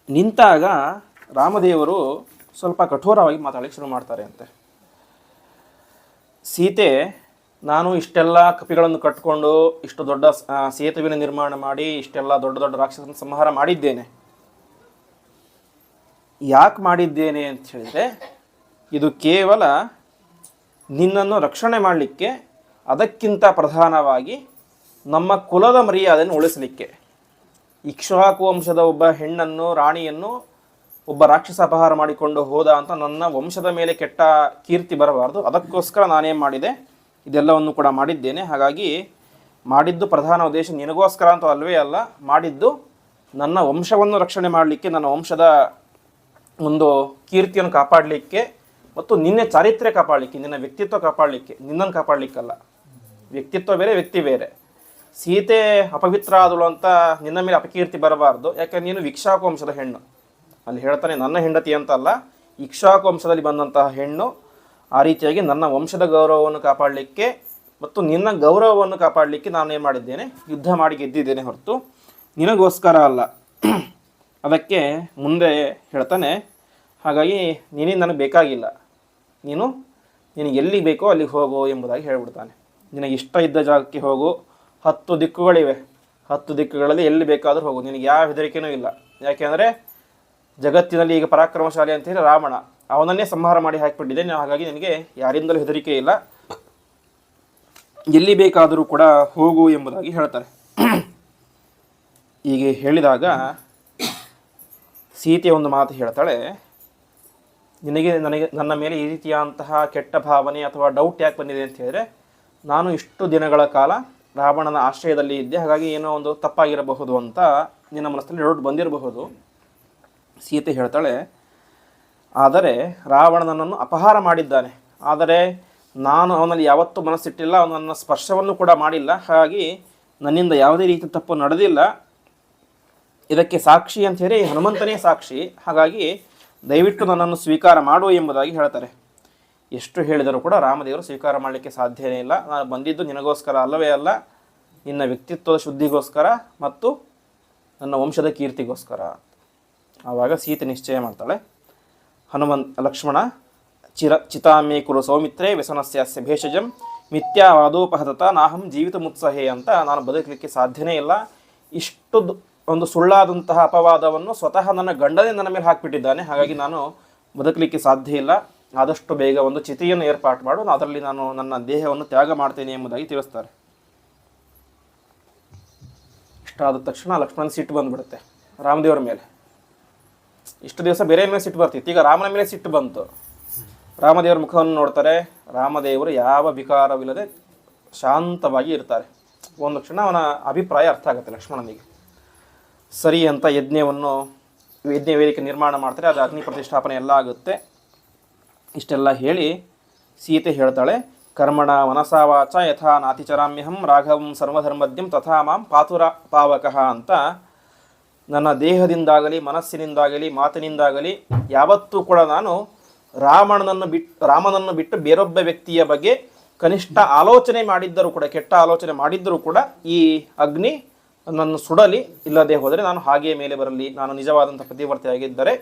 ನಿಂತಾಗ ರಾಮದೇವರು ಸ್ವಲ್ಪ ಕಠೋರವಾಗಿ ಮಾತಾಡಲಿಕ್ಕೆ ಶುರು ಮಾಡ್ತಾರೆ ಅಂತೆ. ಸೀತೆ, ನಾನು ಇಷ್ಟೆಲ್ಲ ಕಪಿಗಳನ್ನು ಕಟ್ಟಿಕೊಂಡು ಇಷ್ಟು ದೊಡ್ಡ ಸೇತುವೆನ ನಿರ್ಮಾಣ ಮಾಡಿ ಇಷ್ಟೆಲ್ಲ ದೊಡ್ಡ ದೊಡ್ಡ ರಾಕ್ಷಸನ ಸಂಹಾರ ಮಾಡಿದ್ದೇನೆ. ಯಾಕೆ ಮಾಡಿದ್ದೇನೆ ಅಂತ ಹೇಳಿದರೆ, ಇದು ಕೇವಲ ನಿನ್ನನ್ನು ರಕ್ಷಣೆ ಮಾಡಲಿಕ್ಕೆ, ಅದಕ್ಕಿಂತ ಪ್ರಧಾನವಾಗಿ ನಮ್ಮ ಕುಲದ ಮರ್ಯಾದೆಯನ್ನು ಉಳಿಸಲಿಕ್ಕೆ. ಇಕ್ಷ್ವಾಕು ವಂಶದ ಒಬ್ಬ ಹೆಣ್ಣನ್ನು, ರಾಣಿಯನ್ನು ಒಬ್ಬ ರಾಕ್ಷಸ ಅಪಹಾರ ಮಾಡಿಕೊಂಡು ಹೋದ ಅಂತ ನನ್ನ ವಂಶದ ಮೇಲೆ ಕೆಟ್ಟ ಕೀರ್ತಿ ಬರಬಾರ್ದು, ಅದಕ್ಕೋಸ್ಕರ ನಾನೇನು ಮಾಡಿದೆ, ಇದೆಲ್ಲವನ್ನು ಕೂಡ ಮಾಡಿದ್ದೇನೆ. ಹಾಗಾಗಿ ಮಾಡಿದ್ದು ಪ್ರಧಾನ ಉದ್ದೇಶ ನಿನಗೋಸ್ಕರ ಅಂತ ಅಲ್ವೇ ಅಲ್ಲ, ಮಾಡಿದ್ದು ನನ್ನ ವಂಶವನ್ನು ರಕ್ಷಣೆ ಮಾಡಲಿಕ್ಕೆ, ನನ್ನ ವಂಶದ ಒಂದು ಕೀರ್ತಿಯನ್ನು ಕಾಪಾಡಲಿಕ್ಕೆ ಮತ್ತು ನಿನ್ನೆ ಚಾರಿತ್ರ್ಯ ಕಾಪಾಡಲಿಕ್ಕೆ, ನಿನ್ನ ವ್ಯಕ್ತಿತ್ವ ಕಾಪಾಡಲಿಕ್ಕೆ, ನಿನ್ನನ್ನು ಕಾಪಾಡಲಿಕ್ಕಲ್ಲ. ವ್ಯಕ್ತಿತ್ವ ಬೇರೆ, ವ್ಯಕ್ತಿ ಬೇರೆ. ಸೀತೆ ಅಪವಿತ್ರ ಆದಳು ಅಂತ ನಿನ್ನ ಮೇಲೆ ಅಪಕೀರ್ತಿ ಬರಬಾರ್ದು, ಯಾಕೆ ನೀನು ಇಕ್ಷ್ವಾಕು ವಂಶದ ಹೆಣ್ಣು. ಅಲ್ಲಿ ಹೇಳ್ತಾನೆ, ನನ್ನ ಹೆಂಡತಿ ಅಂತಲ್ಲ, ಇಕ್ಷ್ವಾಕು ವಂಶದಲ್ಲಿ ಬಂದಂತಹ ಹೆಣ್ಣು. ಆ ರೀತಿಯಾಗಿ ನನ್ನ ವಂಶದ ಗೌರವವನ್ನು ಕಾಪಾಡಲಿಕ್ಕೆ ಮತ್ತು ನಿನ್ನ ಗೌರವವನ್ನು ಕಾಪಾಡಲಿಕ್ಕೆ ನಾನು ಏನು ಮಾಡಿದ್ದೇನೆ, ಯುದ್ಧ ಮಾಡಿ ಗೆದ್ದಿದ್ದೇನೆ ಹೊರತು ನಿನಗೋಸ್ಕರ ಅಲ್ಲ. ಅದಕ್ಕೆ ಮುಂದೆ ಹೇಳ್ತಾನೆ, ಹಾಗಾಗಿ ನೀನೇನು ನನಗೆ ಬೇಕಾಗಿಲ್ಲ, ನೀನು ಎಲ್ಲಿ ಬೇಕೋ ಅಲ್ಲಿಗೆ ಹೋಗು ಎಂಬುದಾಗಿ ಹೇಳ್ಬಿಡ್ತಾನೆ. ನಿನಗೆ ಇಷ್ಟ ಇದ್ದ ಜಾಗಕ್ಕೆ ಹೋಗು, 10 ದಿಕ್ಕುಗಳಿವೆ, 10 ದಿಕ್ಕುಗಳಲ್ಲಿ ಎಲ್ಲಿ ಬೇಕಾದರೂ ಹೋಗು, ನಿನಗೆ ಯಾವ ಹೆದರಿಕೆನೂ ಇಲ್ಲ. ಯಾಕೆಂದರೆ ಜಗತ್ತಿನಲ್ಲಿ ಈಗ ಪರಾಕ್ರಮಶಾಲಿ ಅಂತ ಹೇಳಿ ರಾವಣ, ಅವನನ್ನೇ ಸಂಹಾರ ಮಾಡಿ ಹಾಕಿಬಿಟ್ಟಿದ್ದೇನೆ, ಹಾಗಾಗಿ ನಿನಗೆ ಯಾರಿಂದಲೂ ಹೆದರಿಕೆ ಇಲ್ಲ, ಎಲ್ಲಿ ಬೇಕಾದರೂ ಕೂಡ ಹೋಗು ಎಂಬುದಾಗಿ ಹೇಳ್ತಾರೆ. ಹೀಗೆ ಹೇಳಿದಾಗ ಸೀತೆ ಒಂದು ಮಾತು ಹೇಳ್ತಾಳೆ, ನನ್ನ ಮೇಲೆ ಈ ರೀತಿಯಾದಂತಹ ಕೆಟ್ಟ ಭಾವನೆ ಅಥವಾ ಡೌಟ್ ಯಾಕೆ ಬಂದಿದೆ ಅಂತ ಹೇಳಿದ್ರೆ, ನಾನು ಇಷ್ಟು ದಿನಗಳ ಕಾಲ ರಾವಣನ ಆಶ್ರಯದಲ್ಲಿ ಇದ್ದೆ, ಹಾಗಾಗಿ ಏನೋ ಒಂದು ತಪ್ಪಾಗಿರಬಹುದು ಅಂತ ನಿನ್ನ ಮನಸ್ಸಲ್ಲಿ ಡೌಟ್ ಬಂದಿರಬಹುದು. ಸೀತೆ ಹೇಳ್ತಾಳೆ, ಆದರೆ ರಾವಣ ನನ್ನನ್ನು ಅಪಹಾರ ಮಾಡಿದ್ದಾನೆ. ಆದರೆ ನಾನು ಅವನಲ್ಲಿ ಯಾವತ್ತೂ ಮನಸ್ಸಿಟ್ಟಿಲ್ಲ, ಅವನು ನನ್ನ ಸ್ಪರ್ಶವನ್ನು ಕೂಡ ಮಾಡಿಲ್ಲ. ಹಾಗಾಗಿ ನನ್ನಿಂದ ಯಾವುದೇ ರೀತಿ ತಪ್ಪು ನಡೆದಿಲ್ಲ. ಇದಕ್ಕೆ ಸಾಕ್ಷಿ ಅಂತ ಹೇಳಿ ಹನುಮಂತನೇ ಸಾಕ್ಷಿ. ಹಾಗಾಗಿ ದಯವಿಟ್ಟು ನನ್ನನ್ನು ಸ್ವೀಕಾರ ಮಾಡು ಎಂಬುದಾಗಿ ಹೇಳ್ತಾರೆ. ಎಷ್ಟು ಹೇಳಿದರೂ ಕೂಡ ರಾಮದೇವರು ಸ್ವೀಕಾರ ಮಾಡಲಿಕ್ಕೆ ಸಾಧ್ಯವೇ ಇಲ್ಲ. ನಾನು ಬಂದಿದ್ದು ನಿನಗೋಸ್ಕರ ಅಲ್ಲವೇ ಅಲ್ಲ, ನಿನ್ನ ವ್ಯಕ್ತಿತ್ವದ ಶುದ್ಧಿಗೋಸ್ಕರ ಮತ್ತು ನನ್ನ ವಂಶದ ಕೀರ್ತಿಗೋಸ್ಕರ. ಆವಾಗ ಸೀತೆ ನಿಶ್ಚಯ ಮಾಡ್ತಾಳೆ. ಲಕ್ಷ್ಮಣ ಚಿತಾಮೇ ಕುರು ಸೌಮಿತ್ರೇ ವ್ಯಸನಸ್ಯಾಸ್ಯ ಭೇಷಜಂ ಮಿಥ್ಯಾವಾದೋಪಹತತ ನಾಹಂ ಜೀವಿತ ಮುತ್ಸಹೇ ಅಂತ, ನಾನು ಬದುಕಲಿಕ್ಕೆ ಸಾಧ್ಯನೇ ಇಲ್ಲ. ಇಷ್ಟು ಒಂದು ಸುಳ್ಳಾದಂತಹ ಅಪವಾದವನ್ನು ಸ್ವತಃ ನನ್ನ ಗಂಡನೇ ನನ್ನ ಮೇಲೆ ಹಾಕಿಬಿಟ್ಟಿದ್ದಾನೆ. ಹಾಗಾಗಿ ನಾನು ಬದುಕಲಿಕ್ಕೆ ಸಾಧ್ಯ ಇಲ್ಲ. ಆದಷ್ಟು ಬೇಗ ಒಂದು ಚಿತೆಯನ್ನು ಏರ್ಪಾಡು ಮಾಡು, ಅದರಲ್ಲಿ ನಾನು ನನ್ನ ದೇಹವನ್ನು ತ್ಯಾಗ ಮಾಡ್ತೇನೆ ಎಂಬುದಾಗಿ ತಿಳಿಸ್ತಾರೆ. ಇಷ್ಟಾದ ತಕ್ಷಣ ಲಕ್ಷ್ಮಣನ ಸಿಟ್ಟು ಬಂದುಬಿಡುತ್ತೆ ರಾಮದೇವರ ಮೇಲೆ. ಇಷ್ಟು ದಿವಸ ಬೇರೆ ಮೇಲೆ ಸಿಟ್ಟು ಬರ್ತಿತ್ತು, ಈಗ ರಾಮನ ಮೇಲೆ ಸಿಟ್ಟು ಬಂತು. ರಾಮದೇವರ ಮುಖವನ್ನು ನೋಡ್ತಾರೆ. ರಾಮದೇವರು ಯಾವ ವಿಕಾರವಿಲ್ಲದೆ ಶಾಂತವಾಗಿ ಇರ್ತಾರೆ. ಒಂದು ಕ್ಷಣ ಅವನ ಅಭಿಪ್ರಾಯ ಅರ್ಥ ಆಗುತ್ತೆ ಲಕ್ಷ್ಮಣನಿಗೆ. ಸರಿ ಅಂತ ಯಜ್ಞ ವೇದಿಕೆ ನಿರ್ಮಾಣ ಮಾಡ್ತಾರೆ. ಅದು ಅಗ್ನಿ ಪ್ರತಿಷ್ಠಾಪನೆ ಎಲ್ಲ ಆಗುತ್ತೆ. ಇಷ್ಟೆಲ್ಲ ಹೇಳಿ ಸೀತೆ ಹೇಳ್ತಾಳೆ, ಕರ್ಮಣ ಮನಸಾ ವಾಚ ಯಥಾ ನಾತಿಚರಾಮ್ಯಹಂ ರಾಘವಂ ಸರ್ವಧರ್ಮದ್ಯಂ ತಥಾ ಮಾಂ ಪಾತುರ ಪಾವಕಃ ಅಂತ, ನನ್ನ ದೇಹದಿಂದಾಗಲಿ ಮನಸ್ಸಿನಿಂದಾಗಲಿ ಮಾತಿನಿಂದಾಗಲಿ ಯಾವತ್ತೂ ಕೂಡ ನಾನು ರಾಮನನ್ನು ಬಿಟ್ಟು ಬೇರೊಬ್ಬ ವ್ಯಕ್ತಿಯ ಬಗ್ಗೆ ಕನಿಷ್ಠ ಆಲೋಚನೆ ಮಾಡಿದ್ದರೂ ಕೂಡ, ಕೆಟ್ಟ ಆಲೋಚನೆ ಮಾಡಿದ್ದರೂ ಕೂಡ ಈ ಅಗ್ನಿ ನನ್ನನ್ನು ಸುಡಲಿ, ಇಲ್ಲದೆ ಹೋದರೆ ನಾನು ಹಾಗೆಯೇ ಮೇಲೆ ಬರಲಿ. ನಾನು ನಿಜವಾದಂಥ ಪತಿವರ್ತೆಯಾಗಿದ್ದರೆ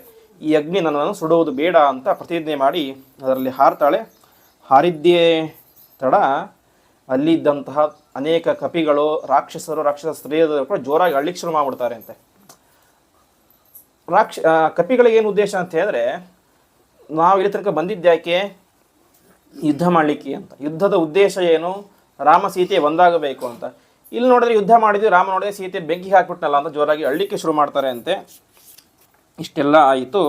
ಈ ಅಗ್ನಿ ನನ್ನನ್ನು ಸುಡುವುದು ಬೇಡ ಅಂತ ಪ್ರತಿಜ್ಞೆ ಮಾಡಿ ಅದರಲ್ಲಿ ಹಾರ್ತಾಳೆ. ಹಾರಿದ್ದೇ ತಡ ಅಲ್ಲಿದ್ದಂತಹ ಅನೇಕ ಕಪಿಗಳು, ರಾಕ್ಷಸ ಸ್ತ್ರೀಯರು ಕೂಡ ಜೋರಾಗಿ ಅಳ್ಳಿಕ್ಕೆ ಶುರು ಮಾಡಿಬಿಡ್ತಾರೆ ಅಂತೆ. ಕಪಿಗಳಿಗೆ ಏನು ಉದ್ದೇಶ ಅಂತ ಹೇಳಿದ್ರೆ, ನಾವು ಇಲ್ಲಿ ತನಕ ಬಂದಿದ್ದ್ಯಾಕೆ? ಯುದ್ಧ ಮಾಡಲಿಕ್ಕೆ ಅಂತ. ಯುದ್ಧದ ಉದ್ದೇಶ ಏನು? ರಾಮ ಸೀತೆ ಒಂದಾಗಬೇಕು ಅಂತ. ಇಲ್ಲಿ ನೋಡಿದ್ರೆ ಯುದ್ಧ ಮಾಡಿದ್ವಿ, ರಾಮ ನೋಡಿದ್ರೆ ಸೀತೆ ಬೆಂಕಿ ಹಾಕ್ಬಿಟ್ನಲ್ಲ ಅಂತ ಜೋರಾಗಿ ಅಳ್ಳಿಕ್ಕೆ ಶುರು ಮಾಡ್ತಾರೆ ಅಂತೆ. ಇಷ್ಟೆಲ್ಲ ಆಯಿತು.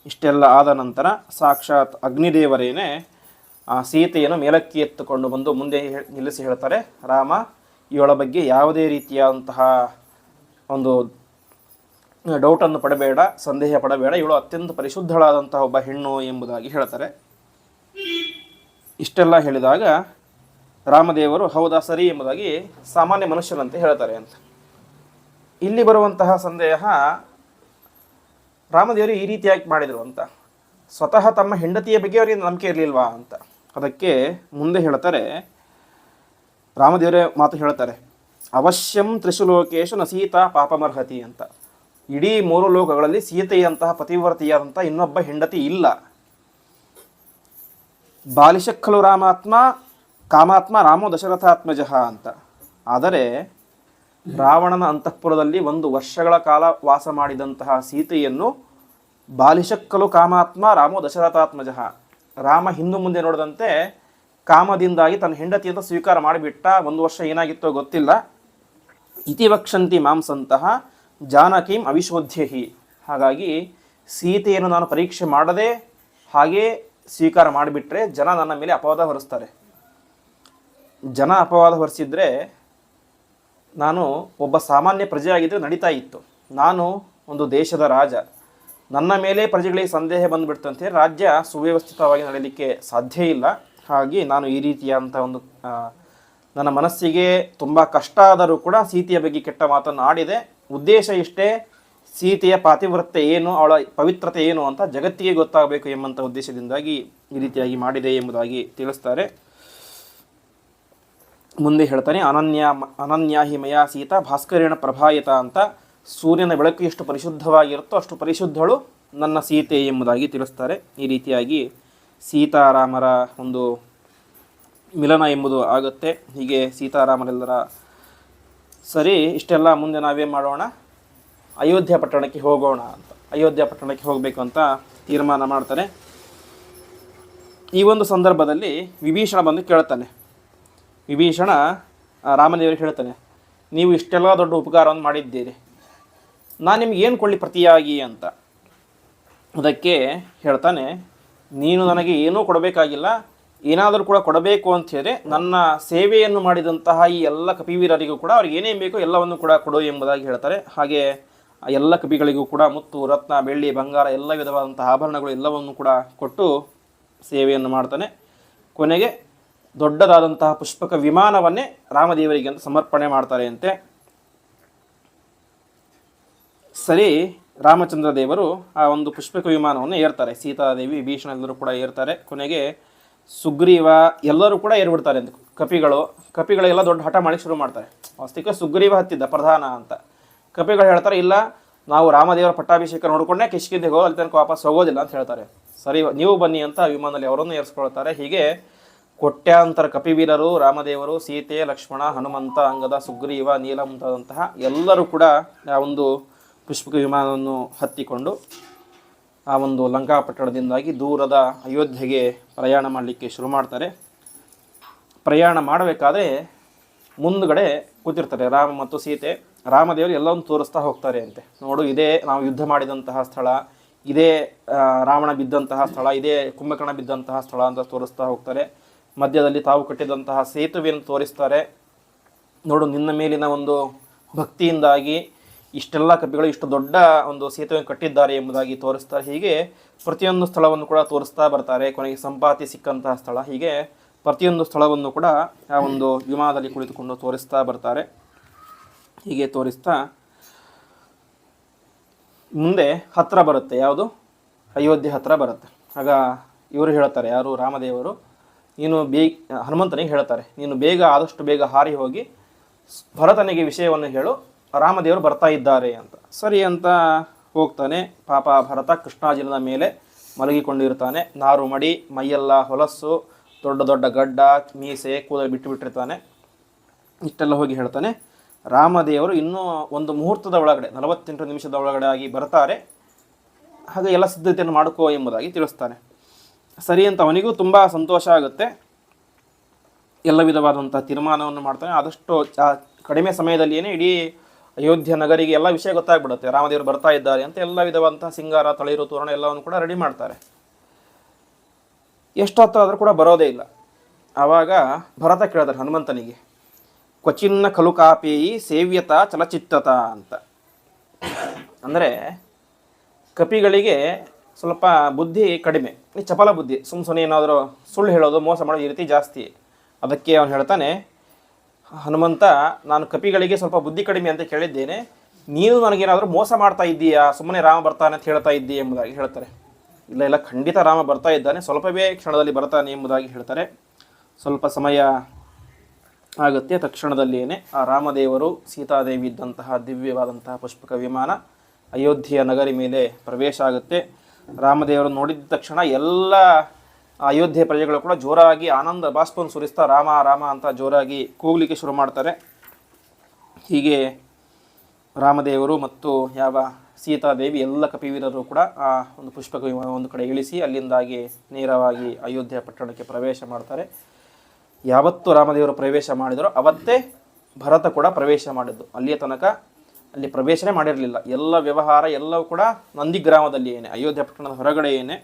ಇಷ್ಟೆಲ್ಲ ಆದ ನಂತರ ಸಾಕ್ಷಾತ್ ಅಗ್ನಿದೇವರೇನೆ ಆ ಸೀತೆಯನ್ನು ಮೇಲಕ್ಕೆ ಎತ್ತುಕೊಂಡು ಬಂದು ಮುಂದೆ ನಿಲ್ಲಿಸಿ ಹೇಳ್ತಾರೆ, ರಾಮ, ಇವಳ ಬಗ್ಗೆ ಯಾವುದೇ ರೀತಿಯಾದಂತಹ ಒಂದು ಡೌಟನ್ನು ಪಡಬೇಡ, ಸಂದೇಹ ಪಡಬೇಡ, ಇವಳು ಅತ್ಯಂತ ಪರಿಶುದ್ಧಳಾದಂತಹ ಒಬ್ಬ ಹೆಣ್ಣು ಎಂಬುದಾಗಿ ಹೇಳ್ತಾರೆ. ಇಷ್ಟೆಲ್ಲ ಹೇಳಿದಾಗ ರಾಮದೇವರು ಹೌದಾ ಸರಿ ಎಂಬುದಾಗಿ ಸಾಮಾನ್ಯ ಮನುಷ್ಯರಂತೆ ಹೇಳ್ತಾರೆ ಅಂತ. ಇಲ್ಲಿ ಬರುವಂತಹ ಸಂದೇಹ, ರಾಮದೇವರು ಈ ರೀತಿಯಾಗಿ ಮಾಡಿದರು ಅಂತ, ಸ್ವತಃ ತಮ್ಮ ಹೆಂಡತಿಯ ಬಗ್ಗೆ ಅವರಿಗೆ ನಂಬಿಕೆ ಇರಲಿಲ್ವಾ ಅಂತ. ಅದಕ್ಕೆ ಮುಂದೆ ಹೇಳ್ತಾರೆ, ರಾಮದೇವರೇ ಮಾತು ಹೇಳ್ತಾರೆ, ಅವಶ್ಯಂ ತ್ರಿಷು ಲೋಕೇಶು ನ ಸೀತಾ ಪಾಪಮರ್ಹತಿ ಅಂತ. ಇಡೀ 3 ಲೋಕಗಳಲ್ಲಿ ಸೀತೆಯಂತಹ ಪತಿವ್ರತಿಯಾದಂಥ ಇನ್ನೊಬ್ಬ ಹೆಂಡತಿ ಇಲ್ಲ. ಬಾಲಿಶಕ್ಕಲು ಕಾಮಾತ್ಮ ರಾಮೋ ದಶರಥಾತ್ಮಜಃ ಅಂತ. ಆದರೆ ರಾವಣನ ಅಂತಃಪುರದಲ್ಲಿ 1 ವರ್ಷಗಳ ಕಾಲ ವಾಸ ಮಾಡಿದಂತಹ ಸೀತೆಯನ್ನು ಬಾಲಿಶಕ್ಕಲು ಕಾಮಾತ್ಮ ರಾಮೋ ದಶರಥಾತ್ಮಜಃ, ರಾಮ ಹಿಂದೆ ಮುಂದೆ ನೋಡಿದಂತೆ ಕಾಮದಿಂದಾಗಿ ತನ್ನ ಹೆಂಡತಿ ಅಂತ ಸ್ವೀಕಾರ ಮಾಡಿಬಿಟ್ಟ. 1 ವರ್ಷ ಏನಾಗಿತ್ತೋ ಗೊತ್ತಿಲ್ಲ. ಇತಿ ವಕ್ಷಂತಿ ಮಾಂಸಂತಹ ಜಾನಕೀಂ ಅವಿಶೋಧ್ಯಹಿ. ಹಾಗಾಗಿ ಸೀತೆಯನ್ನು ನಾನು ಪರೀಕ್ಷೆ ಮಾಡದೆ ಹಾಗೇ ಸ್ವೀಕಾರ ಮಾಡಿಬಿಟ್ರೆ ಜನ ನನ್ನ ಮೇಲೆ ಅಪವಾದ ಹೊರಿಸ್ತಾರೆ. ಜನ ಅಪವಾದ ಹೊರಿಸಿದ್ರೆ ನಾನು ಒಬ್ಬ ಸಾಮಾನ್ಯ ಪ್ರಜೆಯಾಗಿದ್ದರೆ ನಡೀತಾ ಇತ್ತು. ನಾನು ಒಂದು ದೇಶದ ರಾಜ, ನನ್ನ ಮೇಲೆ ಪ್ರಜೆಗಳಿಗೆ ಸಂದೇಹ ಬಂದುಬಿಡ್ತಂತೆ, ರಾಜ್ಯ ಸುವ್ಯವಸ್ಥಿತವಾಗಿ ನಡೆಯಲಿಕ್ಕೆ ಸಾಧ್ಯ ಇಲ್ಲ. ಹಾಗೆ ನಾನು ಈ ರೀತಿಯಾದಂಥ ಒಂದು ನನ್ನ ಮನಸ್ಸಿಗೆ ತುಂಬ ಕಷ್ಟ ಆದರೂ ಕೂಡ ಸೀತೆಯ ಬಗ್ಗೆ ಕೆಟ್ಟ ಮಾತನ್ನು ಆಡಿದೆ. ಉದ್ದೇಶ ಇಷ್ಟೇ, ಸೀತೆಯ ಪಾತಿವ್ರತ್ಯ ಏನು, ಅವಳ ಪವಿತ್ರತೆ ಏನು ಅಂತ ಜಗತ್ತಿಗೆ ಗೊತ್ತಾಗಬೇಕು ಎಂಬಂಥ ಉದ್ದೇಶದಿಂದಾಗಿ ಈ ರೀತಿಯಾಗಿ ಮಾಡಿದೆ ಎಂಬುದಾಗಿ ತಿಳಿಸ್ತಾರೆ. ಮುಂದೆ ಹೇಳ್ತಾನೆ, ಅನನ್ಯಾಹಿ ಮಯಾ ಸೀತಾ ಭಾಸ್ಕರೇಣ ಪ್ರಭಾಯಿತ ಅಂತ. ಸೂರ್ಯನ ಬೆಳಕು ಎಷ್ಟು ಪರಿಶುದ್ಧವಾಗಿರುತ್ತೋ ಅಷ್ಟು ಪರಿಶುದ್ಧಳು ನನ್ನ ಸೀತೆ ಎಂಬುದಾಗಿ ತಿಳಿಸ್ತಾರೆ. ಈ ರೀತಿಯಾಗಿ ಸೀತಾರಾಮರ ಒಂದು ಮಿಲನ ಎಂಬುದು ಆಗುತ್ತೆ. ಹೀಗೆ ಸೀತಾರಾಮರೆಲ್ಲರ ಸರಿ, ಇಷ್ಟೆಲ್ಲ ಮುಂದೆ ನಾವೇನು ಮಾಡೋಣ, ಅಯೋಧ್ಯ ಪಟ್ಟಣಕ್ಕೆ ಹೋಗೋಣ ಅಂತ. ಅಯೋಧ್ಯ ಪಟ್ಟಣಕ್ಕೆ ಹೋಗಬೇಕು ಅಂತ ತೀರ್ಮಾನ ಮಾಡ್ತಾನೆ. ಈ ಒಂದು ಸಂದರ್ಭದಲ್ಲಿ ವಿಭೀಷಣ ಬಂದು ಕೇಳ್ತಾನೆ. ವಿಭೀಷಣ ರಾಮದೇವರಿಗೆ ಹೇಳ್ತಾನೆ, ನೀವು ಇಷ್ಟೆಲ್ಲ ದೊಡ್ಡ ಉಪಕಾರವನ್ನು ಮಾಡಿದ್ದೀರಿ, ನಾನು ನಿಮ್ಗೆ ಏನು ಕೊಳ್ಳಿ ಪ್ರತಿಯಾಗಿ ಅಂತ. ಅದಕ್ಕೆ ಹೇಳ್ತಾನೆ, ನೀನು ನನಗೆ ಏನೂ ಕೊಡಬೇಕಾಗಿಲ್ಲ, ಏನಾದರೂ ಕೂಡ ಕೊಡಬೇಕು ಅಂತ ಹೇಳಿದ್ರೆ ನನ್ನ ಸೇವೆಯನ್ನು ಮಾಡಿದಂತಹ ಈ ಎಲ್ಲ ಕಪಿವೀರರಿಗೂ ಕೂಡ ಅವ್ರಿಗೆ ಏನೇನು ಬೇಕೋ ಎಲ್ಲವನ್ನು ಕೂಡ ಕೊಡು ಎಂಬುದಾಗಿ ಹೇಳ್ತಾರೆ. ಹಾಗೆ ಆ ಎಲ್ಲ ಕಪಿಗಳಿಗೂ ಕೂಡ ಮುತ್ತು, ರತ್ನ, ಬೆಳ್ಳಿ, ಬಂಗಾರ ಎಲ್ಲ ವಿಧವಾದಂಥ ಆಭರಣಗಳು ಎಲ್ಲವನ್ನು ಕೂಡ ಕೊಟ್ಟು ಸೇವೆಯನ್ನು ಮಾಡ್ತಾನೆ. ಕೊನೆಗೆ ದೊಡ್ಡದಾದಂತಹ ಪುಷ್ಪಕ ವಿಮಾನವನ್ನೇ ರಾಮದೇವರಿಗೆ ಅಂತ ಸಮರ್ಪಣೆ ಮಾಡ್ತಾರೆ ಅಂತೆ. ಸರಿ, ರಾಮಚಂದ್ರ ದೇವರು ಆ ಒಂದು ಪುಷ್ಪಕ ವಿಮಾನವನ್ನು ಏರ್ತಾರೆ. ಸೀತಾದೇವಿ, ವಿಭೀಷಣ ಎಲ್ಲರೂ ಕೂಡ ಏರ್ತಾರೆ. ಕೊನೆಗೆ ಸುಗ್ರೀವ ಎಲ್ಲರೂ ಕೂಡ ಏರ್ಬಿಡ್ತಾರೆ ಅಂತ. ಕಪಿಗಳೆಲ್ಲ ದೊಡ್ಡ ಹಠ ಮಾಡಿ ಶುರು ಮಾಡ್ತಾರೆ. ವಾಸ್ತವಿಕ ಸುಗ್ರೀವ ಹತ್ತಿದ್ದ ಪ್ರಧಾನ ಅಂತ. ಕಪಿಗಳು ಹೇಳ್ತಾರೆ, ಇಲ್ಲ ನಾವು ರಾಮದೇವರ ಪಟ್ಟಾಭಿಷೇಕ ನೋಡಿಕೊಂಡೇ ಕಿಷ್ಕಿಂಧೆಗೆ ಹೋಗಿ ಅಲ್ಲಿ ತನಕ ವಾಪಸ್ ಹೋಗೋದಿಲ್ಲ ಅಂತ ಹೇಳ್ತಾರೆ. ಸರಿ, ನೀವು ಬನ್ನಿ ಅಂತ ವಿಮಾನದಲ್ಲಿ ಅವರನ್ನು ಏರಿಸ್ಕೊಳ್ತಾರೆ. ಹೀಗೆ ಕೋಟ್ಯಾಂತರ ಕಪಿವೀರರು, ರಾಮದೇವರು, ಸೀತೆ, ಲಕ್ಷ್ಮಣ, ಹನುಮಂತ, ಅಂಗದ, ಸುಗ್ರೀವ, ನೀಲ ಮುಂತಾದಂತಹ ಎಲ್ಲರೂ ಕೂಡ ಆ ಒಂದು ಪುಷ್ಪಕ ವಿಮಾನವನ್ನು ಹತ್ತಿಕೊಂಡು ಆ ಒಂದು ಲಂಕಾಪಟ್ಟಣದಿಂದಾಗಿ ದೂರದ ಅಯೋಧ್ಯೆಗೆ ಪ್ರಯಾಣ ಮಾಡಲಿಕ್ಕೆ ಶುರು ಮಾಡ್ತಾರೆ. ಪ್ರಯಾಣ ಮಾಡಬೇಕಾದ್ರೆ ಮುಂದುಗಡೆ ಕೂತಿರ್ತಾರೆ ರಾಮ ಮತ್ತು ಸೀತೆ. ರಾಮದೇವರು ಎಲ್ಲವನ್ನು ತೋರಿಸ್ತಾ ಹೋಗ್ತಾರೆ ಅಂತೆ. ನೋಡು, ಇದೇ ನಾವು ಯುದ್ಧ ಮಾಡಿದಂತಹ ಸ್ಥಳ, ಇದೇ ರಾವಣ ಬಿದ್ದಂತಹ ಸ್ಥಳ, ಇದೇ ಕುಂಭಕರ್ಣ ಬಿದ್ದಂತಹ ಸ್ಥಳ ಅಂತ ತೋರಿಸ್ತಾ ಹೋಗ್ತಾರೆ. ಮಧ್ಯದಲ್ಲಿ ತಾವು ಕಟ್ಟಿದಂತಹ ಸೇತುವೆಯನ್ನು ತೋರಿಸ್ತಾರೆ. ನೋಡು, ನಿನ್ನ ಮೇಲಿನ ಒಂದು ಭಕ್ತಿಯಿಂದಾಗಿ ಇಷ್ಟೆಲ್ಲ ಕಪಿಗಳು ಇಷ್ಟು ದೊಡ್ಡ ಒಂದು ಸೇತುವೆಯನ್ನು ಕಟ್ಟಿದ್ದಾರೆ ಎಂಬುದಾಗಿ ತೋರಿಸ್ತಾರೆ. ಹೀಗೆ ಪ್ರತಿಯೊಂದು ಸ್ಥಳವನ್ನು ಕೂಡ ತೋರಿಸ್ತಾ ಬರ್ತಾರೆ. ಕೊನೆಗೆ ಸಂಪಾತಿ ಸಿಕ್ಕಂತಹ ಸ್ಥಳ, ಹೀಗೆ ಪ್ರತಿಯೊಂದು ಸ್ಥಳವನ್ನು ಕೂಡ ಆ ಒಂದು ವಿಮಾನದಲ್ಲಿ ಕುಳಿತುಕೊಂಡು ತೋರಿಸ್ತಾ ಬರ್ತಾರೆ. ಹೀಗೆ ತೋರಿಸ್ತಾ ಮುಂದೆ ಹತ್ರ ಬರುತ್ತೆ. ಯಾವುದು? ಅಯೋಧ್ಯೆ ಹತ್ರ ಬರುತ್ತೆ. ಆಗ ಇವರು ಹೇಳ್ತಾರೆ, ಯಾರು? ರಾಮದೇವರು, ನೀನು ಹನುಮಂತನಿಗೆ ಹೇಳ್ತಾರೆ, ನೀನು ಬೇಗ ಆದಷ್ಟು ಬೇಗ ಹಾರಿ ಹೋಗಿ ಭರತನಿಗೆ ವಿಷಯವನ್ನು ಹೇಳು, ರಾಮದೇವರು ಬರ್ತಾ ಇದ್ದಾರೆ ಅಂತ. ಸರಿ ಅಂತ ಹೋಗ್ತಾನೆ. ಪಾಪ ಭರತ ಕೃಷ್ಣಾಜಿನದ ಮೇಲೆ ಮಲಗಿಕೊಂಡಿರ್ತಾನೆ. ನಾರು ಮಡಿ, ಮೈಯೆಲ್ಲ ಹೊಲಸು, ದೊಡ್ಡ ದೊಡ್ಡ ಗಡ್ಡ, ಮೀಸೆ, ಕೂದಲು ಬಿಟ್ಟಿರ್ತಾನೆ. ಇಷ್ಟೆಲ್ಲ ಹೋಗಿ ಹೇಳ್ತಾನೆ, ರಾಮದೇವರು ಇನ್ನೂ ಒಂದು ಮುಹೂರ್ತದ ಒಳಗಡೆ 48 ನಿಮಿಷದ ಒಳಗಡೆ ಆಗಿ ಬರ್ತಾರೆ, ಹಾಗೆ ಎಲ್ಲ ಸಿದ್ಧತೆಯನ್ನು ಮಾಡ್ಕೋ ಎಂಬುದಾಗಿ ತಿಳಿಸ್ತಾನೆ. ಸರಿ ಅಂತ ಅವನಿಗೂ ತುಂಬ ಸಂತೋಷ ಆಗುತ್ತೆ. ಎಲ್ಲ ವಿಧವಾದಂಥ ತೀರ್ಮಾನವನ್ನು ಮಾಡ್ತಾನೆ. ಆದಷ್ಟು ಕಡಿಮೆ ಸಮಯದಲ್ಲಿಯೇ ಇಡೀ ಅಯೋಧ್ಯ ನಗರಿಗೆ ಎಲ್ಲ ವಿಷಯ ಗೊತ್ತಾಗ್ಬಿಡುತ್ತೆ, ರಾಮದೇವರು ಬರ್ತಾ ಇದ್ದಾರೆ ಅಂತ. ಎಲ್ಲ ವಿಧವಾದಂಥ ಸಿಂಗಾರ, ತಳಿರು, ತೋರಣ ಎಲ್ಲವನ್ನು ಕೂಡ ರೆಡಿ ಮಾಡ್ತಾರೆ. ಎಷ್ಟೊತ್ತಾದರೂ ಕೂಡ ಬರೋದೇ ಇಲ್ಲ. ಆವಾಗ ಭರತ ಕೇಳಿದಾರೆ ಹನುಮಂತನಿಗೆ, ಕ್ವಚಿನ್ನ ಖಲು ಕಾಪೇಯಿ ಸೇವ್ಯತ ಚಲಚಿತ್ತತ ಅಂತ. ಅಂದರೆ ಕಪಿಗಳಿಗೆ ಸ್ವಲ್ಪ ಬುದ್ಧಿ ಕಡಿಮೆ, ಚಪಲ ಬುದ್ಧಿ, ಸುಮ್ಮನೆ ಏನಾದರೂ ಸುಳ್ಳು ಹೇಳೋದು, ಮೋಸ ಮಾಡೋದು ಈ ರೀತಿ ಜಾಸ್ತಿ. ಅದಕ್ಕೆ ಅವನು ಹೇಳ್ತಾನೆ, ಹನುಮಂತ, ನಾನು ಕಪಿಗಳಿಗೆ ಸ್ವಲ್ಪ ಬುದ್ಧಿ ಕಡಿಮೆ ಅಂತ ಕೇಳಿದ್ದೇನೆ, ನೀನು ನನಗೇನಾದರೂ ಮೋಸ ಮಾಡ್ತಾ ಇದ್ದೀಯಾ, ಸುಮ್ಮನೆ ರಾಮ ಬರ್ತಾನೆ ಅಂತ ಹೇಳ್ತಾ ಇದ್ದೀಯ ಎಂಬುದಾಗಿ ಹೇಳ್ತಾರೆ. ಇಲ್ಲ ಇಲ್ಲ, ಖಂಡಿತ ರಾಮ ಬರ್ತಾ ಇದ್ದಾನೆ, ಸ್ವಲ್ಪವೇ ಕ್ಷಣದಲ್ಲಿ ಬರ್ತಾನೆ ಎಂಬುದಾಗಿ ಹೇಳ್ತಾರೆ. ಸ್ವಲ್ಪ ಸಮಯ ಆಗುತ್ತೆ. ತಕ್ಷಣದಲ್ಲಿಯೇ ಆ ರಾಮದೇವರು, ಸೀತಾದೇವಿ ಇದ್ದಂತಹ ದಿವ್ಯವಾದಂತಹ ಪುಷ್ಪಕ ವಿಮಾನ ಅಯೋಧ್ಯೆಯ ನಗರಿ ಮೇಲೆ ಪ್ರವೇಶ ಆಗುತ್ತೆ. ರಾಮದೇವರು ನೋಡಿದ ತಕ್ಷಣ ಎಲ್ಲ ಅಯೋಧ್ಯೆ ಪ್ರಜೆಗಳು ಕೂಡ ಜೋರಾಗಿ ಆನಂದ ಬಾಷ್ಪವನ್ನು ಸುರಿಸ್ತಾ ರಾಮ ರಾಮ ಅಂತ ಜೋರಾಗಿ ಕೂಗಲಿಕ್ಕೆ ಶುರು ಮಾಡ್ತಾರೆ. ಹೀಗೆ ರಾಮದೇವರು ಮತ್ತು ಯಾವ ಸೀತಾದೇವಿ ಎಲ್ಲ ಕಪಿವೀರರು ಕೂಡ ಆ ಒಂದು ಪುಷ್ಪಕ ವಿಮಾನ ಒಂದು ಕಡೆ ಇಳಿಸಿ ಅಲ್ಲಿಂದಾಗಿ ನೇರವಾಗಿ ಅಯೋಧ್ಯೆ ಪಟ್ಟಣಕ್ಕೆ ಪ್ರವೇಶ ಮಾಡ್ತಾರೆ. ಯಾವತ್ತು ರಾಮದೇವರು ಪ್ರವೇಶ ಮಾಡಿದರೋ ಅವತ್ತೇ ಭರತ ಕೂಡ ಪ್ರವೇಶ ಮಾಡಿದ್ದು. ಅಲ್ಲಿಯ ತನಕ ಅಲ್ಲಿ ಪ್ರವೇಶನೇ ಮಾಡಿರಲಿಲ್ಲ. ಎಲ್ಲ ವ್ಯವಹಾರ ಎಲ್ಲವೂ ಕೂಡ ನಂದಿಗ್ರಾಮದಲ್ಲಿಯೇನೆ, ಅಯೋಧ್ಯೆ ಪಟ್ಟಣದ ಹೊರಗಡೆಯೇನೆ.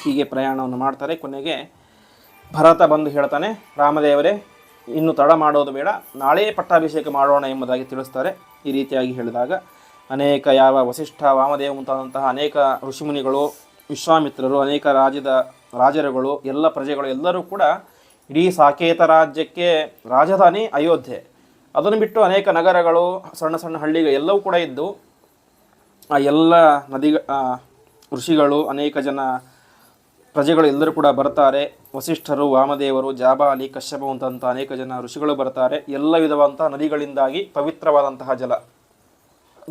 ಹೀಗೆ ಪ್ರಯಾಣವನ್ನು ಮಾಡ್ತಾರೆ. ಕೊನೆಗೆ ಭರತ ಬಂದು ಹೇಳ್ತಾನೆ, ರಾಮದೇವರೇ, ಇನ್ನು ತಡ ಮಾಡೋದು ಬೇಡ, ನಾಳೆ ಪಟ್ಟಾಭಿಷೇಕ ಮಾಡೋಣ ಎಂಬುದಾಗಿ ತಿಳಿಸ್ತಾರೆ. ಈ ರೀತಿಯಾಗಿ ಹೇಳಿದಾಗ ಅನೇಕ ಯಾವ ವಸಿಷ್ಠ, ವಾಮದೇವ ಮುಂತಾದಂತಹ ಅನೇಕ ಋಷಿಮುನಿಗಳು, ವಿಶ್ವಾಮಿತ್ರರು, ಅನೇಕ ರಾಜರುಗಳು, ಎಲ್ಲ ಪ್ರಜೆಗಳು ಎಲ್ಲರೂ ಕೂಡ ಇಡೀ ಸಾಕೇತ ರಾಜ್ಯಕ್ಕೆ ರಾಜಧಾನಿ ಅಯೋಧ್ಯೆ, ಅದನ್ನು ಬಿಟ್ಟು ಅನೇಕ ನಗರಗಳು, ಸಣ್ಣ ಸಣ್ಣ ಹಳ್ಳಿಗಳು ಎಲ್ಲವೂ ಕೂಡ ಇದ್ದು ಆ ಎಲ್ಲ ಋಷಿಗಳು, ಅನೇಕ ಜನ ಪ್ರಜೆಗಳು ಎಲ್ಲರೂ ಕೂಡ ಬರ್ತಾರೆ. ವಸಿಷ್ಠರು, ವಾಮದೇವರು, ಜಾಬಾಲಿ, ಕಶ್ಯಪ ಅಂತ ಅನೇಕ ಜನ ಋಷಿಗಳು ಬರ್ತಾರೆ. ಎಲ್ಲ ವಿಧವಾದಂತಹ ನದಿಗಳಿಂದಾಗಿ ಪವಿತ್ರವಾದಂತಹ ಜಲ,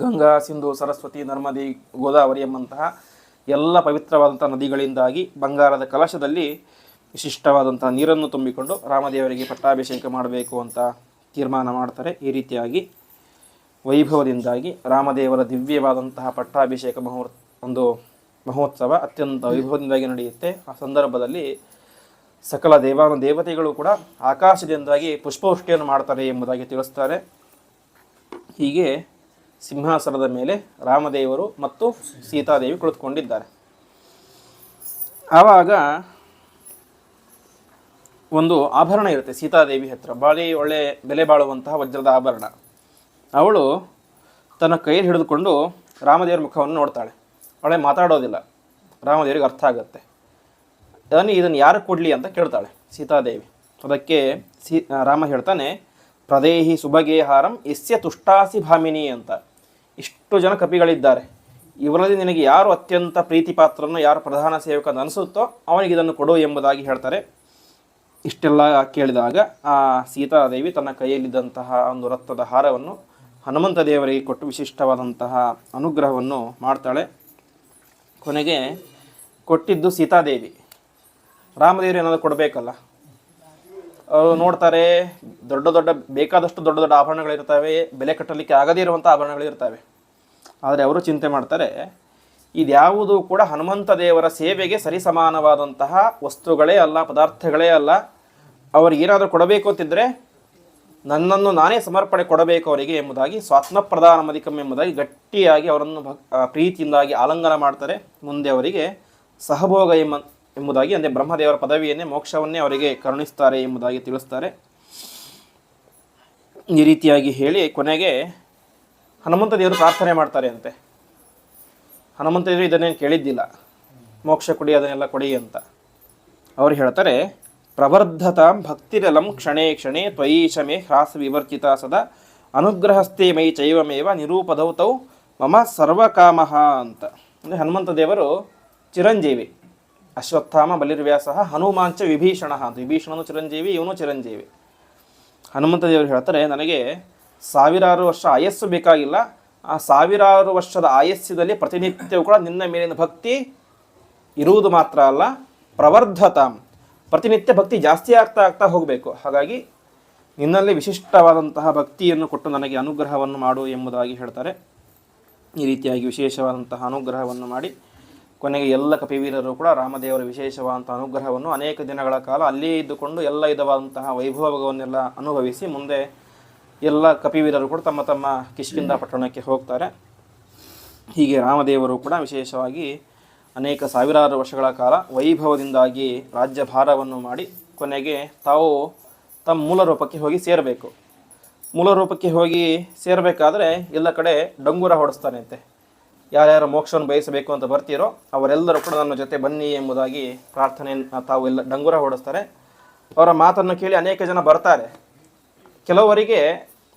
ಗಂಗಾ, ಸಿಂಧು, ಸರಸ್ವತಿ, ನರ್ಮದಿ, ಗೋದಾವರಿ ಎಂಬಂತಹ ಎಲ್ಲ ಪವಿತ್ರವಾದಂಥ ನದಿಗಳಿಂದಾಗಿ ಬಂಗಾರದ ಕಲಶದಲ್ಲಿ ವಿಶಿಷ್ಟವಾದಂಥ ನೀರನ್ನು ತುಂಬಿಕೊಂಡು ರಾಮದೇವರಿಗೆ ಪಟ್ಟಾಭಿಷೇಕ ಮಾಡಬೇಕು ಅಂತ ತೀರ್ಮಾನ ಮಾಡ್ತಾರೆ. ಈ ರೀತಿಯಾಗಿ ವೈಭವದಿಂದಾಗಿ ರಾಮದೇವರ ದಿವ್ಯವಾದಂತಹ ಪಟ್ಟಾಭಿಷೇಕ ಮಹೋತ್ಸವ ಅತ್ಯಂತ ವೈಭವದಿಂದಾಗಿ ನಡೆಯುತ್ತೆ. ಆ ಸಂದರ್ಭದಲ್ಲಿ ಸಕಲ ದೇವತೆಗಳು ಕೂಡ ಆಕಾಶದಿಂದಾಗಿ ಪುಷ್ಪವೃಷ್ಟಿಯನ್ನು ಮಾಡ್ತಾರೆ ಎಂಬುದಾಗಿ ತಿಳಿಸ್ತಾರೆ. ಹೀಗೆ ಸಿಂಹಾಸನದ ಮೇಲೆ ರಾಮದೇವರು ಮತ್ತು ಸೀತಾದೇವಿ ಕುಳಿತುಕೊಂಡಿದ್ದಾರೆ. ಆವಾಗ ಒಂದು ಆಭರಣ ಇರುತ್ತೆ ಸೀತಾದೇವಿ ಹತ್ರ, ಭಾರಿ ಒಳ್ಳೆ ಬೆಲೆ ಬಾಳುವಂತಹ ವಜ್ರದ ಆಭರಣ. ಅವಳು ತನ್ನ ಕೈಯಲ್ಲಿ ಹಿಡಿದುಕೊಂಡು ರಾಮದೇವರ ಮುಖವನ್ನು ನೋಡ್ತಾಳೆ. ಅವಳೆ ಮಾತಾಡೋದಿಲ್ಲ, ರಾಮದೇವರಿಗೆ ಅರ್ಥ ಆಗುತ್ತೆ. ಇದನ್ನು ಯಾರು ಕೊಡಲಿ ಅಂತ ಕೇಳ್ತಾಳೆ ಸೀತಾದೇವಿ. ಅದಕ್ಕೆ ರಾಮ ಹೇಳ್ತಾನೆ, ಪ್ರದೇಹಿ ಸುಬಗೆ ಹಾರಂ ಯಸ್ಯ ತುಷ್ಟಾಸಿ ಭಾಮಿನಿ ಅಂತ. ಇಷ್ಟು ಜನ ಕಪಿಗಳಿದ್ದಾರೆ, ಇವರಲ್ಲಿ ನಿನಗೆ ಯಾರು ಅತ್ಯಂತ ಪ್ರೀತಿ ಪಾತ್ರನೋ, ಯಾರು ಪ್ರಧಾನ ಸೇವಕ ಅಂತ ಅನಿಸುತ್ತೋ ಅವನಿಗೆ ಇದನ್ನು ಕೊಡು ಎಂಬುದಾಗಿ ಹೇಳ್ತಾರೆ. ಇಷ್ಟೆಲ್ಲ ಕೇಳಿದಾಗ ಆ ಸೀತಾದೇವಿ ತನ್ನ ಕೈಯಲ್ಲಿದ್ದಂತಹ ಒಂದು ರತ್ನದ ಹಾರವನ್ನು ಹನುಮಂತ ದೇವರಿಗೆ ಕೊಟ್ಟು ವಿಶಿಷ್ಟವಾದಂತಹ ಅನುಗ್ರಹವನ್ನು ಮಾಡ್ತಾಳೆ. ಕೊನೆಗೆ ಕೊಟ್ಟಿದ್ದು ಸೀತಾದೇವಿ. ರಾಮದೇವರು ಏನಾದರೂ ಕೊಡಬೇಕಲ್ಲ, ಅವರು ನೋಡ್ತಾರೆ, ಬೇಕಾದಷ್ಟು ದೊಡ್ಡ ದೊಡ್ಡ ಆಭರಣಗಳಿರ್ತವೆ, ಬೆಲೆ ಕಟ್ಟಲಿಕ್ಕೆ ಆಗದೇ ಇರುವಂಥ ಆಭರಣಗಳಿರ್ತವೆ. ಆದರೆ ಅವರು ಚಿಂತೆ ಮಾಡ್ತಾರೆ, ಇದ್ಯಾವುದೂ ಕೂಡ ಹನುಮಂತ ದೇವರ ಸೇವೆಗೆ ಸರಿಸಮಾನವಾದಂತಹ ವಸ್ತುಗಳೇ ಅಲ್ಲ, ಪದಾರ್ಥಗಳೇ ಅಲ್ಲ. ಅವ್ರಿಗೆ ಏನಾದರೂ ಕೊಡಬೇಕು ಅಂತಿದ್ದರೆ ನನ್ನನ್ನು ನಾನೇ ಸಮರ್ಪಣೆ ಕೊಡಬೇಕು ಅವರಿಗೆ ಎಂಬುದಾಗಿ, ಸ್ವಾತ್ಮಪ್ರಧಾನ ಮಧಿಕಂ ಎಂಬುದಾಗಿ ಗಟ್ಟಿಯಾಗಿ ಅವರನ್ನು ಪ್ರೀತಿಯಿಂದಾಗಿ ಆಲಿಂಗನ ಮಾಡ್ತಾರೆ. ಮುಂದೆ ಅವರಿಗೆ ಸಹಭೋಗ ಎಂಬುದಾಗಿ, ಅಂದರೆ ಬ್ರಹ್ಮದೇವರ ಪದವಿಯನ್ನೇ, ಮೋಕ್ಷವನ್ನೇ ಅವರಿಗೆ ಕರುಣಿಸ್ತಾರೆ ಎಂಬುದಾಗಿ ತಿಳಿಸ್ತಾರೆ. ಈ ರೀತಿಯಾಗಿ ಹೇಳಿ ಕೊನೆಗೆ ಹನುಮಂತ ದೇವರು ಪ್ರಾರ್ಥನೆ ಮಾಡ್ತಾರೆ ಅಂತೆ. ಹನುಮಂತ ದೇವರು ಇದನ್ನೇನು ಕೇಳಿದ್ದಿಲ್ಲ, ಮೋಕ್ಷ ಕೊಡಿ, ಅದನ್ನೆಲ್ಲ ಕೊಡಿ ಅಂತ. ಅವರು ಹೇಳ್ತಾರೆ, ಪ್ರವರ್ಧತಾಂ ಭಕ್ತಿರಲಂ ಕ್ಷಣೇ ಕ್ಷಣೇ ತ್ವಯೀಶಮೇ ಹ್ರಾಸ ವಿವರ್ಚಿತ ಸದಾ ಅನುಗ್ರಹಸ್ಥೆ ಮೈ ಚೈವಮೇವ ನಿರೂಪದೌತೌ ಮಮ ಸರ್ವಕಾಮಃ ಅಂತ. ಅಂದರೆ ಹನುಮಂತ ದೇವರು ಚಿರಂಜೀವಿ. ಅಶ್ವತ್ಥಾಮ ಬಲಿರ್ವ್ಯಾಸ ಹನುಮಾಂಚ ವಿಭೀಷಣ ಅಂತ. ವಿಭೀಷಣನು ಚಿರಂಜೀವಿ, ಇವನು ಚಿರಂಜೀವಿ. ಹನುಮಂತ ದೇವರು ಹೇಳ್ತಾರೆ, ನನಗೆ ಸಾವಿರಾರು ವರ್ಷ ಆಯಸ್ಸು ಬೇಕಾಗಿಲ್ಲ, ಆ ಸಾವಿರಾರು ವರ್ಷದ ಆಯಸ್ಸದಲ್ಲಿ ಪ್ರತಿನಿತ್ಯವೂ ಕೂಡ ನಿನ್ನ ಮೇಲಿನ ಭಕ್ತಿ ಇರುವುದು ಮಾತ್ರ ಅಲ್ಲ, ಪ್ರವರ್ಧತಾಂ, ಪ್ರತಿನಿತ್ಯ ಭಕ್ತಿ ಜಾಸ್ತಿ ಆಗ್ತಾ ಹೋಗಬೇಕು. ಹಾಗಾಗಿ ನಿನ್ನಲ್ಲಿ ವಿಶಿಷ್ಟವಾದಂತಹ ಭಕ್ತಿಯನ್ನು ಕೊಟ್ಟು ನನಗೆ ಅನುಗ್ರಹವನ್ನು ಮಾಡು ಎಂಬುದಾಗಿ ಹೇಳ್ತಾರೆ. ಈ ರೀತಿಯಾಗಿ ವಿಶೇಷವಾದಂತಹ ಅನುಗ್ರಹವನ್ನು ಮಾಡಿ ಕೊನೆಗೆ ಎಲ್ಲ ಕಪಿವೀರರು ಕೂಡ ರಾಮದೇವರ ವಿಶೇಷವಾದಂಥ ಅನುಗ್ರಹವನ್ನು ಅನೇಕ ದಿನಗಳ ಕಾಲ ಅಲ್ಲಿಯೇ ಇದ್ದುಕೊಂಡು ಎಲ್ಲ ವಿಧವಾದಂತಹ ವೈಭವವನ್ನೆಲ್ಲ ಅನುಭವಿಸಿ ಮುಂದೆ ಎಲ್ಲ ಕಪಿವೀರರು ಕೂಡ ತಮ್ಮ ತಮ್ಮ ಕಿಷ್ಕಿಂಧ ಪಟ್ಟಣಕ್ಕೆ ಹೋಗ್ತಾರೆ. ಹೀಗೆ ರಾಮದೇವರು ಕೂಡ ವಿಶೇಷವಾಗಿ ಅನೇಕ ಸಾವಿರಾರು ವರ್ಷಗಳ ಕಾಲ ವೈಭವದಿಂದಾಗಿ ರಾಜ್ಯಭಾರವನ್ನು ಮಾಡಿ ಕೊನೆಗೆ ತಾವು ತಮ್ಮ ಮೂಲ ರೂಪಕ್ಕೆ ಹೋಗಿ ಸೇರಬೇಕು. ಮೂಲ ರೂಪಕ್ಕೆ ಹೋಗಿ ಸೇರಬೇಕಾದ್ರೆ ಎಲ್ಲ ಕಡೆ ಡಂಗೂರ ಹೊಡೆಸ್ತಾನೆ ಅಂತೆ. ಯಾರ್ಯಾರು ಮೋಕ್ಷವನ್ನು ಬಯಸಬೇಕು ಅಂತ ಬರ್ತೀರೋ ಅವರೆಲ್ಲರೂ ಕೂಡ ನನ್ನ ಜೊತೆ ಬನ್ನಿ ಎಂಬುದಾಗಿ ಪ್ರಾರ್ಥನೆ ತಾವು ಎಲ್ಲ ಡಂಗೂರ ಹೊಡೆಸ್ತಾರೆ. ಅವರ ಮಾತನ್ನು ಕೇಳಿ ಅನೇಕ ಜನ ಬರ್ತಾರೆ. ಕೆಲವರಿಗೆ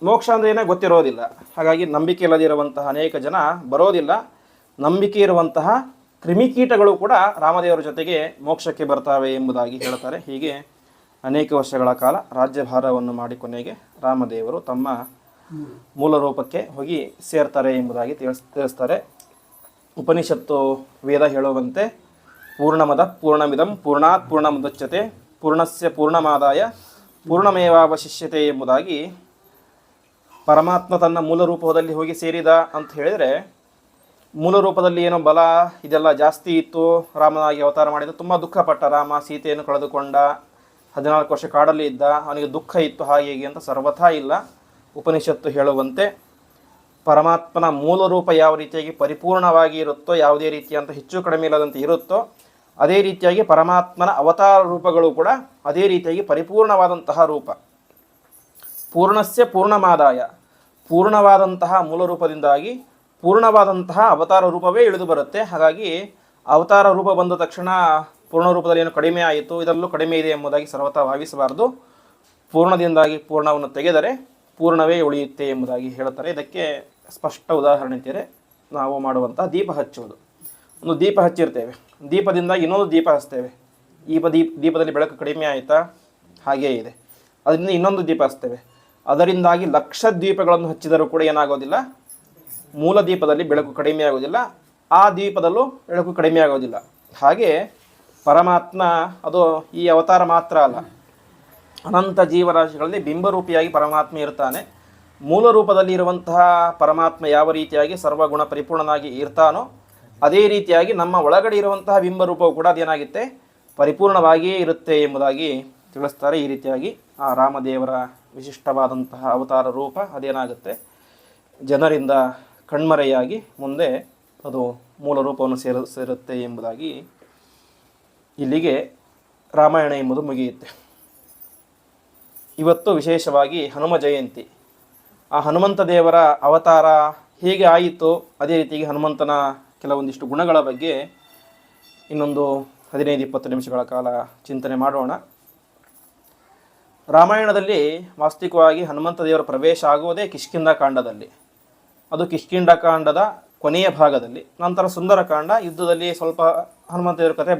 ಮೋಕ್ಷ ಅಂದರೆ ಏನೋ ಗೊತ್ತಿರೋದಿಲ್ಲ, ಹಾಗಾಗಿ ನಂಬಿಕೆ ಇಲ್ಲದಿರುವಂತಹ ಅನೇಕ ಜನ ಬರೋದಿಲ್ಲ. ನಂಬಿಕೆ ಇರುವಂತಹ ಕ್ರಿಮಿಕೀಟಗಳು ಕೂಡ ರಾಮದೇವರ ಜೊತೆಗೆ ಮೋಕ್ಷಕ್ಕೆ ಬರ್ತಾವೆ ಎಂಬುದಾಗಿ ಹೇಳ್ತಾರೆ. ಹೀಗೆ ಅನೇಕ ವರ್ಷಗಳ ಕಾಲ ರಾಜ್ಯಭಾರವನ್ನು ಮಾಡಿ ಕೊನೆಗೆ ರಾಮದೇವರು ತಮ್ಮ ಮೂಲ ರೂಪಕ್ಕೆ ಹೋಗಿ ಸೇರ್ತಾರೆ ಎಂಬುದಾಗಿ ತಿಳಿಸ್ತಾರೆ. ಉಪನಿಷತ್ತು ವೇದ ಹೇಳುವಂತೆ ಪೂರ್ಣಮದ ಪೂರ್ಣಮಿದಂ ಪೂರ್ಣಾತ್ ಪೂರ್ಣಮುದಚ್ಯತೆ ಪೂರ್ಣಸ್ಯ ಪೂರ್ಣಮಾದಾಯ ಪೂರ್ಣಮೇವಾವಶಿಷ್ಯತೆ ಎಂಬುದಾಗಿ ಪರಮಾತ್ಮ ತನ್ನ ಮೂಲ ರೂಪದಲ್ಲಿ ಹೋಗಿ ಸೇರಿದ ಅಂತ ಹೇಳಿದರೆ, ಮೂಲ ರೂಪದಲ್ಲಿ ಏನೋ ಬಲ ಇದೆಲ್ಲ ಜಾಸ್ತಿ ಇತ್ತು, ರಾಮನಾಗಿ ಅವತಾರ ಮಾಡಿದ, ತುಂಬ ದುಃಖಪಟ್ಟ ರಾಮ, ಸೀತೆಯನ್ನು ಕಳೆದುಕೊಂಡ, 14 ವರ್ಷ ಕಾಡಲ್ಲಿ ಇದ್ದ, ಅವನಿಗೆ ದುಃಖ ಇತ್ತು ಹಾಗೆ ಹೀಗೆ ಅಂತ ಸರ್ವಥಾ ಇಲ್ಲ. ಉಪನಿಷತ್ತು ಹೇಳುವಂತೆ ಪರಮಾತ್ಮನ ಮೂಲ ರೂಪ ಯಾವ ರೀತಿಯಾಗಿ ಪರಿಪೂರ್ಣವಾಗಿ ಇರುತ್ತೋ, ಯಾವುದೇ ರೀತಿಯಂಥ ಹೆಚ್ಚು ಕಡಿಮೆ ಇಲ್ಲದಂತೆ ಇರುತ್ತೋ, ಅದೇ ರೀತಿಯಾಗಿ ಪರಮಾತ್ಮನ ಅವತಾರ ರೂಪಗಳು ಕೂಡ ಅದೇ ರೀತಿಯಾಗಿ ಪರಿಪೂರ್ಣವಾದಂತಹ ರೂಪ. ಪೂರ್ಣಸ್ಯ ಪೂರ್ಣಮಾದಾಯ, ಪೂರ್ಣವಾದಂತಹ ಮೂಲ ರೂಪದಿಂದಾಗಿ ಪೂರ್ಣವಾದಂತಹ ಅವತಾರ ರೂಪವೇ ಇಳಿದು ಬರುತ್ತೆ. ಹಾಗಾಗಿ ಅವತಾರ ರೂಪ ಬಂದ ತಕ್ಷಣ ಪೂರ್ಣ ರೂಪದಲ್ಲಿ ಏನು ಕಡಿಮೆ ಆಯಿತು, ಇದರಲ್ಲೂ ಕಡಿಮೆ ಇದೆ ಎಂಬುದಾಗಿ ಸರ್ವತಾ ಭಾವಿಸಬಾರದು. ಪೂರ್ಣದಿಂದಾಗಿ ಪೂರ್ಣವನ್ನು ತೆಗೆದರೆ ಪೂರ್ಣವೇ ಉಳಿಯುತ್ತೆ ಎಂಬುದಾಗಿ ಹೇಳ್ತಾರೆ. ಇದಕ್ಕೆ ಸ್ಪಷ್ಟ ಉದಾಹರಣೆ ಅಂತಾರೆ ನಾವು ಮಾಡುವಂತಹ ದೀಪ ಹಚ್ಚುವುದು. ಒಂದು ದೀಪ ಹಚ್ಚಿರ್ತೇವೆ, ದೀಪದಿಂದಾಗಿ ಇನ್ನೊಂದು ದೀಪ ಹಚ್ತೇವೆ. ದೀಪದಲ್ಲಿ ಬೆಳಕು ಕಡಿಮೆ ಆಯಿತಾ, ಹಾಗೇ ಇದೆ. ಅದರಿಂದ ಇನ್ನೊಂದು ದೀಪ ಹಚ್ತೇವೆ. ಅದರಿಂದಾಗಿ ಲಕ್ಷ ದೀಪಗಳನ್ನು ಹಚ್ಚಿದರೂ ಕೂಡ ಏನಾಗೋದಿಲ್ಲ, ಮೂಲ ದೀಪದಲ್ಲಿ ಬೆಳಕು ಕಡಿಮೆ ಆಗೋದಿಲ್ಲ, ಆ ದೀಪದಲ್ಲೂ ಬೆಳಕು ಕಡಿಮೆ ಆಗೋದಿಲ್ಲ. ಹಾಗೆ ಪರಮಾತ್ಮ ಅದು ಈ ಅವತಾರ ಮಾತ್ರ ಅಲ್ಲ, ಅನಂತ ಜೀವರಾಶಿಗಳಲ್ಲಿ ಬಿಂಬರೂಪಿಯಾಗಿ ಪರಮಾತ್ಮ ಇರ್ತಾನೆ. ಮೂಲ ರೂಪದಲ್ಲಿ ಇರುವಂತಹ ಪರಮಾತ್ಮ ಯಾವ ರೀತಿಯಾಗಿ ಸರ್ವಗುಣ ಪರಿಪೂರ್ಣನಾಗಿ ಇರ್ತಾನೋ ಅದೇ ರೀತಿಯಾಗಿ ನಮ್ಮ ಒಳಗಡೆ ಇರುವಂತಹ ಬಿಂಬರೂಪವು ಕೂಡ ಅದೇನಾಗುತ್ತೆ, ಪರಿಪೂರ್ಣವಾಗಿಯೇ ಇರುತ್ತೆ ಎಂಬುದಾಗಿ ತಿಳಿಸ್ತಾರೆ. ಈ ರೀತಿಯಾಗಿ ಆ ರಾಮದೇವರ ವಿಶಿಷ್ಟವಾದಂತಹ ಅವತಾರ ರೂಪ ಅದೇನಾಗುತ್ತೆ, ಜನರಿಂದ ಕಣ್ಮರೆಯಾಗಿ ಮುಂದೆ ಅದು ಮೂಲ ರೂಪವನ್ನು ಸೇರುತ್ತೆ ಎಂಬುದಾಗಿ ಇಲ್ಲಿಗೆ ರಾಮಾಯಣ ಎಂಬುದು ಮುಗಿಯುತ್ತೆ. ಇವತ್ತು ವಿಶೇಷವಾಗಿ ಹನುಮ ಜಯಂತಿ. ಆ ಹನುಮಂತ ದೇವರ ಅವತಾರ ಹೇಗೆ ಆಯಿತು, ಅದೇ ರೀತಿಯಾಗಿ ಹನುಮಂತನ ಕೆಲವೊಂದಿಷ್ಟು ಗುಣಗಳ ಬಗ್ಗೆ ಇನ್ನೊಂದು 15-20 ನಿಮಿಷಗಳ ಕಾಲ ಚಿಂತನೆ ಮಾಡೋಣ. ರಾಮಾಯಣದಲ್ಲಿ ವಾಸ್ತವಿಕವಾಗಿ ಹನುಮಂತ ದೇವರ ಪ್ರವೇಶ ಆಗುವುದೇ ಕಿಷ್ಕಿಂಧ ಕಾಂಡದಲ್ಲಿ. ಅದು ಕಿಷ್ಕಿಂಧ ಕಾಂಡದ ಕೊನೆಯ ಭಾಗದಲ್ಲಿ. ನಂತರ ಸುಂದರಕಾಂಡ, ಯುದ್ಧದಲ್ಲಿ ಸ್ವಲ್ಪ ಹನುಮಂತ ದೇವರ ಕಥೆ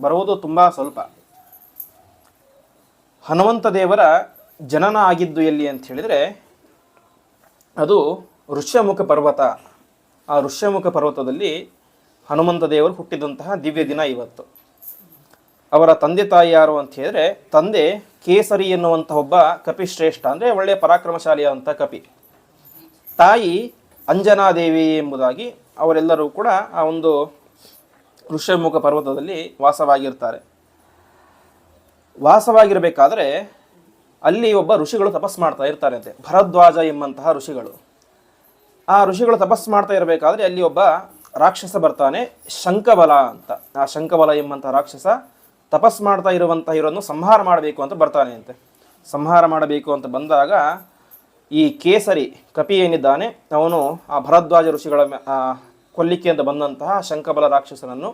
ಬರುವುದು ತುಂಬ ಸ್ವಲ್ಪ. ಹನುಮಂತ ದೇವರ ಜನನ ಆಗಿದ್ದು ಎಲ್ಲಿ ಅಂತ ಹೇಳಿದರೆ, ಅದು ಋಷ್ಯಮುಖ ಪರ್ವತ. ಆ ಋಷ್ಯಮುಖ ಪರ್ವತದಲ್ಲಿ ಹನುಮಂತ ದೇವರು ಹುಟ್ಟಿದಂತಹ ದಿವ್ಯ ದಿನ ಇವತ್ತು. ಅವರ ತಂದೆ ತಾಯಿ ಯಾರು ಅಂತ ಹೇಳಿದ್ರೆ, ತಂದೆ ಕೇಸರಿ ಎನ್ನುವಂಥ ಒಬ್ಬ ಕಪಿಶ್ರೇಷ್ಠ, ಅಂದರೆ ಒಳ್ಳೆಯ ಪರಾಕ್ರಮಶಾಲಿಯಾದಂಥ ಕಪಿ. ತಾಯಿ ಅಂಜನಾದೇವಿ ಎಂಬುದಾಗಿ ಅವರೆಲ್ಲರೂ ಕೂಡ ಆ ಒಂದು ಋಷ್ಯಮುಖ ಪರ್ವತದಲ್ಲಿ ವಾಸವಾಗಿರ್ತಾರೆ. ವಾಸವಾಗಿರಬೇಕಾದ್ರೆ ಅಲ್ಲಿ ಒಬ್ಬ ಋಷಿಗಳು ತಪಸ್ ಮಾಡ್ತಾ ಇರ್ತಾರೆ ಅಂತೆ, ಭರದ್ವಾಜ ಎಂಬಂತಹ ಋಷಿಗಳು. ಆ ಋಷಿಗಳು ತಪಸ್ ಮಾಡ್ತಾ ಇರಬೇಕಾದ್ರೆ ಅಲ್ಲಿ ಒಬ್ಬ ರಾಕ್ಷಸ ಬರ್ತಾನೆ, ಶಂಖಬಲ ಅಂತ. ಆ ಶಂಖಬಲ ಎಂಬಂತಹ ರಾಕ್ಷಸ ತಪಸ್ ಮಾಡ್ತಾ ಇವರನ್ನು ಸಂಹಾರ ಮಾಡಬೇಕು ಅಂತ ಬರ್ತಾನೆ ಅಂತೆ. ಸಂಹಾರ ಮಾಡಬೇಕು ಅಂತ ಬಂದಾಗ ಈ ಕೇಸರಿ ಕಪಿ ಏನಿದ್ದಾನೆ, ಅವನು ಆ ಭರದ್ವಾಜ ಋಷಿಗಳ ಕೊಲ್ಲಿಕ್ಕೆ ಅಂತ ಬಂದಂತಹ ಶಂಖಬಲ ರಾಕ್ಷಸನನ್ನು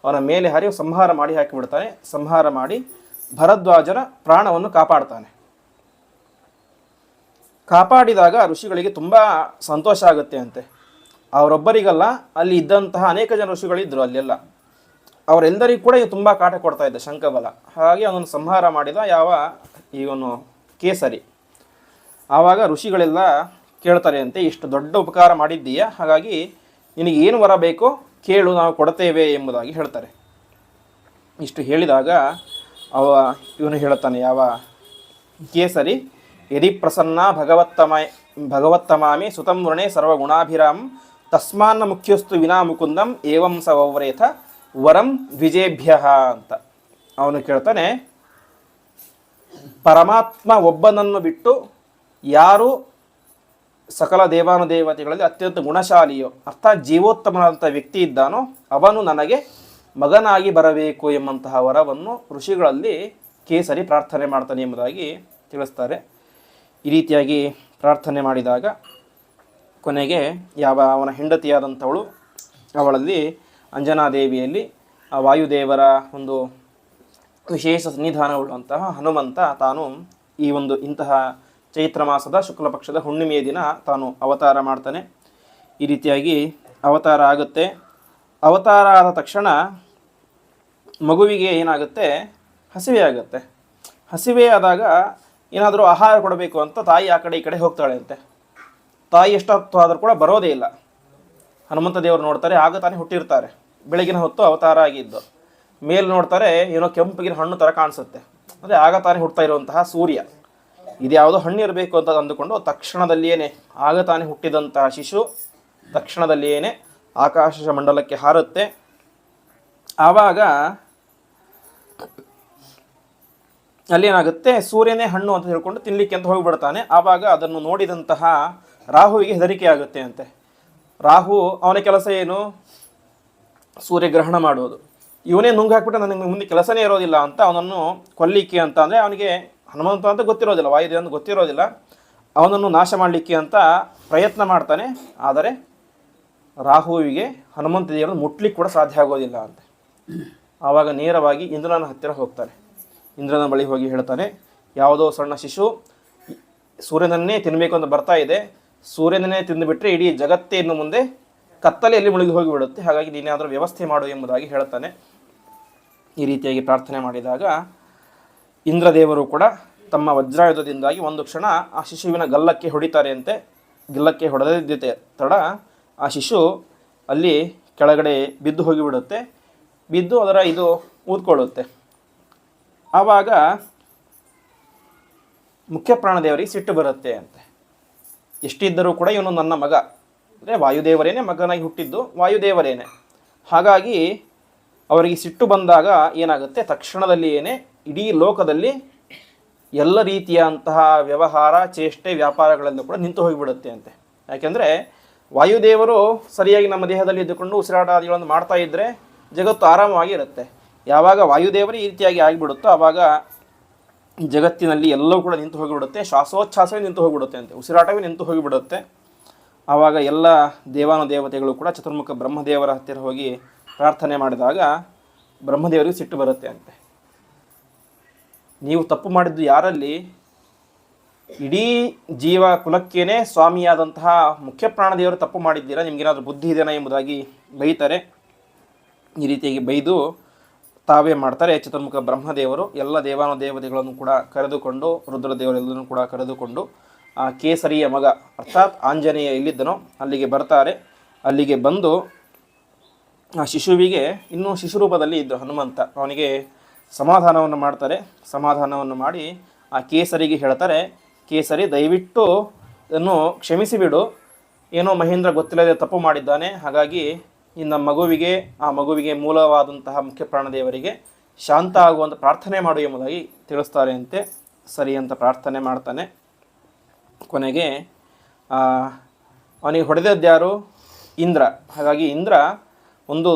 ಅವನ ಮೇಲೆ ಹಾರಿ ಸಂಹಾರ ಮಾಡಿ ಹಾಕಿಬಿಡ್ತಾನೆ. ಸಂಹಾರ ಮಾಡಿ ಭರದ್ವಾಜರ ಪ್ರಾಣವನ್ನು ಕಾಪಾಡ್ತಾನೆ. ಕಾಪಾಡಿದಾಗ ಋಷಿಗಳಿಗೆ ತುಂಬ ಸಂತೋಷ ಆಗುತ್ತೆ ಅಂತೆ. ಅವರೊಬ್ಬರಿಗಲ್ಲ, ಅಲ್ಲಿ ಇದ್ದಂತಹ ಅನೇಕ ಜನ ಋಷಿಗಳಿದ್ದರು ಅಲ್ಲೆಲ್ಲ. ಅವರೆಲ್ಲರಿಗೂ ಕೂಡ ತುಂಬ ಕಾಟ ಕೊಡ್ತಾ ಇದ್ದ ಶಂಖಬಲ. ಹಾಗೆ ಅವನನ್ನು ಸಂಹಾರ ಮಾಡಿದ ಇವನು ಕೇಸರಿ. ಆವಾಗ ಋಷಿಗಳೆಲ್ಲ ಕೇಳ್ತಾರೆ ಅಂತೆ, ಇಷ್ಟು ದೊಡ್ಡ ಉಪಕಾರ ಮಾಡಿದ್ದೀಯಾ, ಹಾಗಾಗಿ ನಿನಗೆ ಏನು ವರ ಬೇಕೋ ಕೇಳು, ನಾವು ಕೊಡ್ತೇವೆ ಎಂಬುದಾಗಿ ಹೇಳ್ತಾರೆ. ಇಷ್ಟು ಹೇಳಿದಾಗ ಇವನು ಹೇಳ್ತಾನೆ, ಕೇಸರಿ, ಯದಿ ಪ್ರಸನ್ನ ಭಗವತ್ತಮಾಮಿ ಸುತಂ ವೃಣೆ ಸರ್ವಗುಣಾಭಿರಾಮ್ ತಸ್ಮಾನ್ನ ಮುಖ್ಯಸ್ತು ವಿನಾ ಮುಕುಂದಂ ಏವಂ ಸ ವವ್ರೇಥ ವರಂ ದ್ವಿಜೇಭ್ಯ ಅಂತ. ಅವನು ಕೇಳ್ತಾನೆ, ಪರಮಾತ್ಮ ಒಬ್ಬನನ್ನು ಬಿಟ್ಟು ಯಾರು ಸಕಲ ದೇವಾನುದೇವತೆಗಳಲ್ಲಿ ಅತ್ಯಂತ ಗುಣಶಾಲಿಯೋ, ಅರ್ಥಾತ್ ಜೀವೋತ್ತಮನಾದಂಥ ವ್ಯಕ್ತಿ ಇದ್ದಾನೋ ಅವನು ನನಗೆ ಮಗನಾಗಿ ಬರಬೇಕು ಎಂಬಂತಹ ವರವನ್ನು ಋಷಿಗಳಲ್ಲಿ ಕೇಸರಿ ಪ್ರಾರ್ಥನೆ ಮಾಡ್ತಾನೆ ಎಂಬುದಾಗಿ ತಿಳಿಸ್ತಾರೆ. ಈ ರೀತಿಯಾಗಿ ಪ್ರಾರ್ಥನೆ ಮಾಡಿದಾಗ ಕೊನೆಗೆ ಅವನ ಹೆಂಡತಿಯಾದಂಥವಳು, ಅವಳಲ್ಲಿ ಅಂಜನಾದೇವಿಯಲ್ಲಿ ಆ ವಾಯುದೇವರ ಒಂದು ವಿಶೇಷ ಸನ್ನಿಧಾನವುಳ್ಳಂತಹ ಹನುಮಂತ ತಾನು ಈ ಇಂತಹ ಚೈತ್ರ ಮಾಸದ ಶುಕ್ಲ ಪಕ್ಷದ ಹುಣ್ಣಿಮೆಯ ದಿನ ತಾನು ಅವತಾರ ಮಾಡ್ತಾನೆ. ಈ ರೀತಿಯಾಗಿ ಅವತಾರ ಆಗುತ್ತೆ. ಅವತಾರ ಆದ ತಕ್ಷಣ ಮಗುವಿಗೆ ಏನಾಗುತ್ತೆ, ಹಸಿವೆ ಆಗುತ್ತೆ. ಹಸಿವೆ ಆದಾಗ ಏನಾದರೂ ಆಹಾರ ಕೊಡಬೇಕು ಅಂತ ತಾಯಿ ಆ ಕಡೆ ಈ ಕಡೆ ಹೋಗ್ತಾಳೆ ಅಂತೆ. ತಾಯಿ ಎಷ್ಟೊತ್ತು ಆದರೂ ಕೂಡ ಬರೋದೇ ಇಲ್ಲ. ಹನುಮಂತ ದೇವರು ನೋಡ್ತಾರೆ, ಆಗ ತಾನೇ ಹುಟ್ಟಿರ್ತಾರೆ, ಬೆಳಗಿನ ಹೊತ್ತು ಅವತಾರ ಆಗಿದ್ದು. ಮೇಲೆ ನೋಡ್ತಾರೆ, ಏನೋ ಕೆಂಪಗಿನ ಹಣ್ಣು ಥರ ಕಾಣಿಸುತ್ತೆ, ಅಂದರೆ ಆಗ ತಾನೇ ಹುಡ್ತಾ ಇರುವಂತಹ ಸೂರ್ಯ. ಇದ್ಯಾವುದೋ ಹಣ್ಣು ಇರಬೇಕು ಅಂತ ಅಂದುಕೊಂಡು ತಕ್ಷಣದಲ್ಲಿಯೇ ಆಗ ತಾನೇ ಹುಟ್ಟಿದಂತಹ ಶಿಶು ತಕ್ಷಣದಲ್ಲಿಯೇ ಆಕಾಶ ಮಂಡಲಕ್ಕೆ ಹಾರುತ್ತೆ. ಆವಾಗ ಅಲ್ಲೇನಾಗುತ್ತೆ, ಸೂರ್ಯನೇ ಹಣ್ಣು ಅಂತ ಹೇಳ್ಕೊಂಡು ತಿನ್ನಲಿಕ್ಕೆ ಅಂತ ಹೋಗಿಬಿಡ್ತಾನೆ. ಆವಾಗ ಅದನ್ನು ನೋಡಿದಂತಹ ರಾಹುವಿಗೆ ಹೆದರಿಕೆ ಆಗುತ್ತೆ ಅಂತೆ. ರಾಹು ಅವನ ಕೆಲಸ ಏನು, ಸೂರ್ಯಗ್ರಹಣ ಮಾಡೋದು. ಇವನೇ ನುಂಗು ಹಾಕ್ಬಿಟ್ಟು ನನಗೆ ಮುಂದೆ ಕೆಲಸನೇ ಇರೋದಿಲ್ಲ ಅಂತ ಅವನನ್ನು ಕೊಲ್ಲಿಕ್ಕೆ ಅಂತ, ಅಂದರೆ ಅವನಿಗೆ ಹನುಮಂತ ಅಂತ ಗೊತ್ತಿರೋದಿಲ್ಲ, ವಾಯುದೇವ ಅಂತ ಗೊತ್ತಿರೋದಿಲ್ಲ, ಅವನನ್ನು ನಾಶ ಮಾಡಲಿಕ್ಕೆ ಅಂತ ಪ್ರಯತ್ನ ಮಾಡ್ತಾನೆ. ಆದರೆ ರಾಹುವಿಗೆ ಹನುಮಂತ ದೇವರನ್ನು ಮುಟ್ಲಿಕ್ಕೆ ಕೂಡ ಸಾಧ್ಯ ಆಗೋದಿಲ್ಲ ಅಂತ. ಆವಾಗ ನೇರವಾಗಿ ಇಂದ್ರನ ಹತ್ತಿರ ಹೋಗ್ತಾನೆ. ಇಂದ್ರನ ಬಳಿ ಹೋಗಿ ಹೇಳ್ತಾನೆ, ಯಾವುದೋ ಸಣ್ಣ ಶಿಶು ಸೂರ್ಯನನ್ನೇ ತಿನ್ನಬೇಕು ಅಂತ ಬರ್ತಾ ಇದೆ, ಸೂರ್ಯನನ್ನೇ ತಿಂದುಬಿಟ್ರೆ ಇಡೀ ಜಗತ್ತೇ ಇನ್ನು ಮುಂದೆ ಕತ್ತಲೆಯಲ್ಲಿ ಮುಳುಗಿ ಹೋಗಿಬಿಡುತ್ತೆ, ಹಾಗಾಗಿ ನೀನಾದರೂ ವ್ಯವಸ್ಥೆ ಮಾಡು ಎಂಬುದಾಗಿ ಹೇಳ್ತಾನೆ. ಈ ರೀತಿಯಾಗಿ ಪ್ರಾರ್ಥನೆ ಮಾಡಿದಾಗ ಇಂದ್ರದೇವರು ಕೂಡ ತಮ್ಮ ವಜ್ರಾಯುಧದಿಂದಾಗಿ ಒಂದು ಕ್ಷಣ ಆ ಶಿಶುವಿನ ಗಲ್ಲಕ್ಕೆ ಹೊಡಿತಾರೆ ಅಂತೆ. ಗಲ್ಲಕ್ಕೆ ಹೊಡೆದಿದ್ದ ತಡ ಆ ಶಿಶು ಅಲ್ಲಿ ಕೆಳಗಡೆ ಬಿದ್ದು ಹೋಗಿಬಿಡುತ್ತೆ. ಬಿದ್ದು ಅದರ ಊದ್ಕೊಳ್ಳುತ್ತೆ. ಆವಾಗ ಮುಖ್ಯ ಪ್ರಾಣದೇವರಿಗೆ ಸಿಟ್ಟು ಬರುತ್ತೆ ಅಂತೆ. ಎಷ್ಟಿದ್ದರೂ ಕೂಡ ಇವನು ನನ್ನ ಮಗ, ಅಂದರೆ ವಾಯುದೇವರೇನೆ ಮಗನಾಗಿ ಹುಟ್ಟಿದ್ದು ವಾಯುದೇವರೇನೆ. ಹಾಗಾಗಿ ಅವರಿಗೆ ಸಿಟ್ಟು ಬಂದಾಗ ಏನಾಗುತ್ತೆ, ತಕ್ಷಣದಲ್ಲಿಯೇ ಇಡೀ ಲೋಕದಲ್ಲಿ ಎಲ್ಲ ರೀತಿಯಂತಹ ವ್ಯವಹಾರ, ಚೇಷ್ಟೆ, ವ್ಯಾಪಾರಗಳೆಲ್ಲ ಕೂಡ ನಿಂತು ಹೋಗಿಬಿಡುತ್ತೆ ಅಂತೆ. ಯಾಕೆಂದರೆ ವಾಯುದೇವರು ಸರಿಯಾಗಿ ನಮ್ಮ ದೇಹದಲ್ಲಿ ಇದ್ದುಕೊಂಡು ಉಸಿರಾಟಾದಿಗಳನ್ನು ಮಾಡ್ತಾ ಇದ್ದರೆ ಜಗತ್ತು ಆರಾಮವಾಗಿ ಇರುತ್ತೆ. ಯಾವಾಗ ವಾಯುದೇವರೇ ಈ ರೀತಿಯಾಗಿ ಆಗಿಬಿಡುತ್ತೋ ಆವಾಗ ಜಗತ್ತಿನಲ್ಲಿ ಎಲ್ಲವೂ ಕೂಡ ನಿಂತು ಹೋಗಿಬಿಡುತ್ತೆ. ಶ್ವಾಸೋಚ್ಛ್ವಾಸವೇ ನಿಂತು ಹೋಗಿಬಿಡುತ್ತೆ ಅಂತೆ, ಉಸಿರಾಟವೇ ನಿಂತು ಹೋಗಿಬಿಡುತ್ತೆ. ಆವಾಗ ಎಲ್ಲ ದೇವಾನುದೇವತೆಗಳು ಕೂಡ ಚತುರ್ಮುಖ ಬ್ರಹ್ಮದೇವರ ಹತ್ತಿರ ಹೋಗಿ ಪ್ರಾರ್ಥನೆ ಮಾಡಿದಾಗ ಬ್ರಹ್ಮದೇವರಿಗೆ ಸಿಟ್ಟು ಬರುತ್ತೆ ಅಂತೆ. ನೀವು ತಪ್ಪು ಮಾಡಿದ್ದು ಯಾರಲ್ಲಿ? ಇಡೀ ಜೀವ ಕುಲಕ್ಕೇನೆ ಸ್ವಾಮಿಯಾದಂತಹ ಮುಖ್ಯ ಪ್ರಾಣದೇವರು ತಪ್ಪು ಮಾಡಿದ್ದೀರಾ, ನಿಮಗೇನಾದರೂ ಬುದ್ಧಿ ಇದೆಯಾ ಎಂಬುದಾಗಿ ಬೈತಾರೆ. ಈ ರೀತಿಯಾಗಿ ಬೈದು ತಾವೇ ಮಾಡ್ತಾರೆ. ಚತುರ್ಮುಖ ಬ್ರಹ್ಮದೇವರು ಎಲ್ಲ ದೇವಾನುದೇವತೆಗಳನ್ನು ಕೂಡ ಕರೆದುಕೊಂಡು, ರುದ್ರದೇವರೆಲ್ಲರನ್ನು ಕೂಡ ಕರೆದುಕೊಂಡು ಆ ಕೇಸರಿಯ ಮಗ ಅರ್ಥಾತ್ ಆಂಜನೇಯ ಎಲ್ಲಿದ್ದನೋ ಅಲ್ಲಿಗೆ ಬರ್ತಾರೆ. ಅಲ್ಲಿಗೆ ಬಂದು ಆ ಶಿಶುವಿಗೆ, ಇನ್ನೂ ಶಿಶುರೂಪದಲ್ಲಿ ಇದ್ದ ಹನುಮಂತ, ಅವನಿಗೆ ಸಮಾಧಾನವನ್ನು ಮಾಡ್ತಾರೆ. ಸಮಾಧಾನವನ್ನು ಮಾಡಿ ಆ ಕೇಸರಿಗೆ ಹೇಳ್ತಾರೆ, ಕೇಸರಿ ದಯವಿಟ್ಟು ಇದನ್ನು ಕ್ಷಮಿಸಿಬಿಡು, ಏನೋ ಮಹೇಂದ್ರ ಗೊತ್ತಿಲ್ಲದೆ ತಪ್ಪು ಮಾಡಿದ್ದಾನೆ, ಹಾಗಾಗಿ ಇನ್ನು ಆ ಮಗುವಿಗೆ ಮೂಲವಾದಂತಹ ಮುಖ್ಯ ಪ್ರಾಣದೇವರಿಗೆ ಶಾಂತ ಆಗುವಂಥ ಪ್ರಾರ್ಥನೆ ಮಾಡು ಎಂಬುದಾಗಿ ತಿಳಿಸ್ತಾರೆ ಅಂತೆ. ಸರಿ ಅಂತ ಪ್ರಾರ್ಥನೆ ಮಾಡ್ತಾನೆ. ಕೊನೆಗೆ ಅವನಿಗೆ ಹೊಡೆದದ್ಯಾರು? ಇಂದ್ರ. ಹಾಗಾಗಿ ಇಂದ್ರ ಒಂದು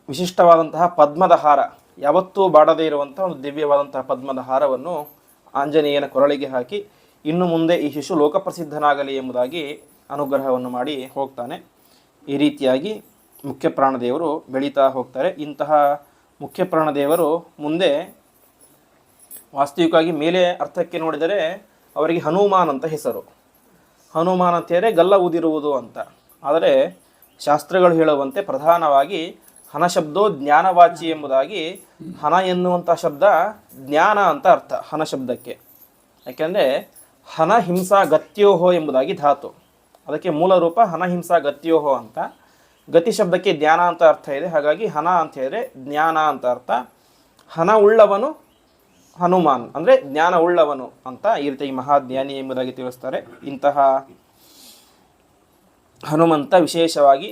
ವಿಶಿಷ್ಟವಾದಂತಹ ಪದ್ಮದ ಹಾರ, ಯಾವತ್ತೂ ಬಾಡದೇ ಇರುವಂಥ ಒಂದು ದಿವ್ಯವಾದಂತಹ ಪದ್ಮದ ಹಾರವನ್ನು ಆಂಜನೇಯನ ಕೊರಳಿಗೆ ಹಾಕಿ, ಇನ್ನು ಮುಂದೆ ಈ ಶಿಶು ಲೋಕಪ್ರಸಿದ್ಧನಾಗಲಿ ಎಂಬುದಾಗಿ ಅನುಗ್ರಹವನ್ನು ಮಾಡಿ ಹೋಗ್ತಾನೆ. ಈ ರೀತಿಯಾಗಿ ಮುಖ್ಯ ಪ್ರಾಣದೇವರು ಬೆಳೀತಾ ಹೋಗ್ತಾರೆ. ಇಂತಹ ಮುಖ್ಯ ಪ್ರಾಣದೇವರು ಮುಂದೆ ವಾಸ್ತವಿಕವಾಗಿ ಮೇಲೆ ಅರ್ಥಕ್ಕೆ ನೋಡಿದರೆ ಅವರಿಗೆ ಹನುಮಾನ್ ಅಂತ ಹೆಸರು. ಹನುಮಾನ್ ಅಂತ ಹೇಳಿದರೆ ಗಲ್ಲ ಊದಿರುವುದು ಅಂತ. ಆದರೆ ಶಾಸ್ತ್ರಗಳು ಹೇಳುವಂತೆ ಪ್ರಧಾನವಾಗಿ ಹನ ಶಬ್ದೋ ಜ್ಞಾನವಾಚಿ ಎಂಬುದಾಗಿ, ಹನ ಎನ್ನುವಂಥ ಶಬ್ದ ಜ್ಞಾನ ಅಂತ ಅರ್ಥ ಹನ ಶಬ್ದಕ್ಕೆ. ಯಾಕೆಂದರೆ ಹನ ಹಿಂಸಾ ಗತ್ಯೋಹೋ ಎಂಬುದಾಗಿ ಧಾತು, ಅದಕ್ಕೆ ಮೂಲ ರೂಪ ಹನ ಹಿಂಸಾ ಗತ್ಯೋಹೋ ಅಂತ. ಗತಿ ಶಬ್ದಕ್ಕೆ ಜ್ಞಾನ ಅಂತ ಅರ್ಥ ಇದೆ. ಹಾಗಾಗಿ ಹನ ಅಂತ ಹೇಳಿದರೆ ಜ್ಞಾನ ಅಂತ ಅರ್ಥ. ಹನ ಉಳ್ಳವನು ಹನುಮಾನ್ ಅಂದರೆ ಜ್ಞಾನ ಉಳ್ಳವನು ಅಂತ ಈ ರೀತಿಯಾಗಿ ಮಹಾಜ್ಞಾನಿ ಎಂಬುದಾಗಿ ತಿಳಿಸ್ತಾರೆ. ಇಂತಹ ಹನುಮಂತ ವಿಶೇಷವಾಗಿ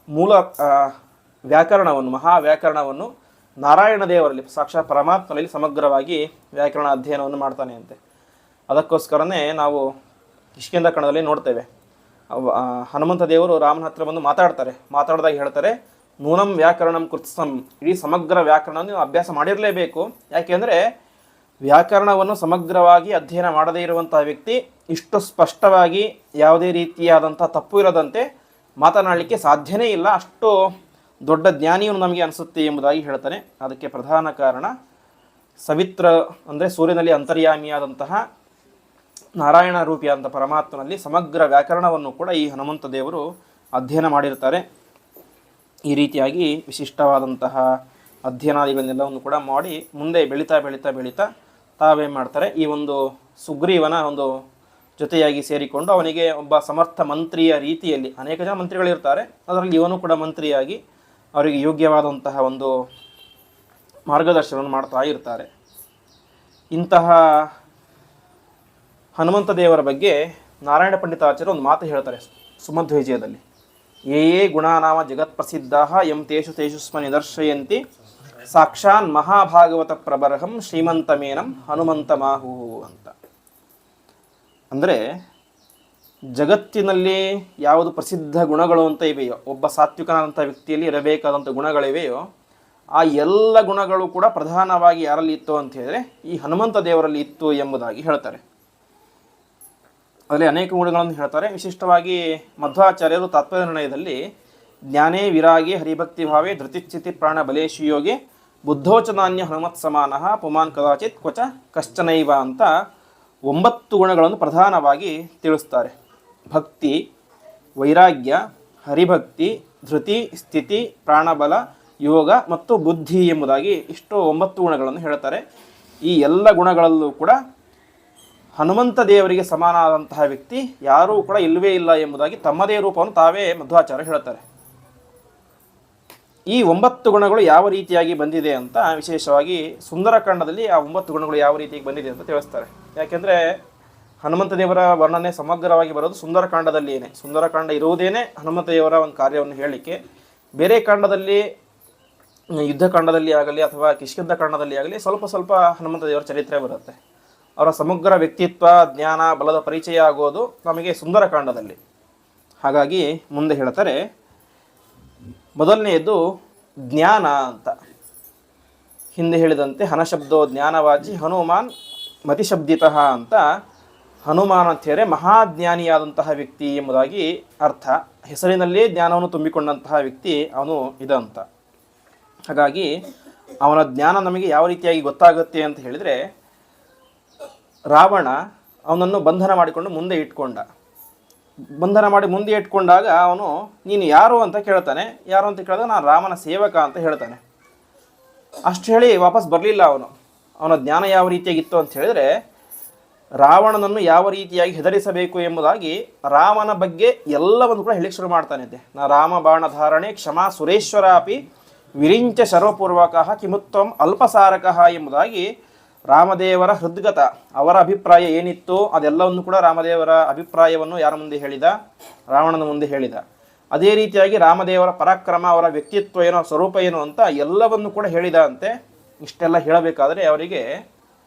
ಮೂಲ ವ್ಯಾಕರಣವನ್ನು, ಮಹಾವ್ಯಾಕರಣವನ್ನು ನಾರಾಯಣ ದೇವರಲ್ಲಿ, ಸಾಕ್ಷಾತ್ ಪರಮಾತ್ಮನಲ್ಲಿ ಸಮಗ್ರವಾಗಿ ವ್ಯಾಕರಣ ಅಧ್ಯಯನವನ್ನು ಮಾಡ್ತಾನೆ ಅಂತೆ. ಅದಕ್ಕೋಸ್ಕರನೇ ನಾವು ಕಿಷ್ಕಿಂಧ ಕಣದಲ್ಲಿ ನೋಡ್ತೇವೆ, ಹನುಮಂತ ದೇವರು ರಾಮನ ಹತ್ರ ಬಂದು ಮಾತಾಡಿದಾಗ ಹೇಳ್ತಾರೆ, ನೂನಂ ವ್ಯಾಕರಣಂ ಕೃತ್ಸಂ, ಇಡೀ ಸಮಗ್ರ ವ್ಯಾಕರಣವನ್ನು ನೀವು ಅಭ್ಯಾಸ ಮಾಡಿರಲೇಬೇಕು. ಯಾಕೆಂದರೆ ವ್ಯಾಕರಣವನ್ನು ಸಮಗ್ರವಾಗಿ ಅಧ್ಯಯನ ಮಾಡದೇ ಇರುವಂಥ ವ್ಯಕ್ತಿ ಇಷ್ಟು ಸ್ಪಷ್ಟವಾಗಿ ಯಾವುದೇ ರೀತಿಯಾದಂಥ ತಪ್ಪು ಇರದಂತೆ ಮಾತನಾಡಲಿಕ್ಕೆ ಸಾಧ್ಯನೇ ಇಲ್ಲ. ಅಷ್ಟು ದೊಡ್ಡ ಜ್ಞಾನಿಯು ನಮಗೆ ಅನಿಸುತ್ತೆ ಎಂಬುದಾಗಿ ಹೇಳ್ತಾನೆ. ಅದಕ್ಕೆ ಪ್ರಧಾನ ಕಾರಣ ಸವಿತ್ರ ಅಂದರೆ ಸೂರ್ಯನಲ್ಲಿ ಅಂತರ್ಯಾಮಿಯಾದಂತಹ ನಾರಾಯಣ ರೂಪಿಯಾದಂಥ ಪರಮಾತ್ಮನಲ್ಲಿ ಸಮಗ್ರ ವ್ಯಾಕರಣವನ್ನು ಕೂಡ ಈ ಹನುಮಂತ ದೇವರು ಅಧ್ಯಯನ ಮಾಡಿರ್ತಾರೆ. ಈ ರೀತಿಯಾಗಿ ವಿಶಿಷ್ಟವಾದಂತಹ ಅಧ್ಯಯನಾದಿಗಳನ್ನೆಲ್ಲವನ್ನು ಕೂಡ ಮಾಡಿ ಮುಂದೆ ಬೆಳೀತಾ ತಾವೇನು ಮಾಡ್ತಾರೆ, ಈ ಒಂದು ಸುಗ್ರೀವನ ಒಂದು ಜೊತೆಯಾಗಿ ಸೇರಿಕೊಂಡು ಅವನಿಗೆ ಒಬ್ಬ ಸಮರ್ಥ ಮಂತ್ರಿಯ ರೀತಿಯಲ್ಲಿ, ಅನೇಕ ಜನ ಮಂತ್ರಿಗಳಿರ್ತಾರೆ, ಅದರಲ್ಲಿ ಇವನು ಕೂಡ ಮಂತ್ರಿಯಾಗಿ ಅವರಿಗೆ ಯೋಗ್ಯವಾದಂತಹ ಒಂದು ಮಾರ್ಗದರ್ಶನವನ್ನು ಮಾಡ್ತಾ ಇರ್ತಾರೆ. ಇಂತಹ ಹನುಮಂತ ದೇವರ ಬಗ್ಗೆ ನಾರಾಯಣ ಪಂಡಿತಾಚಾರ್ಯರು ಒಂದು ಮಾತು ಹೇಳ್ತಾರೆ ಸುಮಧ್ವಜಯದಲ್ಲಿ, ಯೇ ಗುಣಾನಾಮ ಜಗತ್ಪ್ರಸಿದ್ಧಾ ಎಂ ತೇಷು ಸ್ಮ ನಿದರ್ಶಯಂತಿ ಸಾಕ್ಷಾನ್ ಮಹಾಭಾಗವತ ಪ್ರಬರ್ಹಂ ಶ್ರೀಮಂತಮೇನಂ ಹನುಮಂತ ಮಾಹು ಅಂತ. ಅಂದರೆ ಜಗತ್ತಿನಲ್ಲಿ ಯಾವುದು ಪ್ರಸಿದ್ಧ ಗುಣಗಳು ಅಂತ ಇವೆಯೋ, ಒಬ್ಬ ಸಾತ್ವಿಕನಾದಂಥ ವ್ಯಕ್ತಿಯಲ್ಲಿ ಇರಬೇಕಾದಂಥ ಗುಣಗಳಿವೆಯೋ, ಆ ಎಲ್ಲ ಗುಣಗಳು ಕೂಡ ಪ್ರಧಾನವಾಗಿ ಯಾರಲ್ಲಿ ಇತ್ತು ಅಂತ ಹೇಳಿದರೆ ಈ ಹನುಮಂತ ದೇವರಲ್ಲಿ ಇತ್ತು ಎಂಬುದಾಗಿ ಹೇಳ್ತಾರೆ. ಅದರಲ್ಲಿ ಅನೇಕ ಗುಣಗಳನ್ನು ಹೇಳ್ತಾರೆ. ವಿಶಿಷ್ಟವಾಗಿ ಮಧ್ವಾಚಾರ್ಯರು ತಾತ್ಪರ್ಯ ನಿರ್ಣಯದಲ್ಲಿ ಜ್ಞಾನೇ ವಿರಾಗೆ ಹರಿಭಕ್ತಿ ಭಾವೇ ಧೃತಿಚ್ಯುತಿ ಪ್ರಾಣ ಬಲೇಶು ಯೋಗೆ ಬುದ್ಧೋಚನಾನ್ಯ ಹನುಮತ್ ಸಮಾನಃ ಪುಮಾನ್ ಕದಾಚಿತ್ ಕ್ವಚ ಕಶ್ಚನೈವ ಅಂತ 9 ಗುಣಗಳನ್ನು ಪ್ರಧಾನವಾಗಿ ತಿಳಿಸ್ತಾರೆ. ಭಕ್ತಿ, ವೈರಾಗ್ಯ, ಹರಿಭಕ್ತಿ, ಧೃತಿ, ಸ್ಥಿತಿ, ಪ್ರಾಣಬಲ, ಯೋಗ ಮತ್ತು ಬುದ್ಧಿ ಎಂಬುದಾಗಿ ಇಷ್ಟು 9 ಗುಣಗಳನ್ನು ಹೇಳ್ತಾರೆ. ಈ ಎಲ್ಲ ಗುಣಗಳಲ್ಲೂ ಕೂಡ ಹನುಮಂತ ದೇವರಿಗೆ ಸಮಾನವಾದಂತಹ ವ್ಯಕ್ತಿ ಯಾರೂ ಕೂಡ ಇಲ್ಲವೇ ಇಲ್ಲ ಎಂಬುದಾಗಿ ತಮ್ಮದೇ ರೂಪವನ್ನು ತಾವೇ ಮಧ್ವಾಚಾರ್ಯ ಹೇಳ್ತಾರೆ. ಈ 9 ಗುಣಗಳು ಯಾವ ರೀತಿಯಾಗಿ ಬಂದಿದೆ ಅಂತ ವಿಶೇಷವಾಗಿ ಸುಂದರಕಾಂಡದಲ್ಲಿ ಆ 9 ಗುಣಗಳು ಯಾವ ರೀತಿಯಾಗಿ ಬಂದಿದೆ ಅಂತ ತಿಳಿಸ್ತಾರೆ. ಯಾಕೆಂದರೆ ಹನುಮಂತ ದೇವರ ವರ್ಣನೆ ಸಮಗ್ರವಾಗಿ ಬರೋದು ಸುಂದರಕಾಂಡದಲ್ಲಿಯೇ. ಸುಂದರಕಾಂಡ ಇರುವುದೇನೆ ಹನುಮಂತ ದೇವರ ಒಂದು ಕಾರ್ಯವನ್ನು ಹೇಳಲಿಕ್ಕೆ. ಬೇರೆ ಕಾಂಡದಲ್ಲಿ, ಯುದ್ಧಕಾಂಡದಲ್ಲಿ ಆಗಲಿ ಅಥವಾ ಕಿಷ್ಕಿಂಧ ಕಾಂಡದಲ್ಲಿ ಆಗಲಿ ಸ್ವಲ್ಪ ಹನುಮಂತ ದೇವರ ಚರಿತ್ರೆ ಬರುತ್ತೆ. ಅವರ ಸಮಗ್ರ ವ್ಯಕ್ತಿತ್ವ, ಜ್ಞಾನ, ಬಲದ ಪರಿಚಯ ಆಗೋದು ನಮಗೆ ಸುಂದರಕಾಂಡದಲ್ಲಿ. ಹಾಗಾಗಿ ಮುಂದೆ ಹೇಳ್ತಾರೆ, ಮೊದಲನೆಯದು ಜ್ಞಾನ ಅಂತ. ಹಿಂದೆ ಹೇಳಿದಂತೆ ಹನಶಬ್ದೋ ಜ್ಞಾನವಾಚಿ ಹನುಮಾನ್ ಮತಿಶಬ್ದಿತಃ ಅಂತ ಹನುಮಾನ್ ಅಂತ ಹೇಳಿದ್ರೆ ಮಹಾಜ್ಞಾನಿಯಾದಂತಹ ವ್ಯಕ್ತಿ ಎಂಬುದಾಗಿ ಅರ್ಥ. ಹೆಸರಿನಲ್ಲೇ ಜ್ಞಾನವನ್ನು ತುಂಬಿಕೊಂಡಂತಹ ವ್ಯಕ್ತಿ ಅವನು ಇದಂತ. ಹಾಗಾಗಿ ಅವನ ಜ್ಞಾನ ನಮಗೆ ಯಾವ ರೀತಿಯಾಗಿ ಗೊತ್ತಾಗುತ್ತೆ ಅಂತ ಹೇಳಿದರೆ, ರಾವಣ ಅವನನ್ನು ಬಂಧನ ಮಾಡಿಕೊಂಡು ಮುಂದೆ ಇಟ್ಕೊಂಡ. ಬಂಧನ ಮಾಡಿ ಮುಂದೆ ಇಟ್ಕೊಂಡಾಗ ಅವನು ನೀನು ಯಾರು ಅಂತ ಕೇಳ್ತಾನೆ. ಯಾರು ಅಂತ ಕೇಳಿದಾಗ ನಾನು ರಾಮನ ಸೇವಕ ಅಂತ ಹೇಳ್ತಾನೆ. ಅಷ್ಟು ಹೇಳಿ ವಾಪಸ್ ಬರಲಿಲ್ಲ ಅವನು. ಅವನ ಜ್ಞಾನ ಯಾವ ರೀತಿಯಾಗಿತ್ತು ಅಂತ ಹೇಳಿದರೆ, ರಾವಣನನ್ನು ಯಾವ ರೀತಿಯಾಗಿ ಹೆದರಿಸಬೇಕು ಎಂಬುದಾಗಿ ರಾಮನ ಬಗ್ಗೆ ಎಲ್ಲವನ್ನು ಕೂಡ ಹೇಳಿಕ್ಕೆ ಶುರು ಮಾಡ್ತಾನಿದ್ದೆ. ನಾ ರಾಮ ಬಾಣ ಧಾರಣೆ ಕ್ಷಮಾ ಸುರೇಶ್ವರ ಅಪಿ ವಿರಿಂಚ ಶರ್ವಪೂರ್ವಕ ಕಿಮುತ್ವಂ ಅಲ್ಪಸಾರಕಃ ಎಂಬುದಾಗಿ ರಾಮದೇವರ ಹೃದ್ಗತ, ಅವರ ಅಭಿಪ್ರಾಯ ಏನಿತ್ತು ಅದೆಲ್ಲವನ್ನು ಕೂಡ ರಾಮದೇವರ ಅಭಿಪ್ರಾಯವನ್ನು ಯಾರ ಮುಂದೆ ಹೇಳಿದ? ರಾವಣನ ಮುಂದೆ ಹೇಳಿದ. ಅದೇ ರೀತಿಯಾಗಿ ರಾಮದೇವರ ಪರಾಕ್ರಮ, ಅವರ ವ್ಯಕ್ತಿತ್ವ ಏನೋ, ಸ್ವರೂಪ ಏನು ಅಂತ ಎಲ್ಲವನ್ನು ಕೂಡ ಹೇಳಿದ ಅಂತೆ. ಇಷ್ಟೆಲ್ಲ ಹೇಳಬೇಕಾದ್ರೆ ಅವರಿಗೆ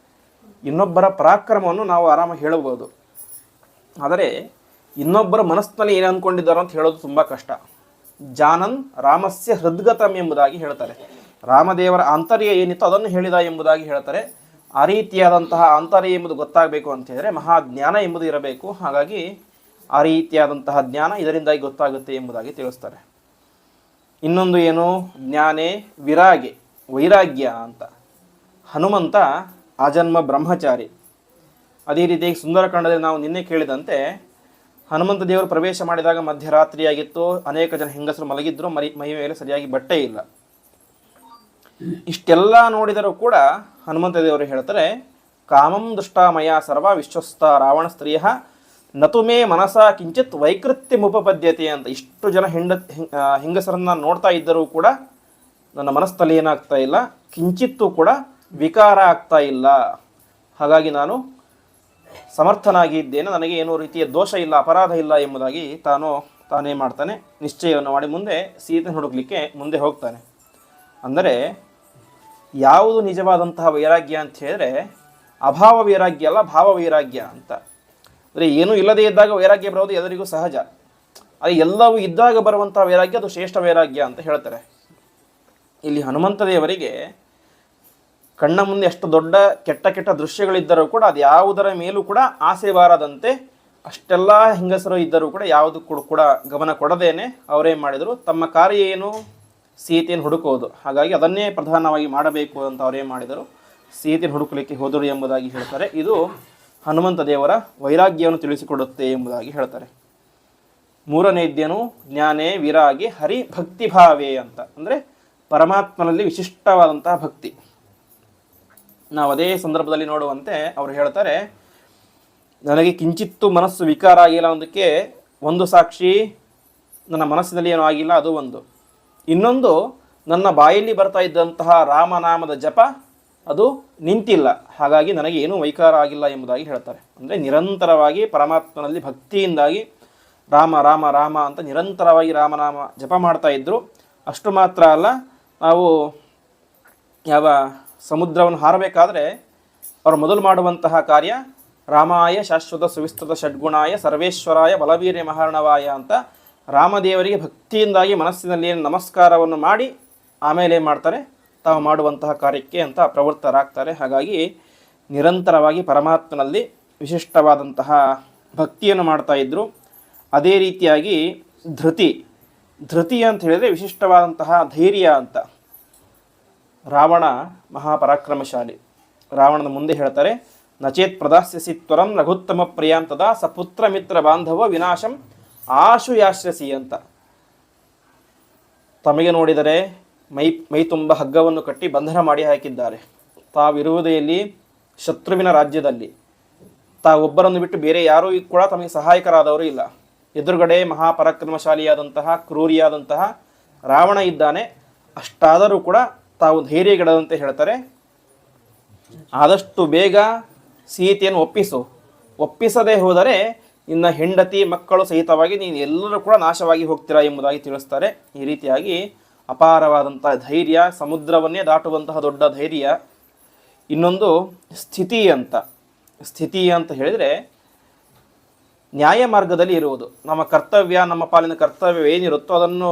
ಇನ್ನೊಬ್ಬರ ಪರಾಕ್ರಮವನ್ನು ನಾವು ಆರಾಮಾಗಿ ಹೇಳಬಹುದು. ಆದರೆ ಇನ್ನೊಬ್ಬರ ಮನಸ್ಸಿನಲ್ಲಿ ಏನು ಅಂದ್ಕೊಂಡಿದ್ದಾರೋ ಅಂತ ಹೇಳೋದು ತುಂಬ ಕಷ್ಟ. ಜಾನನ್ ರಾಮಸ್ಯ ಹೃದ್ಗತಂ ಎಂಬುದಾಗಿ ಹೇಳ್ತಾರೆ. ರಾಮದೇವರ ಆಂತರ್ಯ ಏನಿತ್ತು ಅದನ್ನು ಹೇಳಿದ ಎಂಬುದಾಗಿ ಹೇಳ್ತಾರೆ. ಆ ರೀತಿಯಾದಂತಹ ಆಂತರ್ಯ ಎಂಬುದು ಗೊತ್ತಾಗಬೇಕು ಅಂತ ಹೇಳಿದರೆ ಮಹಾಜ್ಞಾನ ಎಂಬುದು ಇರಬೇಕು. ಹಾಗಾಗಿ ಆ ರೀತಿಯಾದಂತಹ ಜ್ಞಾನ ಇದರಿಂದಾಗಿ ಗೊತ್ತಾಗುತ್ತೆ ಎಂಬುದಾಗಿ ತಿಳಿಸ್ತಾರೆ. ಇನ್ನೊಂದು ಏನು? ಜ್ಞಾನೇ ವಿರಾಗೆ, ವೈರಾಗ್ಯ ಅಂತ. ಹನುಮಂತ ಆಜನ್ಮ ಬ್ರಹ್ಮಚಾರಿ. ಅದೇ ರೀತಿಯಾಗಿ ಸುಂದರಕಾಂಡದಲ್ಲಿ ನಾವು ನಿನ್ನೆ ಕೇಳಿದಂತೆ ಹನುಮಂತ ದೇವರು ಪ್ರವೇಶ ಮಾಡಿದಾಗ ಮಧ್ಯರಾತ್ರಿಯಾಗಿತ್ತು. ಅನೇಕ ಜನ ಹೆಂಗಸರು ಮಲಗಿದ್ರು, ಮೈ ಮೇಲೆ ಸರಿಯಾಗಿ ಬಟ್ಟೆ ಇಲ್ಲ. ಇಷ್ಟೆಲ್ಲ ನೋಡಿದರೂ ಕೂಡ ಹನುಮಂತ ದೇವರು ಹೇಳ್ತಾರೆ, ಕಾಮಂ ದೃಷ್ಟಾಮಯ ಸರ್ವ ವಿಶ್ವಸ್ತ ರಾವಣ ಸ್ತ್ರೀಯ ನತುಮೇ ಮನಸ ಕಿಂಚಿತ್ ವೈಕೃತ್ಯ ಮುಪಪದ್ಯತೆ ಅಂತ. ಇಷ್ಟು ಜನ ಹೆಂಗಸರನ್ನ ನೋಡ್ತಾ ಇದ್ದರೂ ಕೂಡ ನನ್ನ ಮನಸ್ಸಲ್ಲಿ ಏನಾಗ್ತಾ ಇಲ್ಲ, ಕಿಂಚಿತ್ತೂ ಕೂಡ ವಿಕಾರ ಆಗ್ತಾ ಇಲ್ಲ. ಹಾಗಾಗಿ ನಾನು ಸಮರ್ಥನಾಗಿ ಇದ್ದೇನೆ, ನನಗೆ ಏನೋ ರೀತಿಯ ದೋಷ ಇಲ್ಲ, ಅಪರಾಧ ಇಲ್ಲ ಎಂಬುದಾಗಿ ತಾನೇ ಮಾಡ್ತಾನೆ. ನಿಶ್ಚಯವನ್ನು ಮಾಡಿ ಮುಂದೆ ಸೀತೆ ಹುಡುಕ್ಲಿಕ್ಕೆ ಮುಂದೆ ಹೋಗ್ತಾನೆ. ಅಂದರೆ ಯಾವುದು ನಿಜವಾದಂತಹ ವೈರಾಗ್ಯ ಅಂತ ಹೇಳಿದ್ರೆ ಅಭಾವ ವೈರಾಗ್ಯ ಅಲ್ಲ, ಭಾವ ವೈರಾಗ್ಯ ಅಂತ. ಅಂದರೆ ಏನೂ ಇಲ್ಲದೇ ಇದ್ದಾಗ ವೈರಾಗ್ಯ ಬರೋದು ಎಲ್ಲರಿಗೂ ಸಹಜ. ಅದು ಎಲ್ಲವೂ ಇದ್ದಾಗ ಬರುವಂತಹ ವೈರಾಗ್ಯ ಅದು ಶ್ರೇಷ್ಠ ವೈರಾಗ್ಯ ಅಂತ ಹೇಳ್ತಾರೆ. ಇಲ್ಲಿ ಹನುಮಂತ ದೇವರಿಗೆ ಕಣ್ಣ ಮುಂದೆ ಎಷ್ಟು ದೊಡ್ಡ ಕೆಟ್ಟ ಕೆಟ್ಟ ದೃಶ್ಯಗಳಿದ್ದರೂ ಕೂಡ ಅದು ಯಾವುದರ ಮೇಲೂ ಕೂಡ ಆಸೆ ಬಾರದಂತೆ ಅಷ್ಟೆಲ್ಲ ಹೆಂಗಸರು ಇದ್ದರೂ ಕೂಡ ಯಾವುದು ಕೂಡ ಗಮನ ಕೊಡದೇನೆ ಅವರೇನು ಮಾಡಿದರು, ತಮ್ಮ ಕಾರ್ಯ ಏನು, ಸೀತೆಯನ್ನು ಹುಡುಕೋದು. ಹಾಗಾಗಿ ಅದನ್ನೇ ಪ್ರಧಾನವಾಗಿ ಮಾಡಬೇಕು ಅಂತ ಅವರೇನು ಮಾಡಿದರು, ಸೀತೆಯನ್ನು ಹುಡುಕಲಿಕ್ಕೆ ಹೋದರು ಎಂಬುದಾಗಿ ಹೇಳ್ತಾರೆ. ಇದು ಹನುಮಂತ ದೇವರ ವೈರಾಗ್ಯವನ್ನು ತಿಳಿಸಿಕೊಡುತ್ತೆ ಎಂಬುದಾಗಿ ಹೇಳ್ತಾರೆ. ಮೂರನೇದ್ಯನು ಜ್ಞಾನೇ ವಿರಾಗಿ ಹರಿ ಭಕ್ತಿಭಾವೇ ಅಂತ. ಅಂದರೆ ಪರಮಾತ್ಮನಲ್ಲಿ ವಿಶಿಷ್ಟವಾದಂತಹ ಭಕ್ತಿ. ನಾವು ಅದೇ ಸಂದರ್ಭದಲ್ಲಿ ನೋಡುವಂತೆ ಅವರು ಹೇಳ್ತಾರೆ, ನನಗೆ ಕಿಂಚಿತ್ತು ಮನಸ್ಸು ವಿಕಾರ ಆಗಿಲ್ಲ ಅನ್ನೋದಕ್ಕೆ ಒಂದು ಸಾಕ್ಷಿ, ನನ್ನ ಮನಸ್ಸಿನಲ್ಲಿ ಏನೂ ಆಗಿಲ್ಲ, ಅದು ಒಂದು. ಇನ್ನೊಂದು, ನನ್ನ ಬಾಯಲ್ಲಿ ಬರ್ತಾ ಇದ್ದಂತಹ ರಾಮನಾಮದ ಜಪ ಅದು ನಿಂತಿಲ್ಲ, ಹಾಗಾಗಿ ನನಗೆ ಏನೂ ವೈಕಾರ ಆಗಿಲ್ಲ ಎಂಬುದಾಗಿ ಹೇಳ್ತಾರೆ. ಅಂದರೆ ನಿರಂತರವಾಗಿ ಪರಮಾತ್ಮನಲ್ಲಿ ಭಕ್ತಿಯಿಂದಾಗಿ ರಾಮ ರಾಮ ರಾಮ ಅಂತ ನಿರಂತರವಾಗಿ ರಾಮನಾಮ ಜಪ ಮಾಡ್ತಾ ಇದ್ದರು. ಅಷ್ಟು ಮಾತ್ರ ಅಲ್ಲ, ನಾವು ಯಾವ ಸಮುದ್ರವನ್ನು ಹಾರಬೇಕಾದ್ರೆ ಅವರು ಮೊದಲು ಮಾಡುವಂತಹ ಕಾರ್ಯ ರಾಮಾಯ ಶಾಶ್ವತ ಸುವಿಸ್ತೃತ ಷಡ್ಗುಣಾಯ ಸರ್ವೇಶ್ವರಾಯ ಬಲವೀರ್ಯ ಮಹಾರ್ಣವಾಯ ಅಂತ ರಾಮದೇವರಿಗೆ ಭಕ್ತಿಯಿಂದಾಗಿ ಮನಸ್ಸಿನಲ್ಲಿ ನಮಸ್ಕಾರವನ್ನು ಮಾಡಿ ಆಮೇಲೆ ಏನು ಮಾಡ್ತಾರೆ, ತಾವು ಮಾಡುವಂತಹ ಕಾರ್ಯಕ್ಕೆ ಅಂತ ಪ್ರವೃತ್ತರಾಗ್ತಾರೆ. ಹಾಗಾಗಿ ನಿರಂತರವಾಗಿ ಪರಮಾತ್ಮನಲ್ಲಿ ವಿಶಿಷ್ಟವಾದಂತಹ ಭಕ್ತಿಯನ್ನು ಮಾಡ್ತಾ ಇದ್ದರು. ಅದೇ ರೀತಿಯಾಗಿ ಧೃತಿ ಅಂತ ಹೇಳಿದರೆ ವಿಶಿಷ್ಟವಾದಂತಹ ಧೈರ್ಯ ಅಂತ. ರಾವಣ ಮಹಾಪರಾಕ್ರಮಶಾಲಿ. ರಾವಣನ ಮುಂದೆ ಹೇಳ್ತಾರೆ, ನಚೇತ್ ಪ್ರದಾಸ್ಯಸಿ ತ್ವರಂ ರಘುತ್ತಮ ಪ್ರಿಯಾಂ ತದಾ ಸಪುತ್ರ ಮಿತ್ರ ಬಾಂಧವ ವಿನಾಶಂ ಆಶು ಯಾಶ್ರಸಿ ಅಂತ. ತಮಗೆ ನೋಡಿದರೆ ಮೈ ತುಂಬ ಹಗ್ಗವನ್ನು ಕಟ್ಟಿ ಬಂಧನ ಮಾಡಿ ಹಾಕಿದ್ದಾರೆ. ತಾವಿರುವುದೆಯಲ್ಲಿ ಶತ್ರುವಿನ ರಾಜ್ಯದಲ್ಲಿ, ತಾವೊಬ್ಬರನ್ನು ಬಿಟ್ಟು ಬೇರೆ ಯಾರೂ ಕೂಡ ತಮಗೆ ಸಹಾಯಕರಾದವರು ಇಲ್ಲ. ಎದುರುಗಡೆ ಮಹಾಪರಾಕ್ರಮಶಾಲಿಯಾದಂತಹ ಕ್ರೂರಿಯಾದಂತಹ ರಾವಣ ಇದ್ದಾನೆ. ಅಷ್ಟಾದರೂ ಕೂಡ ತಾವು ಧೈರ್ಯಗೆಡದಂತೆ ಹೇಳ್ತಾರೆ, ಆದಷ್ಟು ಬೇಗ ಸೀತೆಯನ್ನು ಒಪ್ಪಿಸದೇ ಹೋದರೆ ನಿನ್ನ ಹೆಂಡತಿ ಮಕ್ಕಳು ಸಹಿತವಾಗಿ ನೀನು ಎಲ್ಲರೂ ಕೂಡ ನಾಶವಾಗಿ ಹೋಗ್ತೀರಾ ಎಂಬುದಾಗಿ ತಿಳಿಸ್ತಾರೆ. ಈ ರೀತಿಯಾಗಿ ಅಪಾರವಾದಂತಹ ಧೈರ್ಯ, ಸಮುದ್ರವನ್ನೇ ದಾಟುವಂತಹ ದೊಡ್ಡ ಧೈರ್ಯ. ಇನ್ನೊಂದು ಸ್ಥಿತಿ ಅಂತ ಹೇಳಿದರೆ ನ್ಯಾಯ ಮಾರ್ಗದಲ್ಲಿ ಇರುವುದು. ನಮ್ಮ ಕರ್ತವ್ಯ, ನಮ್ಮ ಪಾಲಿನ ಕರ್ತವ್ಯ ಏನಿರುತ್ತೋ ಅದನ್ನು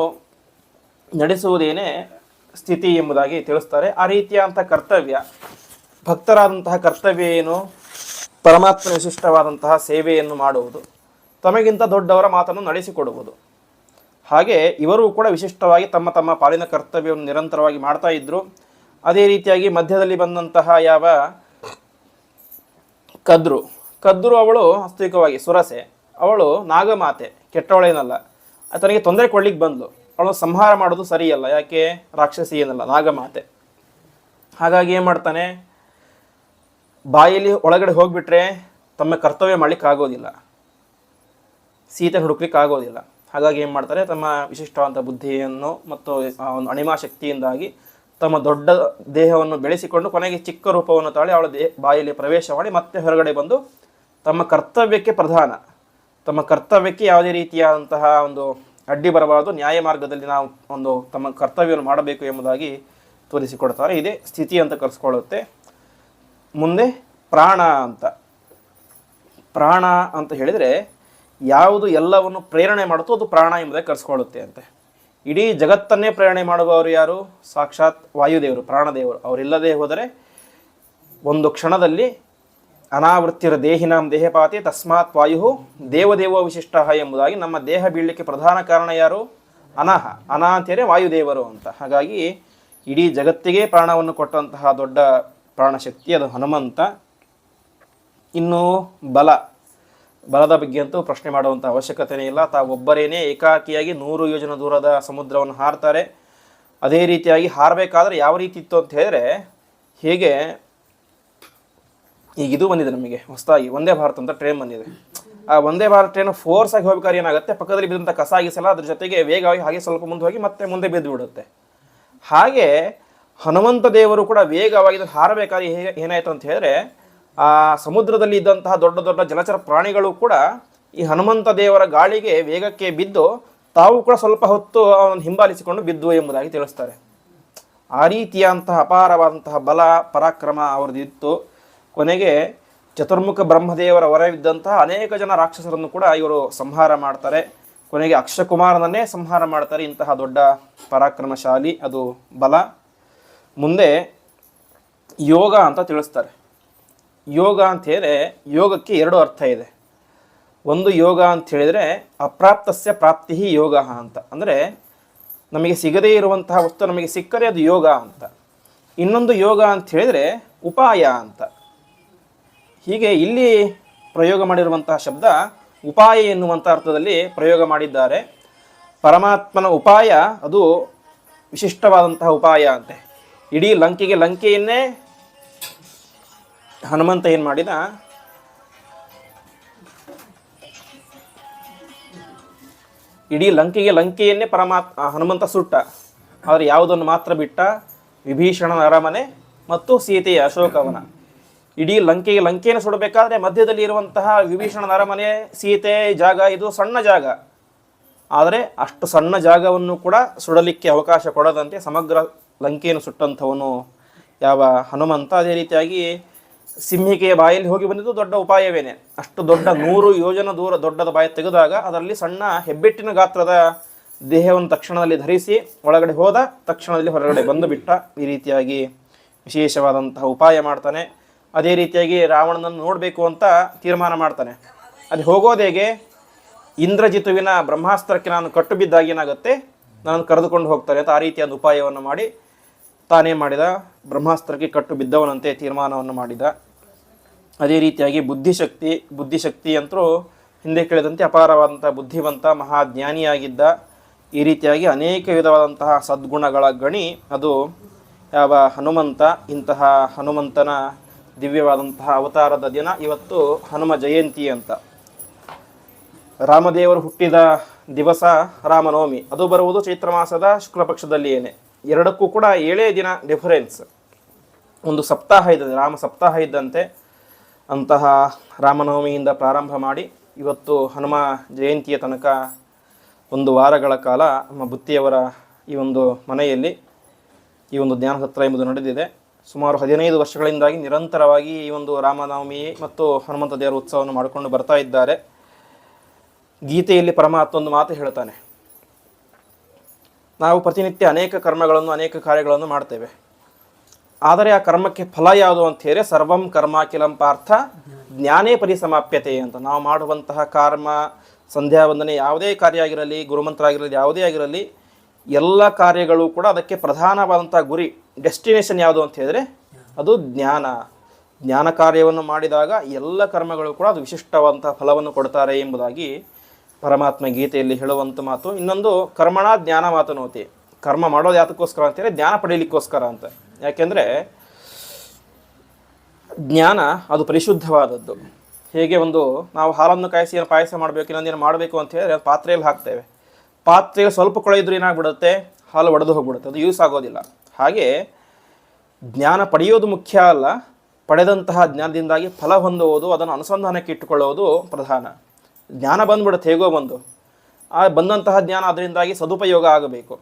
ನಡೆಸುವುದೇನೆ ಸ್ಥಿತಿ ಎಂಬುದಾಗಿ ತಿಳಿಸ್ತಾರೆ. ಆ ರೀತಿಯಾದಂಥ ಕರ್ತವ್ಯ, ಭಕ್ತರಾದಂತಹ ಕರ್ತವ್ಯ ಏನು? ಪರಮಾತ್ಮನ ವಿಶಿಷ್ಟವಾದಂತಹ ಸೇವೆಯನ್ನು ಮಾಡುವುದು, ತಮಗಿಂತ ದೊಡ್ಡವರ ಮಾತನ್ನು ನಡೆಸಿಕೊಡುವುದು. ಹಾಗೆ ಇವರು ಕೂಡ ವಿಶಿಷ್ಟವಾಗಿ ತಮ್ಮ ತಮ್ಮ ಪಾಲಿನ ಕರ್ತವ್ಯವನ್ನು ನಿರಂತರವಾಗಿ ಮಾಡ್ತಾ ಇದ್ದರು. ಅದೇ ರೀತಿಯಾಗಿ ಮಧ್ಯದಲ್ಲಿ ಬಂದಂತಹ ಯಾವ ಕದ್ರು ಅವಳು ವಾಸ್ತವಿಕವಾಗಿ ಸುರಸೆ, ಅವಳು ನಾಗಮಾತೆ, ಕೆಟ್ಟವಳೇನಲ್ಲ, ಆತನಿಗೆ ತೊಂದರೆ ಕೊಡ್ಲಿಕ್ಕೆ ಬಂದ್ಲು. ಅವಳು ಸಂಹಾರ ಮಾಡೋದು ಸರಿಯಲ್ಲ, ಯಾಕೆ ರಾಕ್ಷಸಿ ಏನಲ್ಲ, ನಾಗಮಾತೆ. ಹಾಗಾಗಿ ಏನು ಮಾಡ್ತಾನೆ, ಬಾಯಲ್ಲಿ ಒಳಗಡೆ ಹೋಗ್ಬಿಟ್ರೆ ತಮ್ಮ ಕರ್ತವ್ಯ ಮಾಡ್ಲಿಕ್ಕೆ ಆಗೋದಿಲ್ಲ, ಸೀತೆ ಹುಡುಕ್ಲಿಕ್ಕೆ ಆಗೋದಿಲ್ಲ. ಹಾಗಾಗಿ ಏನು ಮಾಡ್ತಾರೆ, ತಮ್ಮ ವಿಶಿಷ್ಟವಾದ ಬುದ್ಧಿಯನ್ನು ಮತ್ತು ಒಂದು ಅಣಿಮಾ ಶಕ್ತಿಯಿಂದಾಗಿ ತಮ್ಮ ದೊಡ್ಡ ದೇಹವನ್ನು ಬೆಳೆಸಿಕೊಂಡು ಕೊನೆಗೆ ಚಿಕ್ಕ ರೂಪವನ್ನು ತಾಳಿ ಅವಳ ಬಾಯಲ್ಲಿ ಪ್ರವೇಶ ಮಾಡಿ ಮತ್ತೆ ಹೊರಗಡೆ ಬಂದು ತಮ್ಮ ಕರ್ತವ್ಯಕ್ಕೆ ತಮ್ಮ ಕರ್ತವ್ಯಕ್ಕೆ ಯಾವುದೇ ರೀತಿಯಾದಂತಹ ಒಂದು ಅಡ್ಡಿ ಬರಬಾರದು, ನ್ಯಾಯ ಮಾರ್ಗದಲ್ಲಿ ನಾವು ಒಂದು ತಮ್ಮ ಕರ್ತವ್ಯವನ್ನು ಮಾಡಬೇಕು ಎಂಬುದಾಗಿ ತೋರಿಸಿಕೊಡ್ತಾರೆ. ಇದೇ ಸ್ಥಿತಿ ಅಂತ ಕರೆಸ್ಕೊಳ್ಳುತ್ತೆ. ಮುಂದೆ ಪ್ರಾಣ ಅಂತ ಹೇಳಿದರೆ ಯಾವುದು ಎಲ್ಲವನ್ನು ಪ್ರೇರಣೆ ಮಾಡುತ್ತೋ ಅದು ಪ್ರಾಣ ಎಂಬುದಾಗಿ ಕರೆಸ್ಕೊಳ್ಳುತ್ತೆ ಅಂತೆ. ಇಡೀ ಜಗತ್ತನ್ನೇ ಪ್ರೇರಣೆ ಮಾಡುವವರು ಯಾರು? ಸಾಕ್ಷಾತ್ ವಾಯುದೇವರು, ಪ್ರಾಣದೇವರು. ಅವರಿಲ್ಲದೆ ಹೋದರೆ ಒಂದು ಕ್ಷಣದಲ್ಲಿ ಅನಾವೃತ್ತಿರ ದೇಹಿನಾಂ ದೇಹಪಾತಿ ತಸ್ಮಾತ್ ವಾಯು ದೇವದೇವ ವಿಶಿಷ್ಟ ಎಂಬುದಾಗಿ ನಮ್ಮ ದೇಹ ಬೀಳಲಿಕ್ಕೆ ಪ್ರಧಾನ ಕಾರಣ ಯಾರು? ಅನ ಅಂತೇಳಿ ವಾಯುದೇವರು ಅಂತ. ಹಾಗಾಗಿ ಇಡೀ ಜಗತ್ತಿಗೆ ಪ್ರಾಣವನ್ನು ಕೊಟ್ಟಂತಹ ದೊಡ್ಡ ಪ್ರಾಣಶಕ್ತಿ ಅದು ಹನುಮಂತ. ಇನ್ನು ಬಲದ ಬಗ್ಗೆ ಅಂತೂ ಪ್ರಶ್ನೆ ಮಾಡುವಂಥ ಅವಶ್ಯಕತೆಯೇ ಇಲ್ಲ. ತಾವೊಬ್ಬರೇನೇ ಏಕಾಕಿಯಾಗಿ 100 ಯೋಜನ ದೂರದ ಸಮುದ್ರವನ್ನು ಹಾರ್ತಾರೆ. ಅದೇ ರೀತಿಯಾಗಿ ಹಾರಬೇಕಾದ್ರೆ ಯಾವ ರೀತಿ ಇತ್ತು ಅಂತ ಹೇಳಿದ್ರೆ, ಹೇಗೆ ಈಗ ಇದು ಬಂದಿದೆ ನಮಗೆ ಹೊಸದಾಗಿ ವಂದೇ ಭಾರತ್ ಅಂತ ಟ್ರೈನ್ ಬಂದಿದೆ. ಆ ವಂದೇ ಭಾರತ್ ಟ್ರೈನ್ ಫೋರ್ಸ್ ಆಗಿ ಹೋಗ್ಬೇಕಾದ್ರೆ ಏನಾಗುತ್ತೆ, ಪಕ್ಕದಲ್ಲಿ ಬಿದ್ದಂಥ ಕಸ ಆಗಿಸಲ್ಲ, ಅದ್ರ ಜೊತೆಗೆ ವೇಗವಾಗಿ ಹಾಗೆ ಸ್ವಲ್ಪ ಮುಂದೆ ಹೋಗಿ ಮತ್ತೆ ಮುಂದೆ ಬಿದ್ದು ಬಿಡುತ್ತೆ. ಹಾಗೆ ಹನುಮಂತ ದೇವರು ಕೂಡ ವೇಗವಾಗಿ ಹಾರಬೇಕಾದ್ರೆ ಏನಾಯಿತು ಅಂತ ಹೇಳಿದ್ರೆ, ಆ ಸಮುದ್ರದಲ್ಲಿ ಇದ್ದಂತಹ ದೊಡ್ಡ ದೊಡ್ಡ ಜಲಚರ ಪ್ರಾಣಿಗಳು ಕೂಡ ಈ ಹನುಮಂತ ದೇವರ ಗಾಳಿಗೆ ವೇಗಕ್ಕೆ ಬಿದ್ದು ತಾವು ಕೂಡ ಸ್ವಲ್ಪ ಹೊತ್ತು ಅವನು ಹಿಂಬಾಲಿಸಿಕೊಂಡು ಬಿದ್ದು ಎಂಬುದಾಗಿ ತಿಳಿಸ್ತಾರೆ. ಆ ರೀತಿಯಂತಹ ಅಪಾರವಾದಂತಹ ಬಲ ಪರಾಕ್ರಮ ಅವರದಿತ್ತು. ಕೊನೆಗೆ ಚತುರ್ಮುಖ ಬ್ರಹ್ಮದೇವರ ಹೊರವಿದ್ದಂತಹ ಅನೇಕ ಜನ ರಾಕ್ಷಸರನ್ನು ಕೂಡ ಇವರು ಸಂಹಾರ ಮಾಡ್ತಾರೆ. ಕೊನೆಗೆ ಅಕ್ಷಕುಮಾರನನ್ನೇ ಸಂಹಾರ ಮಾಡ್ತಾರೆ. ಇಂತಹ ದೊಡ್ಡ ಪರಾಕ್ರಮಶಾಲಿ ಅದು ಬಲ. ಮುಂದೆ ಯೋಗ ಅಂತ ತಿಳಿಸ್ತಾರೆ. ಯೋಗ ಅಂತ ಹೇಳಿದ್ರೆ ಯೋಗಕ್ಕೆ 2 ಅರ್ಥ ಇದೆ. ಒಂದು ಯೋಗ ಅಂತ ಹೇಳಿದರೆ ಅಪ್ರಾಪ್ತಸ್ಯ ಪ್ರಾಪ್ತಿ ಯೋಗ ಅಂತ, ಅಂದರೆ ನಮಗೆ ಸಿಗದೇ ಇರುವಂತಹ ವಸ್ತು ನಮಗೆ ಸಿಕ್ಕರೆ ಅದು ಯೋಗ ಅಂತ. ಇನ್ನೊಂದು ಯೋಗ ಅಂತ ಹೇಳಿದರೆ ಉಪಾಯ ಅಂತ. ಹೀಗೆ ಇಲ್ಲಿ ಪ್ರಯೋಗ ಮಾಡಿರುವಂತಹ ಶಬ್ದ ಉಪಾಯ ಎನ್ನುವಂಥ ಅರ್ಥದಲ್ಲಿ ಪ್ರಯೋಗ ಮಾಡಿದ್ದಾರೆ. ಪರಮಾತ್ಮನ ಉಪಾಯ ಅದು ವಿಶಿಷ್ಟವಾದಂತಹ ಉಪಾಯ ಅಂತೆ. ಇಡೀ ಲಂಕೆಯನ್ನೇ ಹನುಮಂತ ಏನು ಮಾಡಿದ, ಇಡೀ ಲಂಕೆಯನ್ನೇ ಹನುಮಂತ ಸುಟ್ಟ. ಆದರೆ ಯಾವುದನ್ನು ಮಾತ್ರ ಬಿಟ್ಟ? ವಿಭೀಷಣನ ಅರಮನೆ ಮತ್ತು ಸೀತೆಯ ಅಶೋಕವನ. ಇಡೀ ಲಂಕೆಯನ್ನು ಸುಡಬೇಕಾದ್ರೆ ಮಧ್ಯದಲ್ಲಿ ಇರುವಂತಹ ವಿಭೀಷಣನ ಅರಮನೆ, ಸೀತೆ ಜಾಗ ಇದು ಸಣ್ಣ ಜಾಗ. ಆದರೆ ಅಷ್ಟು ಸಣ್ಣ ಜಾಗವನ್ನು ಕೂಡ ಸುಡಲಿಕ್ಕೆ ಅವಕಾಶ ಕೊಡದಂತೆ ಸಮಗ್ರ ಲಂಕೆಯನ್ನು ಸುಟ್ಟಂಥವನು ಯಾವ ಹನುಮಂತ. ಅದೇ ರೀತಿಯಾಗಿ ಸಿಂಹಿಕೆಯ ಬಾಯಲ್ಲಿ ಹೋಗಿ ಬಂದಿದ್ದು ದೊಡ್ಡ ಉಪಾಯವೇನೆ. ಅಷ್ಟು ದೊಡ್ಡ 100 ಯೋಜನ ದೂರ ದೊಡ್ಡದ ಬಾಯಿ ತೆಗೆದಾಗ ಅದರಲ್ಲಿ ಸಣ್ಣ ಹೆಬ್ಬೆಟ್ಟಿನ ಗಾತ್ರದ ದೇಹವನ್ನು ತಕ್ಷಣದಲ್ಲಿ ಧರಿಸಿ ಒಳಗಡೆ ಹೋದ, ತಕ್ಷಣದಲ್ಲಿ ಹೊರಗಡೆ ಬಂದು ಬಿಟ್ಟ. ಈ ರೀತಿಯಾಗಿ ವಿಶೇಷವಾದಂತಹ ಉಪಾಯ ಮಾಡ್ತಾನೆ. ಅದೇ ರೀತಿಯಾಗಿ ರಾವಣನನ್ನು ನೋಡಬೇಕು ಅಂತ ತೀರ್ಮಾನ ಮಾಡ್ತಾನೆ. ಅಲ್ಲಿ ಹೋಗೋದು ಹೇಗೆ? ಇಂದ್ರಜಿತುವಿನ ಬ್ರಹ್ಮಾಸ್ತ್ರಕ್ಕೆ ನಾನು ಕಟ್ಟು ಬಿದ್ದಾಗ ಏನಾಗುತ್ತೆ, ನಾನು ಕರೆದುಕೊಂಡು ಹೋಗ್ತಾರೆ ಅಂತ ಆ ರೀತಿಯಾದ ಉಪಾಯವನ್ನು ಮಾಡಿ ತಾನೇ ಮಾಡಿದ. ಬ್ರಹ್ಮಾಸ್ತ್ರಕ್ಕೆ ಕಟ್ಟು ಬಿದ್ದವನಂತೆ ತೀರ್ಮಾನವನ್ನು ಮಾಡಿದ. ಅದೇ ರೀತಿಯಾಗಿ ಬುದ್ಧಿಶಕ್ತಿ ಅಂತೂ ಹಿಂದೆ ಕೇಳಿದಂತೆ ಅಪಾರವಾದಂಥ ಬುದ್ಧಿವಂತ ಮಹಾಜ್ಞಾನಿಯಾಗಿದ್ದ. ಈ ರೀತಿಯಾಗಿ ಅನೇಕ ವಿಧವಾದಂತಹ ಸದ್ಗುಣಗಳ ಗಣಿ ಅದು ಯಾವ ಹನುಮಂತ. ಇಂತಹ ಹನುಮಂತನ ದಿವ್ಯವಾದಂತಹ ಅವತಾರದ ದಿನ ಇವತ್ತು ಹನುಮ ಜಯಂತಿ ಅಂತ. ರಾಮದೇವರು ಹುಟ್ಟಿದ ದಿವಸ ರಾಮನವಮಿ, ಅದು ಬರುವುದು ಚೈತ್ರ ಮಾಸದ ಶುಕ್ಲ ಪಕ್ಷದಲ್ಲಿಯೇನೆ. ಎರಡಕ್ಕೂ ಕೂಡ 7 ದಿನ ಡಿಫರೆನ್ಸ್. ಒಂದು ಸಪ್ತಾಹ ಇದ್ದದೆ, ರಾಮ ಸಪ್ತಾಹ ಇದ್ದಂತೆ. ಅಂತಹ ರಾಮನವಮಿಯಿಂದ ಪ್ರಾರಂಭ ಮಾಡಿ ಇವತ್ತು ಹನುಮ ಜಯಂತಿಯ ತನಕ 1 ವಾರಗಳ ಕಾಲ ನಮ್ಮ ಬುತ್ತಿಯವರ ಈ ಒಂದು ಮನೆಯಲ್ಲಿ ಈ ಒಂದು ಜ್ಞಾನಸತ್ರ ಎಂಬುದು ನಡೆದಿದೆ. ಸುಮಾರು 15 ವರ್ಷಗಳಿಂದಾಗಿ ನಿರಂತರವಾಗಿ ಈ ಒಂದು ರಾಮನವಮಿ ಮತ್ತು ಹನುಮಂತ ದೇವರ ಉತ್ಸವವನ್ನು ಮಾಡಿಕೊಂಡು ಬರ್ತಾ ಇದ್ದಾರೆ. ಗೀತೆಯಲ್ಲಿ ಪರಮಾತ್ಮ ಒಂದು ಮಾತು ಹೇಳ್ತಾನೆ, ನಾವು ಪ್ರತಿನಿತ್ಯ ಅನೇಕ ಕರ್ಮಗಳನ್ನು ಅನೇಕ ಕಾರ್ಯಗಳನ್ನು ಮಾಡ್ತೇವೆ. ಆದರೆ ಆ ಕರ್ಮಕ್ಕೆ ಫಲ ಯಾವುದು ಅಂತ ಹೇಳಿದ್ರೆ ಸರ್ವಂ ಕರ್ಮಾಖಿಲಂ ಪಾರ್ಥ ಜ್ಞಾನೇ ಪರಿಸಮಾಪ್ಯತೆ ಅಂತ. ನಾವು ಮಾಡುವಂತಹ ಕರ್ಮ, ಸಂಧ್ಯಾ ವಂದನೆ, ಯಾವುದೇ ಕಾರ್ಯ ಆಗಿರಲಿ, ಗುರುಮಂತ್ರ ಆಗಿರಲಿ, ಯಾವುದೇ ಆಗಿರಲಿ, ಎಲ್ಲ ಕಾರ್ಯಗಳು ಕೂಡ ಅದಕ್ಕೆ ಪ್ರಧಾನವಾದಂಥ ಗುರಿ, ಡೆಸ್ಟಿನೇಷನ್ ಯಾವುದು ಅಂತ ಹೇಳಿದ್ರೆ ಅದು ಜ್ಞಾನ. ಜ್ಞಾನ ಕಾರ್ಯವನ್ನು ಮಾಡಿದಾಗ ಎಲ್ಲ ಕರ್ಮಗಳು ಕೂಡ ಅದು ವಿಶಿಷ್ಟವಾದಂಥ ಫಲವನ್ನು ಕೊಡ್ತಾರೆ ಎಂಬುದಾಗಿ ಪರಮಾತ್ಮ ಗೀತೆಯಲ್ಲಿ ಹೇಳುವಂಥ ಮಾತು. ಇನ್ನೊಂದು ಕರ್ಮಣ ಜ್ಞಾನ ಮಾತನೋತಿ, ಕರ್ಮ ಮಾಡೋದು ಯಾತಕ್ಕೋಸ್ಕರ ಅಂತೇಳಿ ಜ್ಞಾನ ಪಡೀಲಿಕ್ಕೋಸ್ಕರ ಅಂತ. ಯಾಕೆಂದರೆ ಜ್ಞಾನ ಅದು ಪರಿಶುದ್ಧವಾದದ್ದು. ಹೇಗೆ ಒಂದು ನಾವು ಹಾಲನ್ನು ಕಾಯಿಸಿ ಏನು ಪಾಯಸ ಮಾಡಬೇಕು, ಇನ್ನೊಂದೇನು ಮಾಡಬೇಕು ಅಂತ ಹೇಳಿದ್ರೆ ಪಾತ್ರೆಯಲ್ಲಿ ಹಾಕ್ತೇವೆ. ಪಾತ್ರೆಯಲ್ಲಿ ಸ್ವಲ್ಪ ಕೊಳೆಯಿದ್ರೂ ಏನಾಗ್ಬಿಡುತ್ತೆ, ಹಾಲು ಒಡೆದು ಹೋಗ್ಬಿಡುತ್ತೆ, ಅದು ಯೂಸ್ ಆಗೋದಿಲ್ಲ. ಹಾಗೆ ಜ್ಞಾನ ಪಡೆಯೋದು ಮುಖ್ಯ ಅಲ್ಲ, ಪಡೆದಂತಹ ಜ್ಞಾನದಿಂದಾಗಿ ಫಲ ಹೊಂದುವುದು, ಅದನ್ನು ಅನುಸಂಧಾನಕ್ಕೆ ಇಟ್ಟುಕೊಳ್ಳುವುದು ಪ್ರಧಾನ. ಜ್ಞಾನ ಬಂದ್ಬಿಡುತ್ತೆ ಹೇಗೋ ಬಂದು, ಆ ಬಂದಂತಹ ಜ್ಞಾನ ಅದರಿಂದಾಗಿ ಸದುಪಯೋಗ ಆಗಬೇಕು.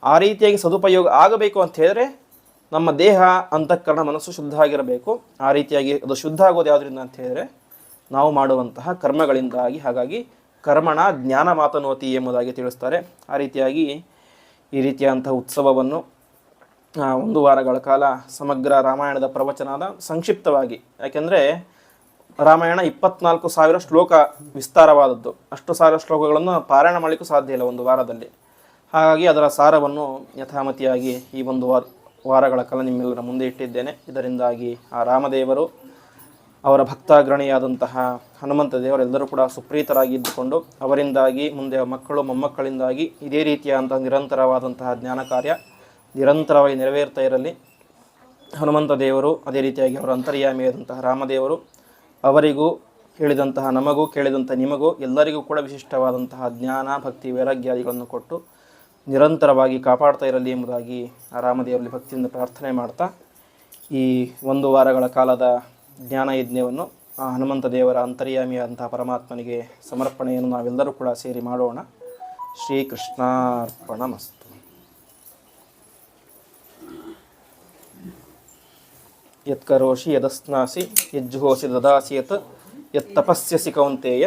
ಆ ರೀತಿಯಾಗಿ ಸದುಪಯೋಗ ಆಗಬೇಕು ಅಂತ ಹೇಳಿದ್ರೆ ನಮ್ಮ ದೇಹ, ಅಂತಃಕರಣ, ಮನಸ್ಸು ಶುದ್ಧ ಆಗಿರಬೇಕು. ಆ ರೀತಿಯಾಗಿ ಅದು ಶುದ್ಧ ಆಗೋದು ಯಾವುದರಿಂದ ಅಂತ ಹೇಳಿದ್ರೆ ನಾವು ಮಾಡುವಂತಹ ಕರ್ಮಗಳಿಂದಾಗಿ. ಹಾಗಾಗಿ ಕರ್ಮಣ ಜ್ಞಾನ ಮಾತನೋತಿ ಎಂಬುದಾಗಿ ತಿಳಿಸ್ತಾರೆ. ಆ ರೀತಿಯಾಗಿ ಈ ರೀತಿಯಾದಂತಹ ಉತ್ಸವವನ್ನು 1 ವಾರಗಳ ಕಾಲ ಸಮಗ್ರ ರಾಮಾಯಣದ ಪ್ರವಚನದ ಸಂಕ್ಷಿಪ್ತವಾಗಿ, ಯಾಕೆಂದರೆ ರಾಮಾಯಣ 24,000 ಶ್ಲೋಕ ವಿಸ್ತಾರವಾದದ್ದು. ಅಷ್ಟು ಸಾವಿರ ಶ್ಲೋಕಗಳನ್ನು ಪಾರಾಯಣ ಮಾಡಲಿಕ್ಕೂ ಸಾಧ್ಯ ಇಲ್ಲ 1 ವಾರದಲ್ಲಿ. ಹಾಗಾಗಿ ಅದರ ಸಾರವನ್ನು ಯಥಾಮತಿಯಾಗಿ ಈ 1 ವಾರಗಳ ಕಾಲ ನಿಮ್ಮೆಲ್ಲರ ಮುಂದೆ ಇಟ್ಟಿದ್ದೇನೆ. ಇದರಿಂದಾಗಿ ಆ ರಾಮದೇವರು, ಅವರ ಭಕ್ತಾಗ್ರಣಿಯಾದಂತಹ ಹನುಮಂತ ದೇವರೆಲ್ಲರೂ ಕೂಡ ಸುಪ್ರೀತರಾಗಿ ಇದ್ದುಕೊಂಡು, ಅವರಿಂದಾಗಿ ಮುಂದೆ ಮಕ್ಕಳು ಮೊಮ್ಮಕ್ಕಳಿಂದಾಗಿ ಇದೇ ರೀತಿಯಾದಂತಹ ನಿರಂತರವಾದಂತಹ ಜ್ಞಾನ ಕಾರ್ಯ ನಿರಂತರವಾಗಿ ನೆರವೇರ್ತಾ ಇರಲಿ. ಹನುಮಂತ ದೇವರು, ಅದೇ ರೀತಿಯಾಗಿ ಅವರ ಅಂತರ್ಯಾಮಿಯಾದಂತಹ ರಾಮದೇವರು ಅವರಿಗೂ ಹೇಳಿದಂತಹ ನಮಗೂ, ಕೇಳಿದಂಥ ನಿಮಗೂ ಎಲ್ಲರಿಗೂ ಕೂಡ ವಿಶಿಷ್ಟವಾದಂತಹ ಜ್ಞಾನ, ಭಕ್ತಿ, ವೈರಾಗ್ಯಾದಿಗಳನ್ನು ಕೊಟ್ಟು ನಿರಂತರವಾಗಿ ಕಾಪಾಡ್ತಾ ಇರಲಿ ಎಂಬುದಾಗಿ ಆ ರಾಮದೇವರಲ್ಲಿ ಭಕ್ತಿಯಿಂದ ಪ್ರಾರ್ಥನೆ ಮಾಡ್ತಾ ಈ 1 ವಾರಗಳ ಕಾಲದ ಜ್ಞಾನ ಯಜ್ಞವನ್ನು ಆ ಹನುಮಂತ ದೇವರ ಅಂತರ್ಯಾಮಿಯಾದಂತಹ ಪರಮಾತ್ಮನಿಗೆ ಸಮರ್ಪಣೆಯನ್ನು ನಾವೆಲ್ಲರೂ ಕೂಡ ಸೇರಿ ಮಾಡೋಣ. ಶ್ರೀಕೃಷ್ಣಾರ್ಪಣಮಸ್ತು. ಯತ್ಕರೋಷಿ ಯದಸ್ನಾಸಿ ಯಜ್ಜುಹೋಸಿ ದದಾಸಿ ಯತ್ ತಪಸ್ಯಸಿ ಕೌಂತೇಯ